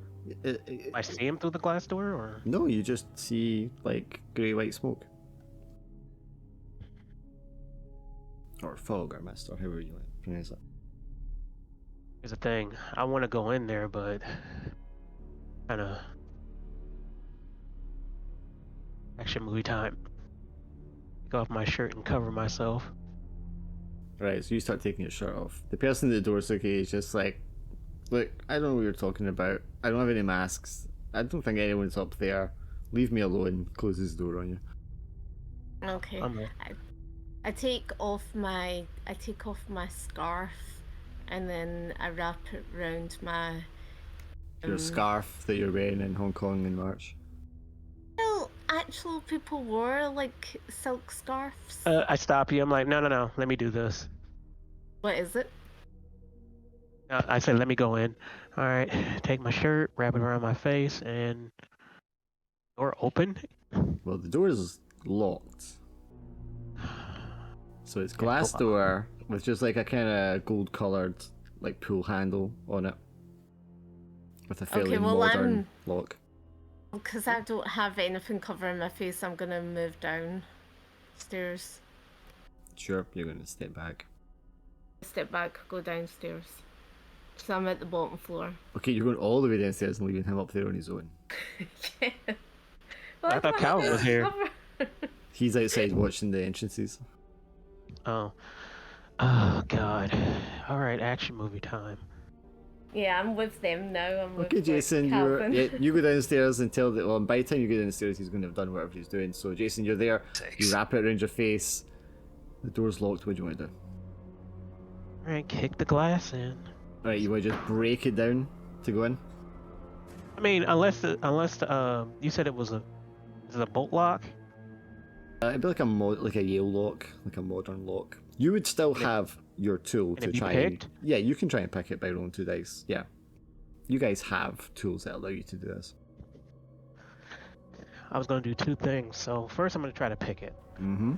I see him through the glass door, or No, you just see like grey-white smoke. Or fog or mist or however you want to pronounce it. here's the thing. I want to go in there, but kind of action movie time. Take off my shirt and cover myself. Right, so you start taking your shirt off. The person at the door, Suki, is just like, look, I don't know what you're talking about. I don't have any masks. I don't think anyone's up there. Leave me alone. Closes the door on you. Okay. I'm there. I take off my scarf and then I wrap it around my Your scarf that you're wearing in Hong Kong in March. Well, actual people wore like silk scarves. I stop you. I'm like, no. Let me do this. What is it? I said, let me go in. All right. Take my shirt, wrap it around my face, and door open. Well, the door is locked. So it's glass door with just like a kind of gold-coloured like pull handle on it. With a fairly Okay, well, modern lock. Because I don't have anything covering my face, I'm gonna move downstairs. Sure, you're going to step back. Step back, go downstairs. So I'm at the bottom floor. Okay, you're going all the way downstairs and leaving him up there on his own. Yeah. Well, I thought wanted Calvin to was here. cover- He's outside watching the entrances. Oh, God. All right, action movie time. Yeah, I'm with them now. I'm Okay, with Jason, Calvin. you go downstairs and tell well, by the time you get downstairs, he's going to have done whatever he's doing. So, Jason, you're there. You wrap it around your face. The door's locked. What do you want to do? All right, kick the glass in. Right, you want to just break it down to go in? I mean, unless you said is it a bolt lock? It'd be like a Yale lock, like a modern lock. You would still have your tool Can to it be try picked? and yeah, you can try and pick it by rolling 2 dice. Yeah, you guys have tools that allow you to do this. I was gonna do two things. So first, I'm gonna try to pick it. Mm-hmm.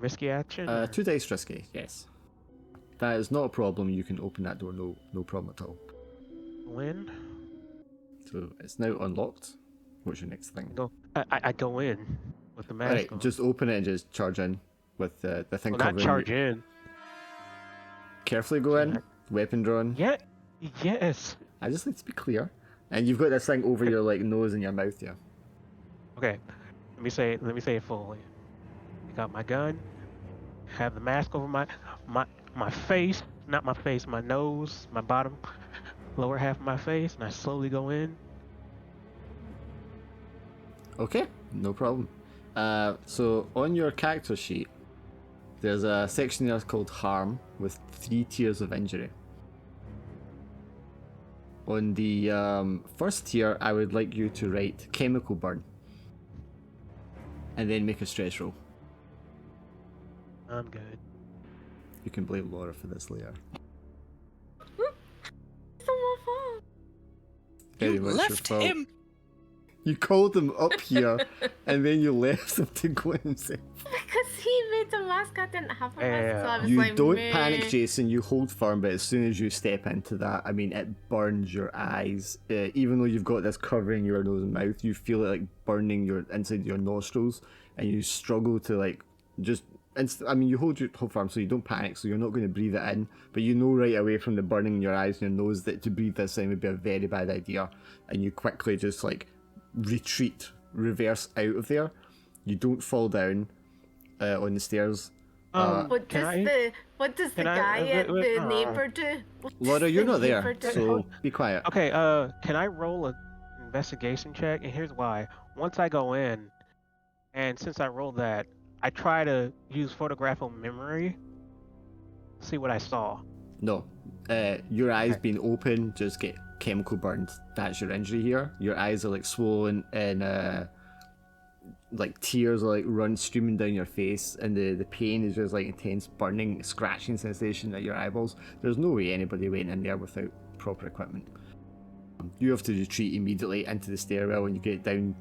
Risky action. or- 2 dice risky, yes. That is not a problem. You can open that door, no problem at all. Win. So it's now unlocked. What's your next thing? I go in with the mask Alright, on. just open it and just charge in with the thing Well, not covering charge you. in. Carefully go in, Check. weapon drawn. Yeah. Yes. I just like to be clear. And you've got this thing over your like nose and your mouth, yeah. Okay. Let me say it fully. I got my gun. Have the mask over my face, not my face, my nose, my bottom, lower half of my face, and I slowly go in. Okay, no problem. So on your character sheet, there's a section there called Harm with 3 tiers of injury. On the first tier, I would like you to write Chemical Burn. And then make a stress roll. I'm good. You can blame Laura for this later. It's not my fault. Very You much your left fault. him. You called him up here, and then you left him to go himself. Because he made a mask, I didn't have a mask, so I was You like, don't meh. panic, Jason. You hold firm, but as soon as you step into that, I mean, it burns your eyes. Even though you've got this covering your nose and mouth, you feel it like burning your inside your nostrils, and you struggle to like just. I mean, you hold firm, so you don't panic, so you're not going to breathe it in. But you know right away from the burning in your eyes and your nose that to breathe this in would be a very bad idea, and you quickly just like reverse out of there. You don't fall down on the stairs. What Can does I- the guy at the neighbor do? What Laura, does you're the not there, neighbor do? so be quiet. Okay, can I roll a investigation check? And here's why. Once I go in, and since I rolled that, I try to use photographic memory, see what I saw. No. Your eyes being open just get chemical burned. That's your injury here. Your eyes are like swollen and like tears are like streaming down your face, and the pain is just like intense burning, scratching sensation at your eyeballs. There's no way anybody went in there without proper equipment. You have to retreat immediately into the stairwell when you get down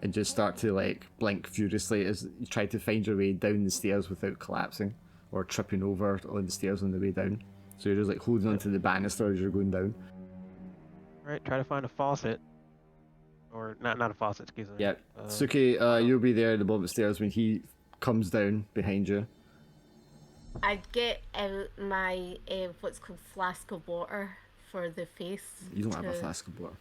and just start to like blink furiously as you try to find your way down the stairs without collapsing or tripping over on the stairs on the way down. So you're just like holding onto the banister as you're going down. Right, try to find a faucet. Or not a faucet, excuse me. Yeah. Suki, you'll be there at the bottom of the stairs when he comes down behind you. I'd get out my what's called flask of water for the face. You don't have a to- flask of water.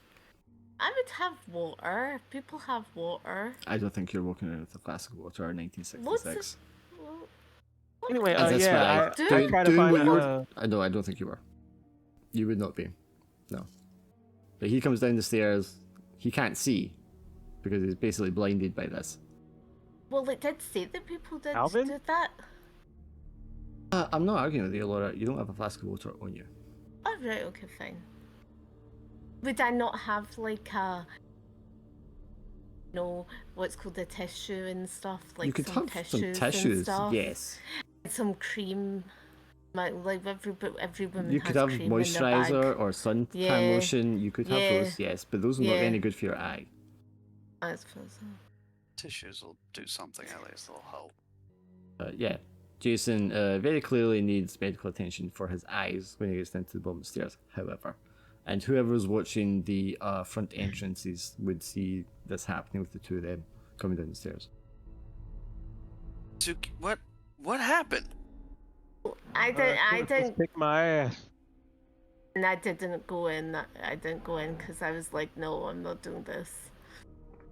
I would have water. People have water. I don't think you're walking around with a flask of water in 1966. Well, Anyway, As this yeah, guy, I try to doing find what you're- a... No, I don't think you were. You would not be. No. But he comes down the stairs. He can't see because he's basically blinded by this. well, it did say that people did Alvin? do that. I'm not arguing with you, Laura. You don't have a flask of water on you. Oh, right, okay, fine. Would I not have like a, what's called the tissue and stuff? Like you could some have some tissues tissues, and stuff. yes. Some cream. Like every woman You has could have cream in their bag. moisturizer or suntan Yeah. lotion. You could have Yeah. those, yes, but those are not Yeah. any good for your eye. I suppose so. Tissues will do something at least. They'll help. Yeah, Jason very clearly needs medical attention for his eyes when he gets down to the bottom of the stairs, however. And whoever's watching the front entrances would see this happening with the two of them coming down the stairs. Suki, what happened? I didn't, Kick my ass. and I didn't go in. I didn't go in because I was like, no, I'm not doing this.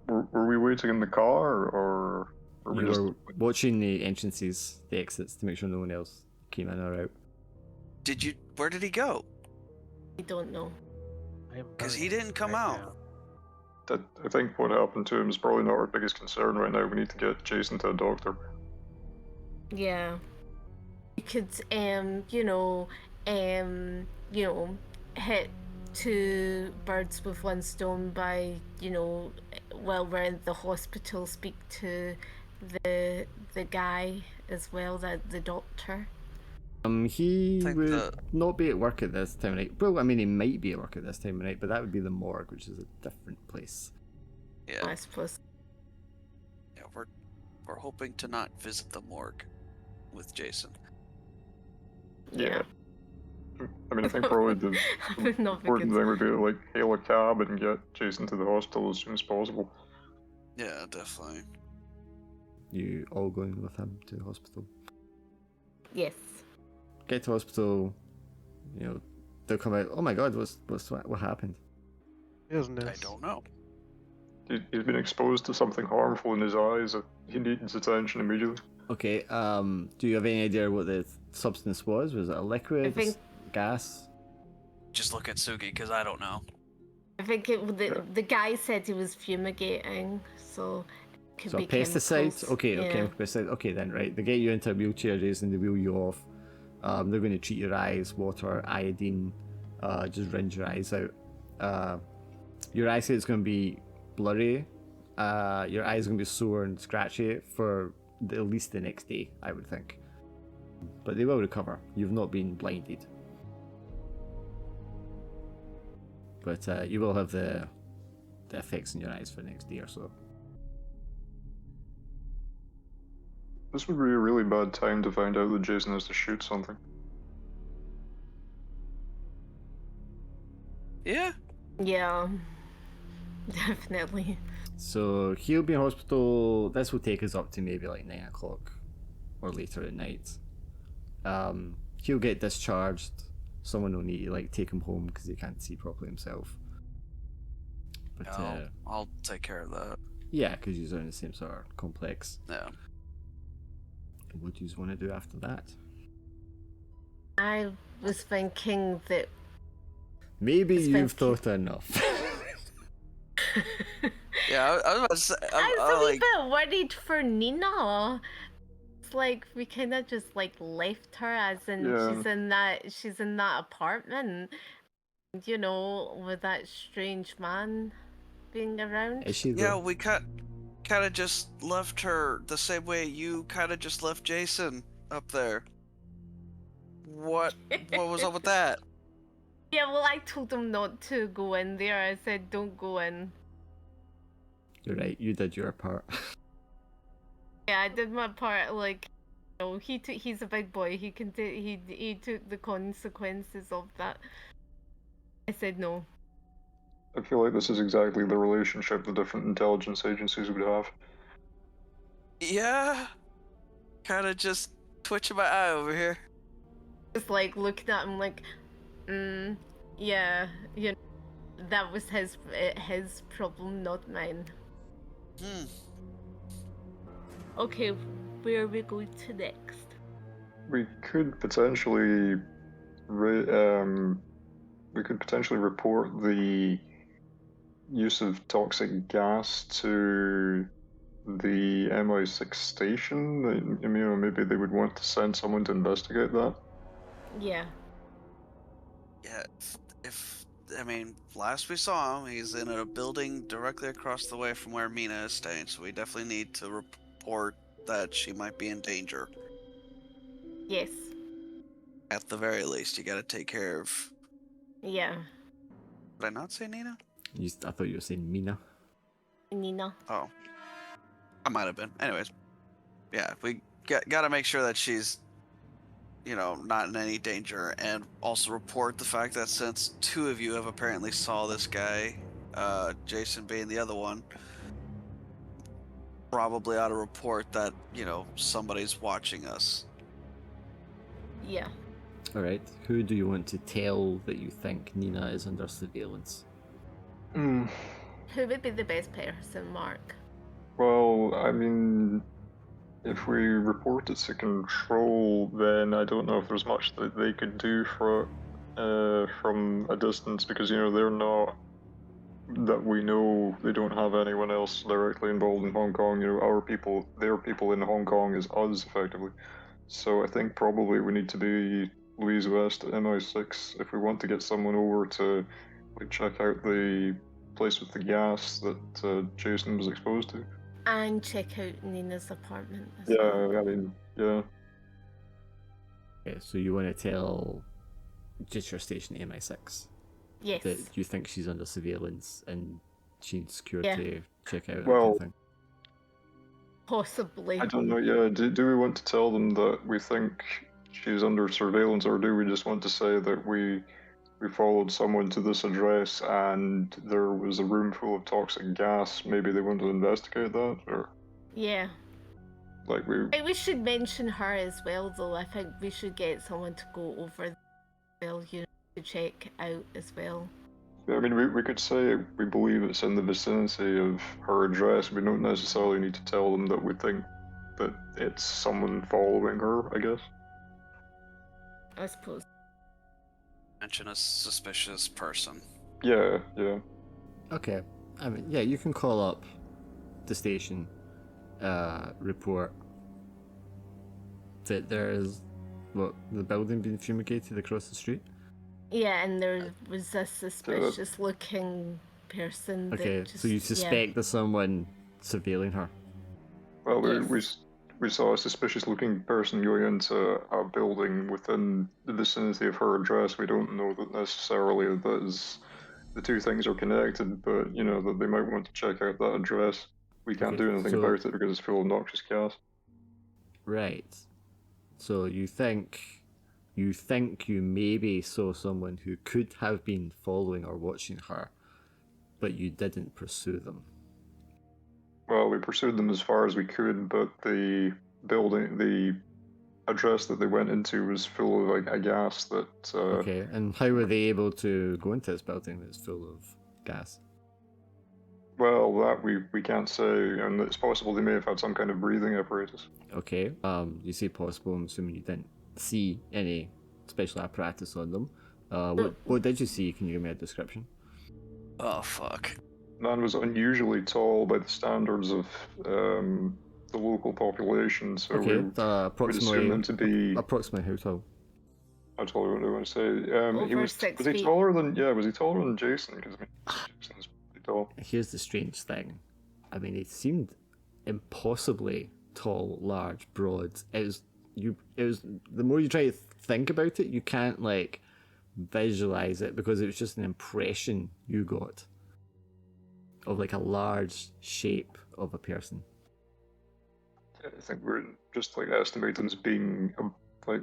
Were we waiting in the car, or were we You just... were watching the entrances, the exits, to make sure no one else came in or out. Where did he go? I don't know. Because he didn't come out. I think what happened to him is probably not our biggest concern right now. We need to get Jason to a doctor. Yeah. You could, hit two birds with one stone by, while we're in the hospital, speak to the guy as well, the doctor. He Think would the- not be at work at this time of night. Well, I mean, he might be at work at this time of night, but that would be the morgue, which is a different place. Yeah, I suppose. yeah, we're hoping to not visit the morgue with Jason. Yeah. I mean, I think probably the Not important because thing would be to, like, hail a cab and get Jason to the hospital as soon as possible. Yeah, definitely. You all going with him to hospital? yes. Get to hospital. You know, they'll come out. Oh my God, what happened? Business. I don't know. He's been exposed to something harmful in his eyes. He needs attention immediately. Okay. Do you have any idea what the substance was? Was it a liquid, think- gas? Just look at Sugi, because I don't know. I think the guy said he was fumigating, so it could So be pesticides? chemicals. Okay, yeah. chemical pesticide. Okay then, right. They get you into a wheelchair, Jason, they wheel you off. They're going to treat your eyes, water, iodine, just rinse your eyes out. Your eyesight's going to be blurry. Your eyes are going to be sore and scratchy for at least the next day, I would think. But they will recover. You've not been blinded. But you will have the effects in your eyes for the next day or so. This would be a really bad time to find out that Jason has to shoot something. Yeah. Yeah. Definitely. So he'll be in hospital. This will take us up to maybe like 9 o'clock or later at night. He'll get discharged. Someone will need to like take him home because he can't see properly himself. But I'll take care of that. yeah, because you're in the same sort of complex. Yeah. What do you want to do after that? I was thinking that Maybe It's you've been- thought enough. Yeah, I was about to say. I was a wee like, bit worried for Nina. It's like we kind of just like left her, as in Yeah. she's in that apartment, you know, with that strange man being around. Is she yeah, though? we kind of just left her the same way you kind of just left Jason up there. What was up with that? Yeah, well, I told him not to go in there. I said, don't go in. You're right. You did your part. Yeah, I did my part. Like, you know, he's a big boy. He can he took the consequences of that. I said no. I feel like this is exactly the relationship the different intelligence agencies would have. Yeah. Kind of just twitching my eye over here. Just like looking at him like, yeah, you know, that was his problem, not mine. Hmm. Okay, where are we going to next? We could potentially, report the use of toxic gas to the MI6 station. You know, maybe they would want to send someone to investigate that. Yeah. Yeah. If I mean, last we saw him, he's in a building directly across the way from where Mina is staying. So we definitely need to report that she might be in danger. Yes. At the very least, you got to take care of. Yeah. Did I not say Nina? I thought you were saying Mina. Nina. Oh, I might have been. Anyways, yeah, we got to make sure that she's, you know, not in any danger, and also report the fact that since two of you have apparently saw this guy, Jason being the other one, probably ought to report that, you know, somebody's watching us. Yeah. All right. Who do you want to tell that you think Nina is under surveillance? Who would be the best person, Mark? Well, I mean, if we report it to control, then I don't know if there's much that they could do from a distance, because, you know, they're not, that we know, they don't have anyone else directly involved in Hong Kong. You know, our people, their people in Hong Kong is us, effectively. So I think probably we need to be Louise West at MI6 if we want to get someone over to like check out the place with the gas that Jason was exposed to. And check out Nina's apartment as Yeah, well. I mean, yeah. Okay, so you want to tell just your station MI6 Yes. that you think she's under surveillance and she needs security check out, that kind Well, of thing. Possibly. I don't know. Yeah, do we want to tell them that we think she's under surveillance, or do we just want to say that we followed someone to this address and there was a room full of toxic gas? Maybe they want to investigate that, or Yeah. like we. I think we should mention her as well, though. I think we should get someone to go over there, to check out as well. Yeah, I mean, we could say we believe it's in the vicinity of her address. We don't necessarily need to tell them that we think that it's someone following her, I guess. I suppose. Mention a suspicious person. Yeah. Okay. I mean, yeah, you can call up the station, report that there's the building being fumigated across the street. Yeah, and there was a suspicious looking person. Okay, that just, so you suspect there's someone surveilling her. Well, Yes. we saw a suspicious-looking person going into a building within the vicinity of her address. We don't know that necessarily that is the two things are connected, but that they might want to check out that address. We can't Okay, do anything so- about it because it's full of noxious gas. Right. So you think you maybe saw someone who could have been following or watching her, but you didn't pursue them. Well, we pursued them as far as we could, but the address that they went into was full of like a gas that. Okay, and how were they able to go into this building that's full of gas? Well, that we can't say, and it's possible they may have had some kind of breathing apparatus. Okay, you say possible, I'm assuming you didn't see any special apparatus on them. What did you see? Can you give me a description? Oh fuck. Man was unusually tall by the standards of the local population, so Okay, we'd assume him to be. approximately how tall? How tall would I want to say? He Over was. 6 Was he feet. taller than? Yeah, was he taller than Jason? Because I mean, Jason's pretty tall. Here's the strange thing. I mean, he seemed impossibly tall, large, broad. It was the more you try to think about it, you can't like visualize it because it was just an impression you got of like a large shape of a person. I think we're just like estimating as being like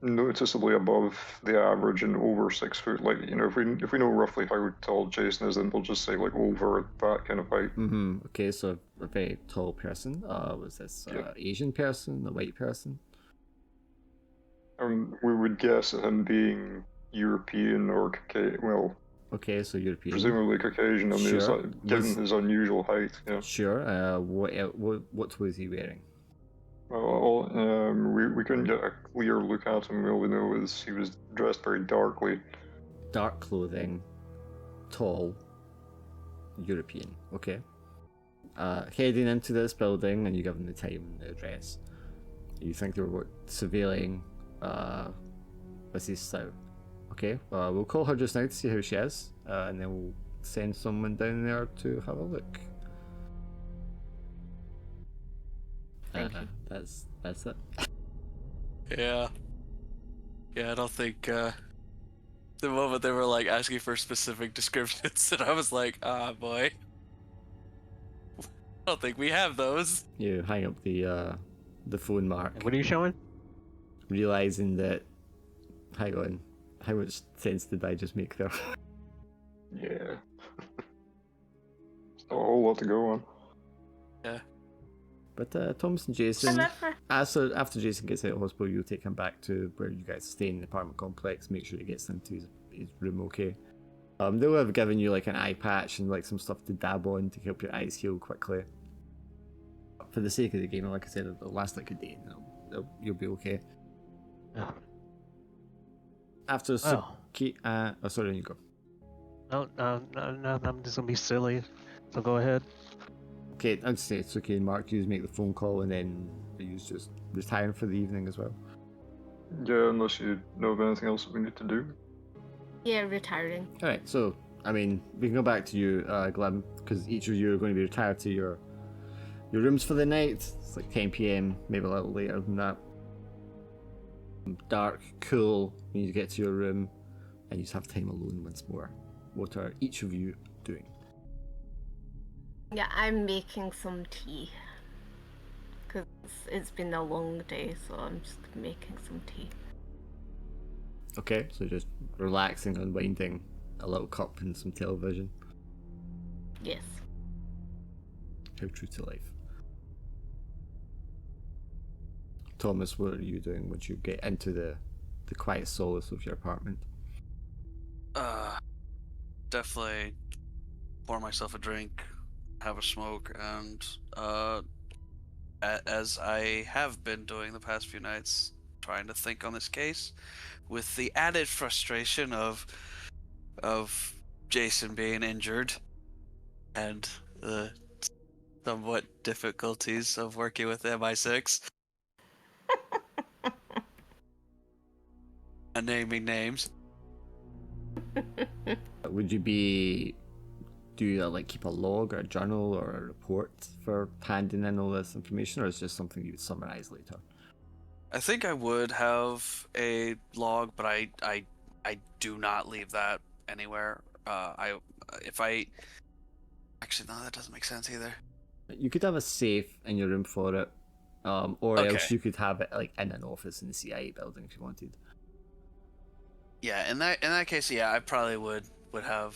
noticeably above the average and over 6 foot. Like if we know roughly how tall Jason is, then we'll just say like over that kind of height. Mm-hmm. Okay, so a very tall person. Was this Asian person, a white person? We would guess at him being European or Caucasian. Well, Okay, so European. presumably Caucasian. I mean, Sure. given his unusual height. Yeah. Sure. What was he wearing? Well, we couldn't get a clear look at him. All we know is he was dressed very darkly. Dark clothing, tall, European. Okay. Heading into this building, and you give them the time and the address. You think they were surveilling Mrs. South. Okay. We'll call her just now to see how she is, and then we'll send someone down there to have a look. Thank you. That's it. Yeah. Yeah, I don't think the moment they were like asking for specific descriptions and I was like, ah boy. I don't think we have those. You hang up the phone, Mark, What are you showing? realizing that. Hang on, how much sense did I just make there? Yeah. It's not a whole lot to go on. Yeah. But Thomas and Jason, However, after Jason gets out of hospital, you'll take him back to where you guys stay in the apartment complex. Make sure he gets into his room okay. They'll have given you like an eye patch and like some stuff to dab on to help your eyes heal quickly. For the sake of the game, like I said, it'll last like a day. And you'll be okay. Oh. After Oh. sorry, you go. No, I'm just gonna be silly. So go ahead. Okay, I'd say it's okay, Mark. You just make the phone call and then you just retire for the evening as well. Yeah, unless you know of anything else that we need to do. yeah, retiring. Alright, so, I mean, we can go back to you, Glim, because each of you are going to be retired to your rooms for the night. It's like 10 PM, maybe a little later than that. Dark, cool, you need to get to your room, and you just have time alone once more. What are each of you doing? Yeah, I'm making some tea. Because it's been a long day, so I'm just making some tea. Okay, so just relaxing, unwinding, a little cup and some television. Yes. How true to life. Thomas, what are you doing once you get into the quiet solace of your apartment? Definitely pour myself a drink, have a smoke, and as I have been doing the past few nights, trying to think on this case, with the added frustration of Jason being injured and the somewhat difficulties of working with MI6 and naming names. Would you do you like keep a log or a journal or a report for handing in all this information, or is it just something you would summarize later? I think I would have a log, but I do not leave that anywhere. If I actually no, that doesn't make sense either. You could have a safe in your room for it, or Okay. else you could have it like in an office in the CIA building if you wanted. Yeah, in that case, yeah, I probably would have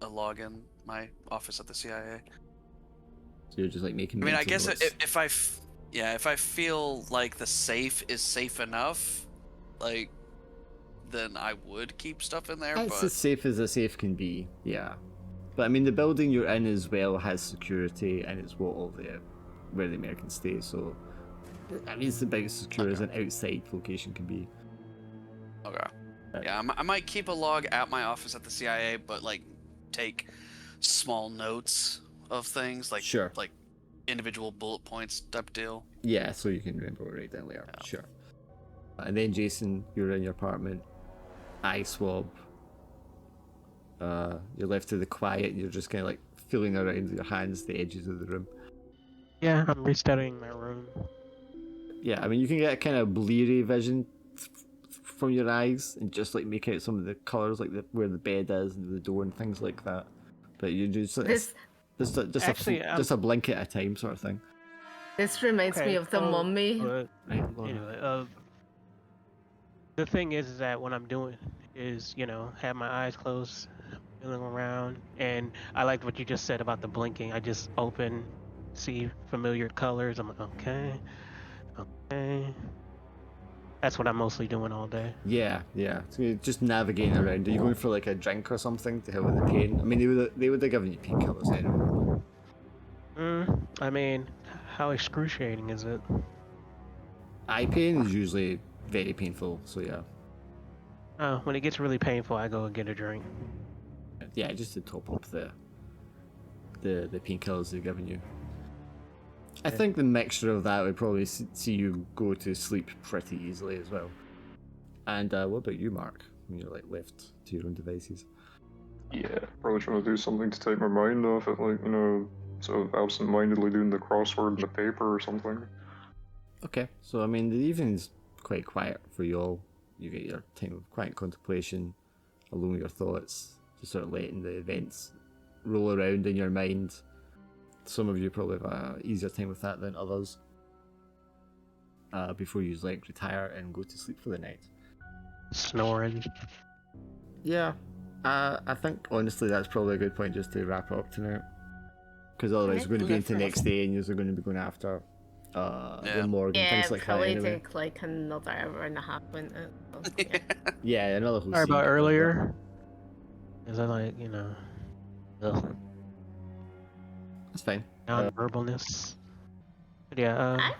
a log in my office at the CIA. So you're just like making. I mean, I mental guess notes. if I feel like the safe is safe enough, like, then I would keep stuff in there. It's But as safe as a safe can be, yeah. But I mean, the building you're in as well has security, and it's where the Americans stay. So I mean, it's about as secure as an outside location can be. okay, yeah, I might keep a log at my office at the CIA, but like take small notes of things, like Sure. like individual bullet points type deal. Yeah, so you can remember what right down later. Yeah. Sure. And then Jason, you're in your apartment. Eye swab. You're left to the quiet. And you're just kind of like feeling around with your hands the edges of the room. Yeah, I'm restudying my room. Yeah, I mean you can get a kind of bleary vision from your eyes and just like make out some of the colors, like where the bed is and the door and things like that. But you just This just a blink at a time sort of thing. this reminds me of the mummy. But Right, go on. anyway, the thing is that what I'm doing is, have my eyes closed, feeling around, and I liked what you just said about the blinking. I just open, see familiar colors. I'm like, okay. That's what I'm mostly doing all day. Yeah. So you're just navigating around. Are you going for like a drink or something to help with the pain? I mean, they would have given you painkillers anyway. I mean, how excruciating is it? Eye pain is usually very painful, so yeah. When it gets really painful, I go and get a drink. Yeah, just to top up the painkillers they've given you. I think the mixture of that would probably see you go to sleep pretty easily as well. And what about you, Mark, when you're like left to your own devices? Yeah, probably trying to do something to take my mind off it, like, sort of absent-mindedly doing the crossword in the paper or something. Okay, so I mean, the evening's quite quiet for you all. You get your time of quiet contemplation, alone with your thoughts, just sort of letting the events roll around in your mind. Some of you probably have an easier time with that than others. Before you like retire and go to sleep for the night. Snoring. Yeah, I think honestly that's probably a good point just to wrap up tonight. Because otherwise we're going to be into next day and you're going to be going after the morgue and Yeah, things like that probably anyway. take like another hour and a half, wouldn't it? So, yeah. Yeah, another whole Sorry scene about to cover. earlier. Is that like, ugh, That's fine. non-verbalness? But yeah, I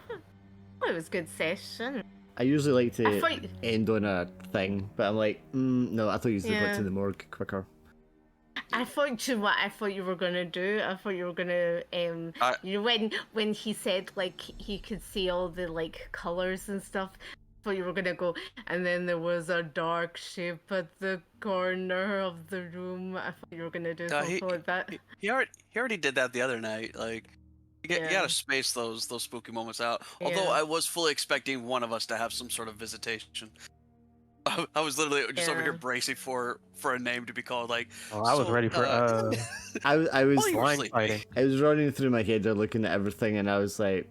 thought it was a good session. I usually like I to thought- end on a thing, but I'm like, no, I thought you should go Yeah. to the morgue quicker. I thought you were gonna do. I thought you were gonna when he said like he could see all the like colors and stuff. I thought you were gonna go, and then there was a dark shape at the corner of the room. I thought you were gonna do something like that. He already did that the other night. Like, you Yeah. gotta space those spooky moments out. Although Yeah. I was fully expecting one of us to have some sort of visitation I was literally just over here Yeah. bracing for a name to be called. Like, Oh, I was so, ready for I was while you were blind sleeping. fighting. I was running through my head, looking at everything, and I was like,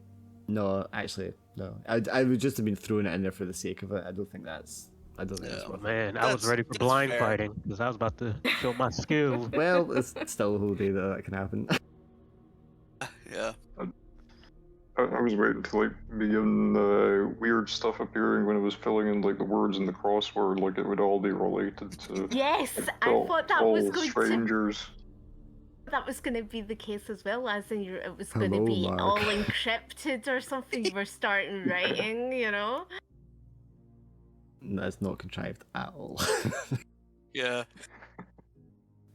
no, actually, no. I would just have been throwing it in there for the sake of it. I don't think that's Yeah. worth it. Man, I was That's- ready for that's blind fair. fighting because I was about to show my skills. Well, it's still a whole day that can happen. Yeah. I was waiting to like begin weird stuff appearing when it was filling in like the words in the crossword, like it would all be related to Yes, I all, thought that all was going to. strangers. That was going to be the case as well, as in it was going to Hello, be Mark. all encrypted or something. You were starting writing, you know. That's not contrived at all. Yeah.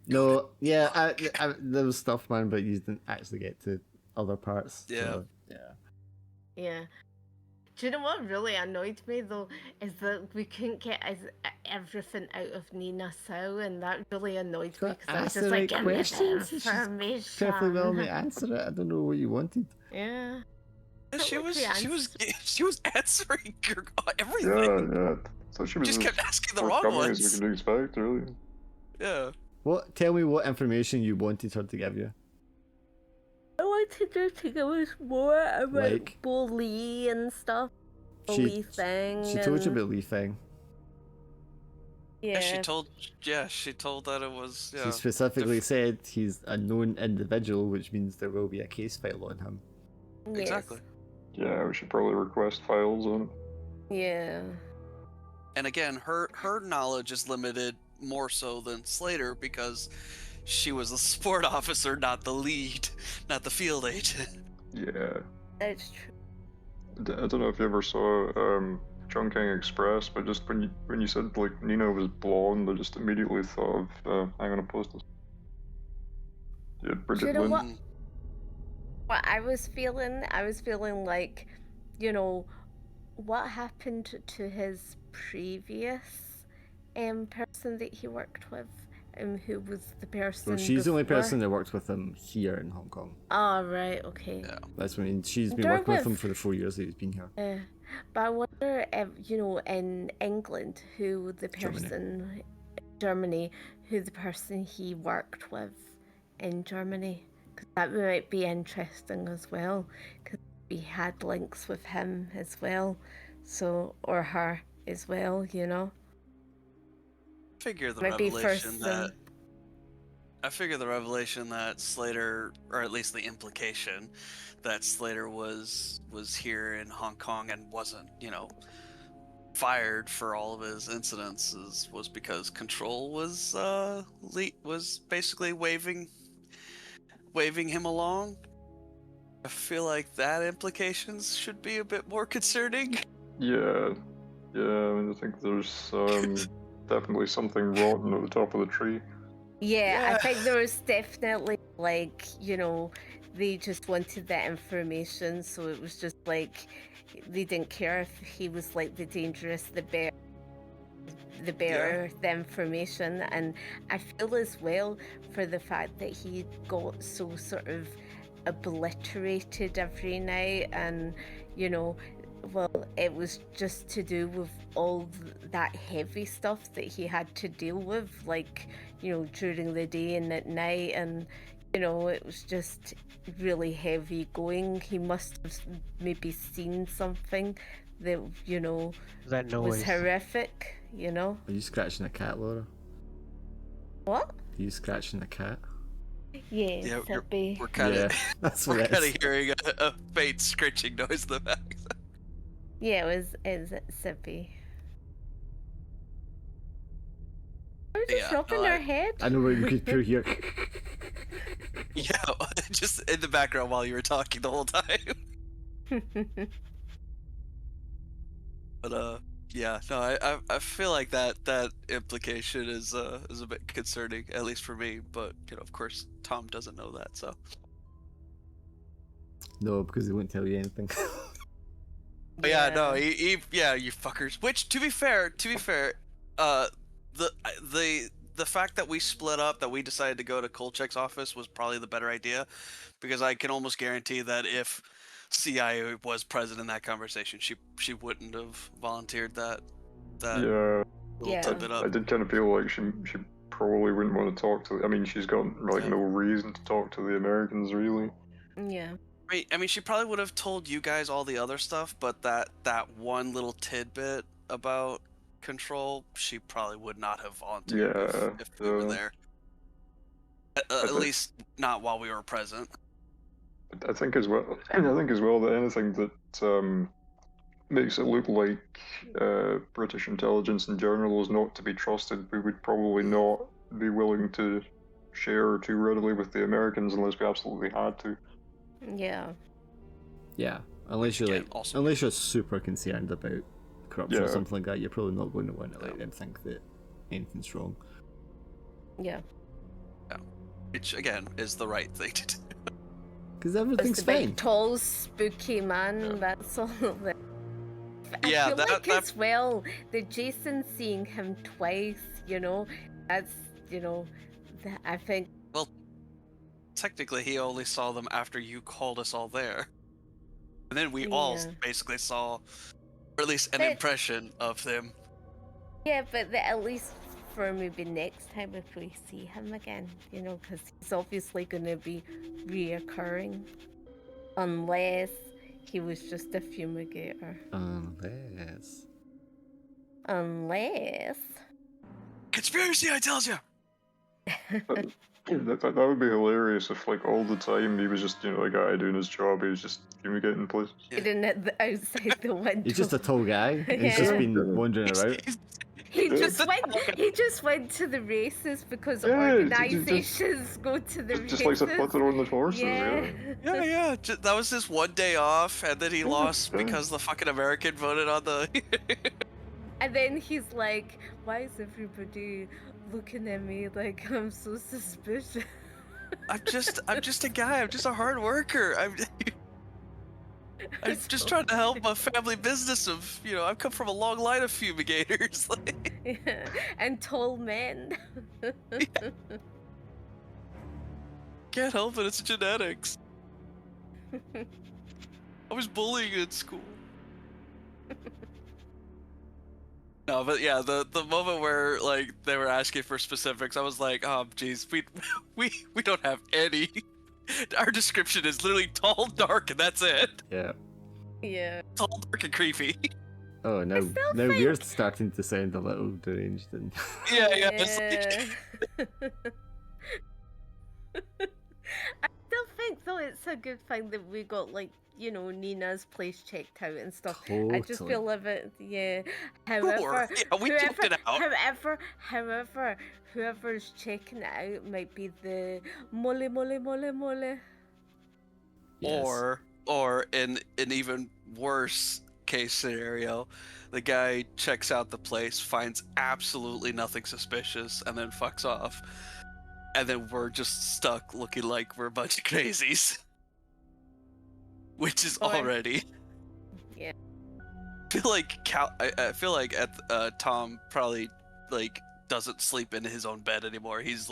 No, yeah, there was stuff, man, but you didn't actually get to other parts. Yeah. So, yeah. Yeah. Do you know what really annoyed me though is that we couldn't get everything out of Nina Sow, and that really annoyed me Got because I was asked just the like, right give me the questions, and she's information. perfectly willing to answer it. I don't know what you wanted. Yeah. She Felt was like she was answering everything. Yeah. So she was Just as kept asking the wrong forthcoming as ones. we could expect, really. Yeah. Tell me what information you wanted her to give you. I wanted her to give us more about Like? Bully and stuff. She Bully thing. She told you and- about Lee Thing. Yeah. She told that it was. Yeah. She specifically said he's a known individual, which means there will be a case file on him. Yes. Exactly. Yeah, we should probably request files on it. Yeah. And again, her knowledge is limited more so than Slater because she was the support officer, not the lead, not the field agent. Yeah. That's true. I don't know if you ever saw Chungking Express, but just when you said like Nina was blonde, I just immediately thought of I'm gonna post this. Yeah, Bridget you know Lynn. what? What I was feeling like, you know, what happened to his previous person that he worked with, who was the person. Well, she's the only before? person that worked with him here in Hong Kong. Oh, right, okay. Yeah. That's when she's been They're working with him with- for the 4 years that he's been here. But I wonder if, you know, in England, who the Germany. person, Germany, who the person he worked with in Germany. Because that might be interesting as well. Because we had links with him as well. So, or her as well, you know. Figure the Might be revelation first. that I figure the revelation that Slater, or at least the implication that Slater was here in Hong Kong and wasn't, you know, fired for all of his incidences was because Control was basically waving him along. I feel like that implications should be a bit more concerning. Yeah. I mean, I think there's definitely something rotten at the top of the tree. Yeah, Yeah. I think there was definitely, like, you know, they just wanted that information, so it was just like they didn't care if he was like the dangerous, the bearer the information. And I feel as well for the fact that he got so sort of obliterated every night, and you know, well, it was just to do with all that heavy stuff that he had to deal with, like, you know, during the day and at night, and you know, it was just really heavy going. He must have maybe seen something that, you know, That noise. was horrific, you know. Are you scratching a cat, Laura? What? Are you scratching a cat? Yes, Yeah, it'd be. We're kind of That's what we're it kind is. of hearing a faint screeching noise in the back. Yeah, it was Sippy. We're just Yeah, rubbing no, our head. I know what you could hear. Yeah, just in the background while you were talking the whole time. But yeah, no, I feel like that implication is a bit concerning, at least for me. But you know, of course, Tom doesn't know that, so. No, because he won't tell you anything. But yeah, no, yeah, you fuckers. Which, to be fair, the fact that we split up, that we decided to go to Kolchak's office was probably the better idea, because I can almost guarantee that if CIA was present in that conversation, she wouldn't have volunteered that. Yeah. Little Yeah. tidbit I up. did kind of feel like she probably wouldn't want to talk to. I mean, she's got like Yeah. no reason to talk to the Americans, really. Yeah. I mean, she probably would have told you guys all the other stuff, but that one little tidbit about control, she probably would not have volunteered Yeah, if we were yeah. there. I At think- least not while we were present. I think as well. I think as well that anything that makes it look like British intelligence in general is not to be trusted, we would probably not be willing to share too readily with the Americans unless we absolutely had to. Yeah. Yeah, unless you're Yeah, like, also- unless you're super concerned about corruption or Yeah. something like that, you're probably not going to want to let them think that anything's wrong. Yeah. Which again is the right thing to do. Because It's everything's the big, fine. tall, spooky man. Yeah. That's all of it. I Yeah, feel that- like that- as well, the Jason seeing him twice, that's, that I think, Technically, he only saw them after you called us all there, and then we all Yeah. basically saw, or at least an But- impression of them. yeah, but at least for maybe next time if we see him again, because he's obviously going to be reoccurring. Unless he was just a fumigator. Unless. Unless. Conspiracy, I tells you. That would be hilarious if, like, all the time he was just, a guy doing his job. He was just fumigating places. Yeah. Hidden at the outside the window. He's just a tall guy. He's just Yeah. been wandering around. He just the went. tall guy. He just went to the races because Yeah, organizations go to the races. Just likes to flutter on the horses, Yeah. Yeah. That was his one day off, and then he Yeah, lost yeah. because the fucking American voted on the. And then he's like, "Why is everybody looking at me like I'm so suspicious?" I'm just a guy. I'm just a hard worker. I'm just trying to help my family business of, I've come from a long line of fumigators. Yeah. And tall men. Can't help it, it's genetics. I was bullying in school. No, but yeah, the moment where like they were asking for specifics, I was like, oh geez, we don't have any. Our description is literally tall, dark, and that's it. Yeah. Yeah. Tall, dark, and creepy. Oh, now still we're think- starting to sound a little deranged. And Yeah. It's like, I still think though it's a good thing that we got like Nina's place checked out and stuff. I just Totally. feel a bit yeah. sure. However, Yeah, we checked it out. however, whoever's checking it out might be the mole. Yes. Or in an even worse case scenario, the guy checks out the place, finds absolutely nothing suspicious, and then fucks off. And then we're just stuck looking like we're a bunch of crazies. Which is Or- already. Yeah. I feel like Tom probably like doesn't sleep in his own bed anymore. He's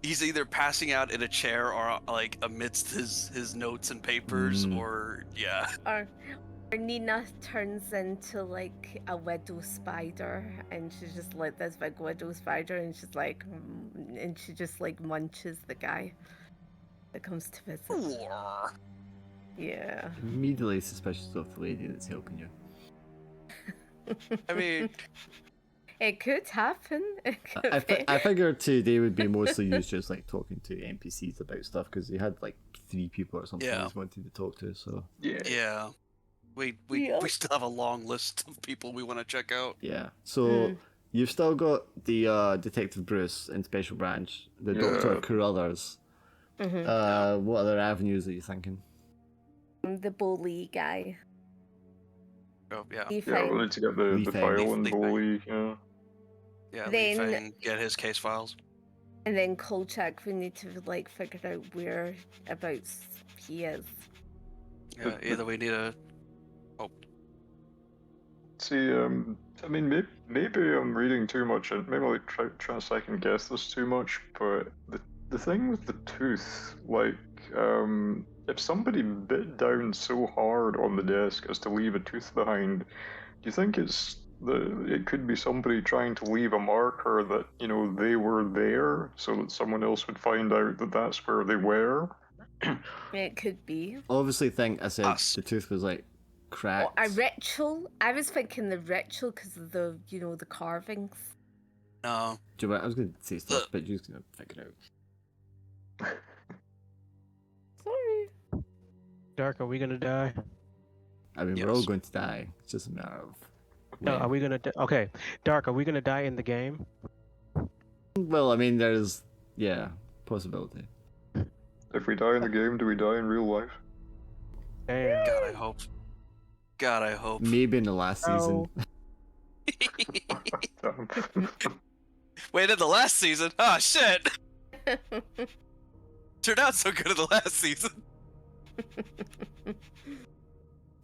either passing out in a chair or like amidst his notes and papers or yeah. Or Nina turns into like a widow spider, and she's just like this big widow spider, and she's like, and she just like munches the guy that comes to visit. Yeah. Immediately suspicious of the lady that's helping you. I mean, It could happen. It could be. I figured today would be mostly used just like talking to NPCs about stuff because they had like 3 people or something Yeah. they wanted to talk to. So yeah. We Yeah. still have a long list of people we want to check out. yeah. So you've still got the Detective Bruce in Special Branch, the Doctor Yeah. Carruthers. What other avenues are you thinking? The bully guy. Oh yeah. Lee Yeah, Fang. we'll need to get the Lee Fang. file and Lee Fang. bully. Yeah. Yeah, Then- Lee Fang, get his case files. And then Kolchak, we need to like figure out whereabouts he is. Yeah, either we need a See, I mean, maybe I'm reading too much, and maybe I'll try to second guess this too much. But the thing with the tooth, like, if somebody bit down so hard on the desk as to leave a tooth behind, do you think it's it could be somebody trying to leave a marker that they were there, so that someone else would find out that that's where they were. It could be. Obviously, think I said Us. the tooth was like Or cracked. a ritual. I was thinking the ritual because of the the carvings. No. Do you know what? I was going to say stuff, but you're just going to figure it out. Sorry. Dark, are we gonna die? I mean, we're all Yes. going to die. It's just a matter of. No, when. are we gonna? Okay, Dark, are we gonna die in the game? Well, I mean, there's possibility. If we die in the game, do we die in real life? Damn. God, I hope. God, I hope. Maybe in the last season. Damn. Wait, in the last season? Oh shit! Turned out so good in the last season.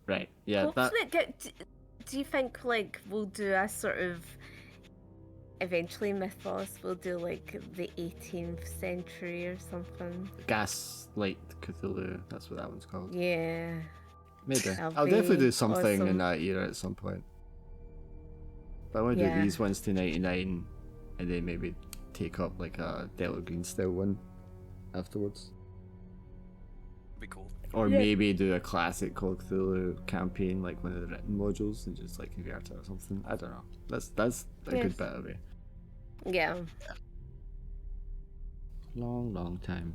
Right. Yeah. That. Hopefully, do you think like we'll do a sort of eventually Mythos? We'll do like the 18th century or something. Gaslight Cthulhu. That's what that one's called. Yeah. Maybe. That'll I'll definitely be do something in awesome. that era at some point. But I want to Yeah. do these ones to 99 and then maybe take up like a Delta Green style one afterwards. Be cool. Or Yeah. maybe do a classic Call of Cthulhu campaign, like one of the written modules, and just like convert it or something. I don't know. That's a Yes. good bit of it. Yeah. Long time.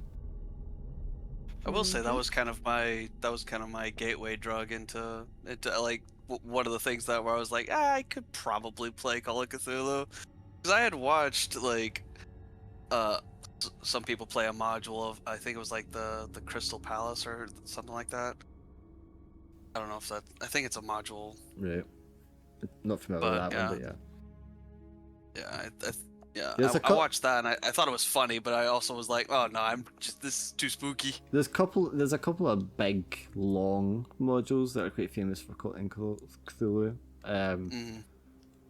I will say that was kind of my gateway drug into like one of the things that where I was like, I could probably play Call of Cthulhu, because I had watched like some people play a module of, I think it was like the Crystal Palace or something like that. I don't know if that, I think it's a module. Right. Not familiar with But, that one, but yeah. Yeah, There's a I cou- watched that and I thought it was funny, but I also was like, oh no, this is too spooky. There's a couple of big, long modules that are quite famous for in Call of Cthulhu.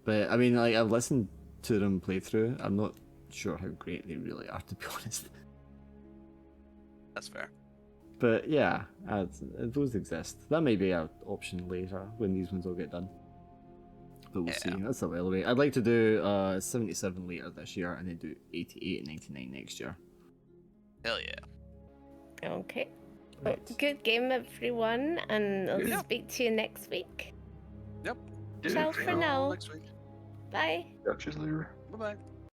But I mean, like I've listened to them play through. I'm not sure how great they really are, to be honest. That's fair. But yeah, those exist. That may be an option later when these ones all get done. But we'll see. That's a while away. I'd like to do 77 later this year, and then do 88 and 99 next year. Hell yeah. Okay. Right. Good game, everyone, and I'll Yeah. speak to you next week. Yep. Ciao for now. Next week. Bye. Catch you later. Bye bye.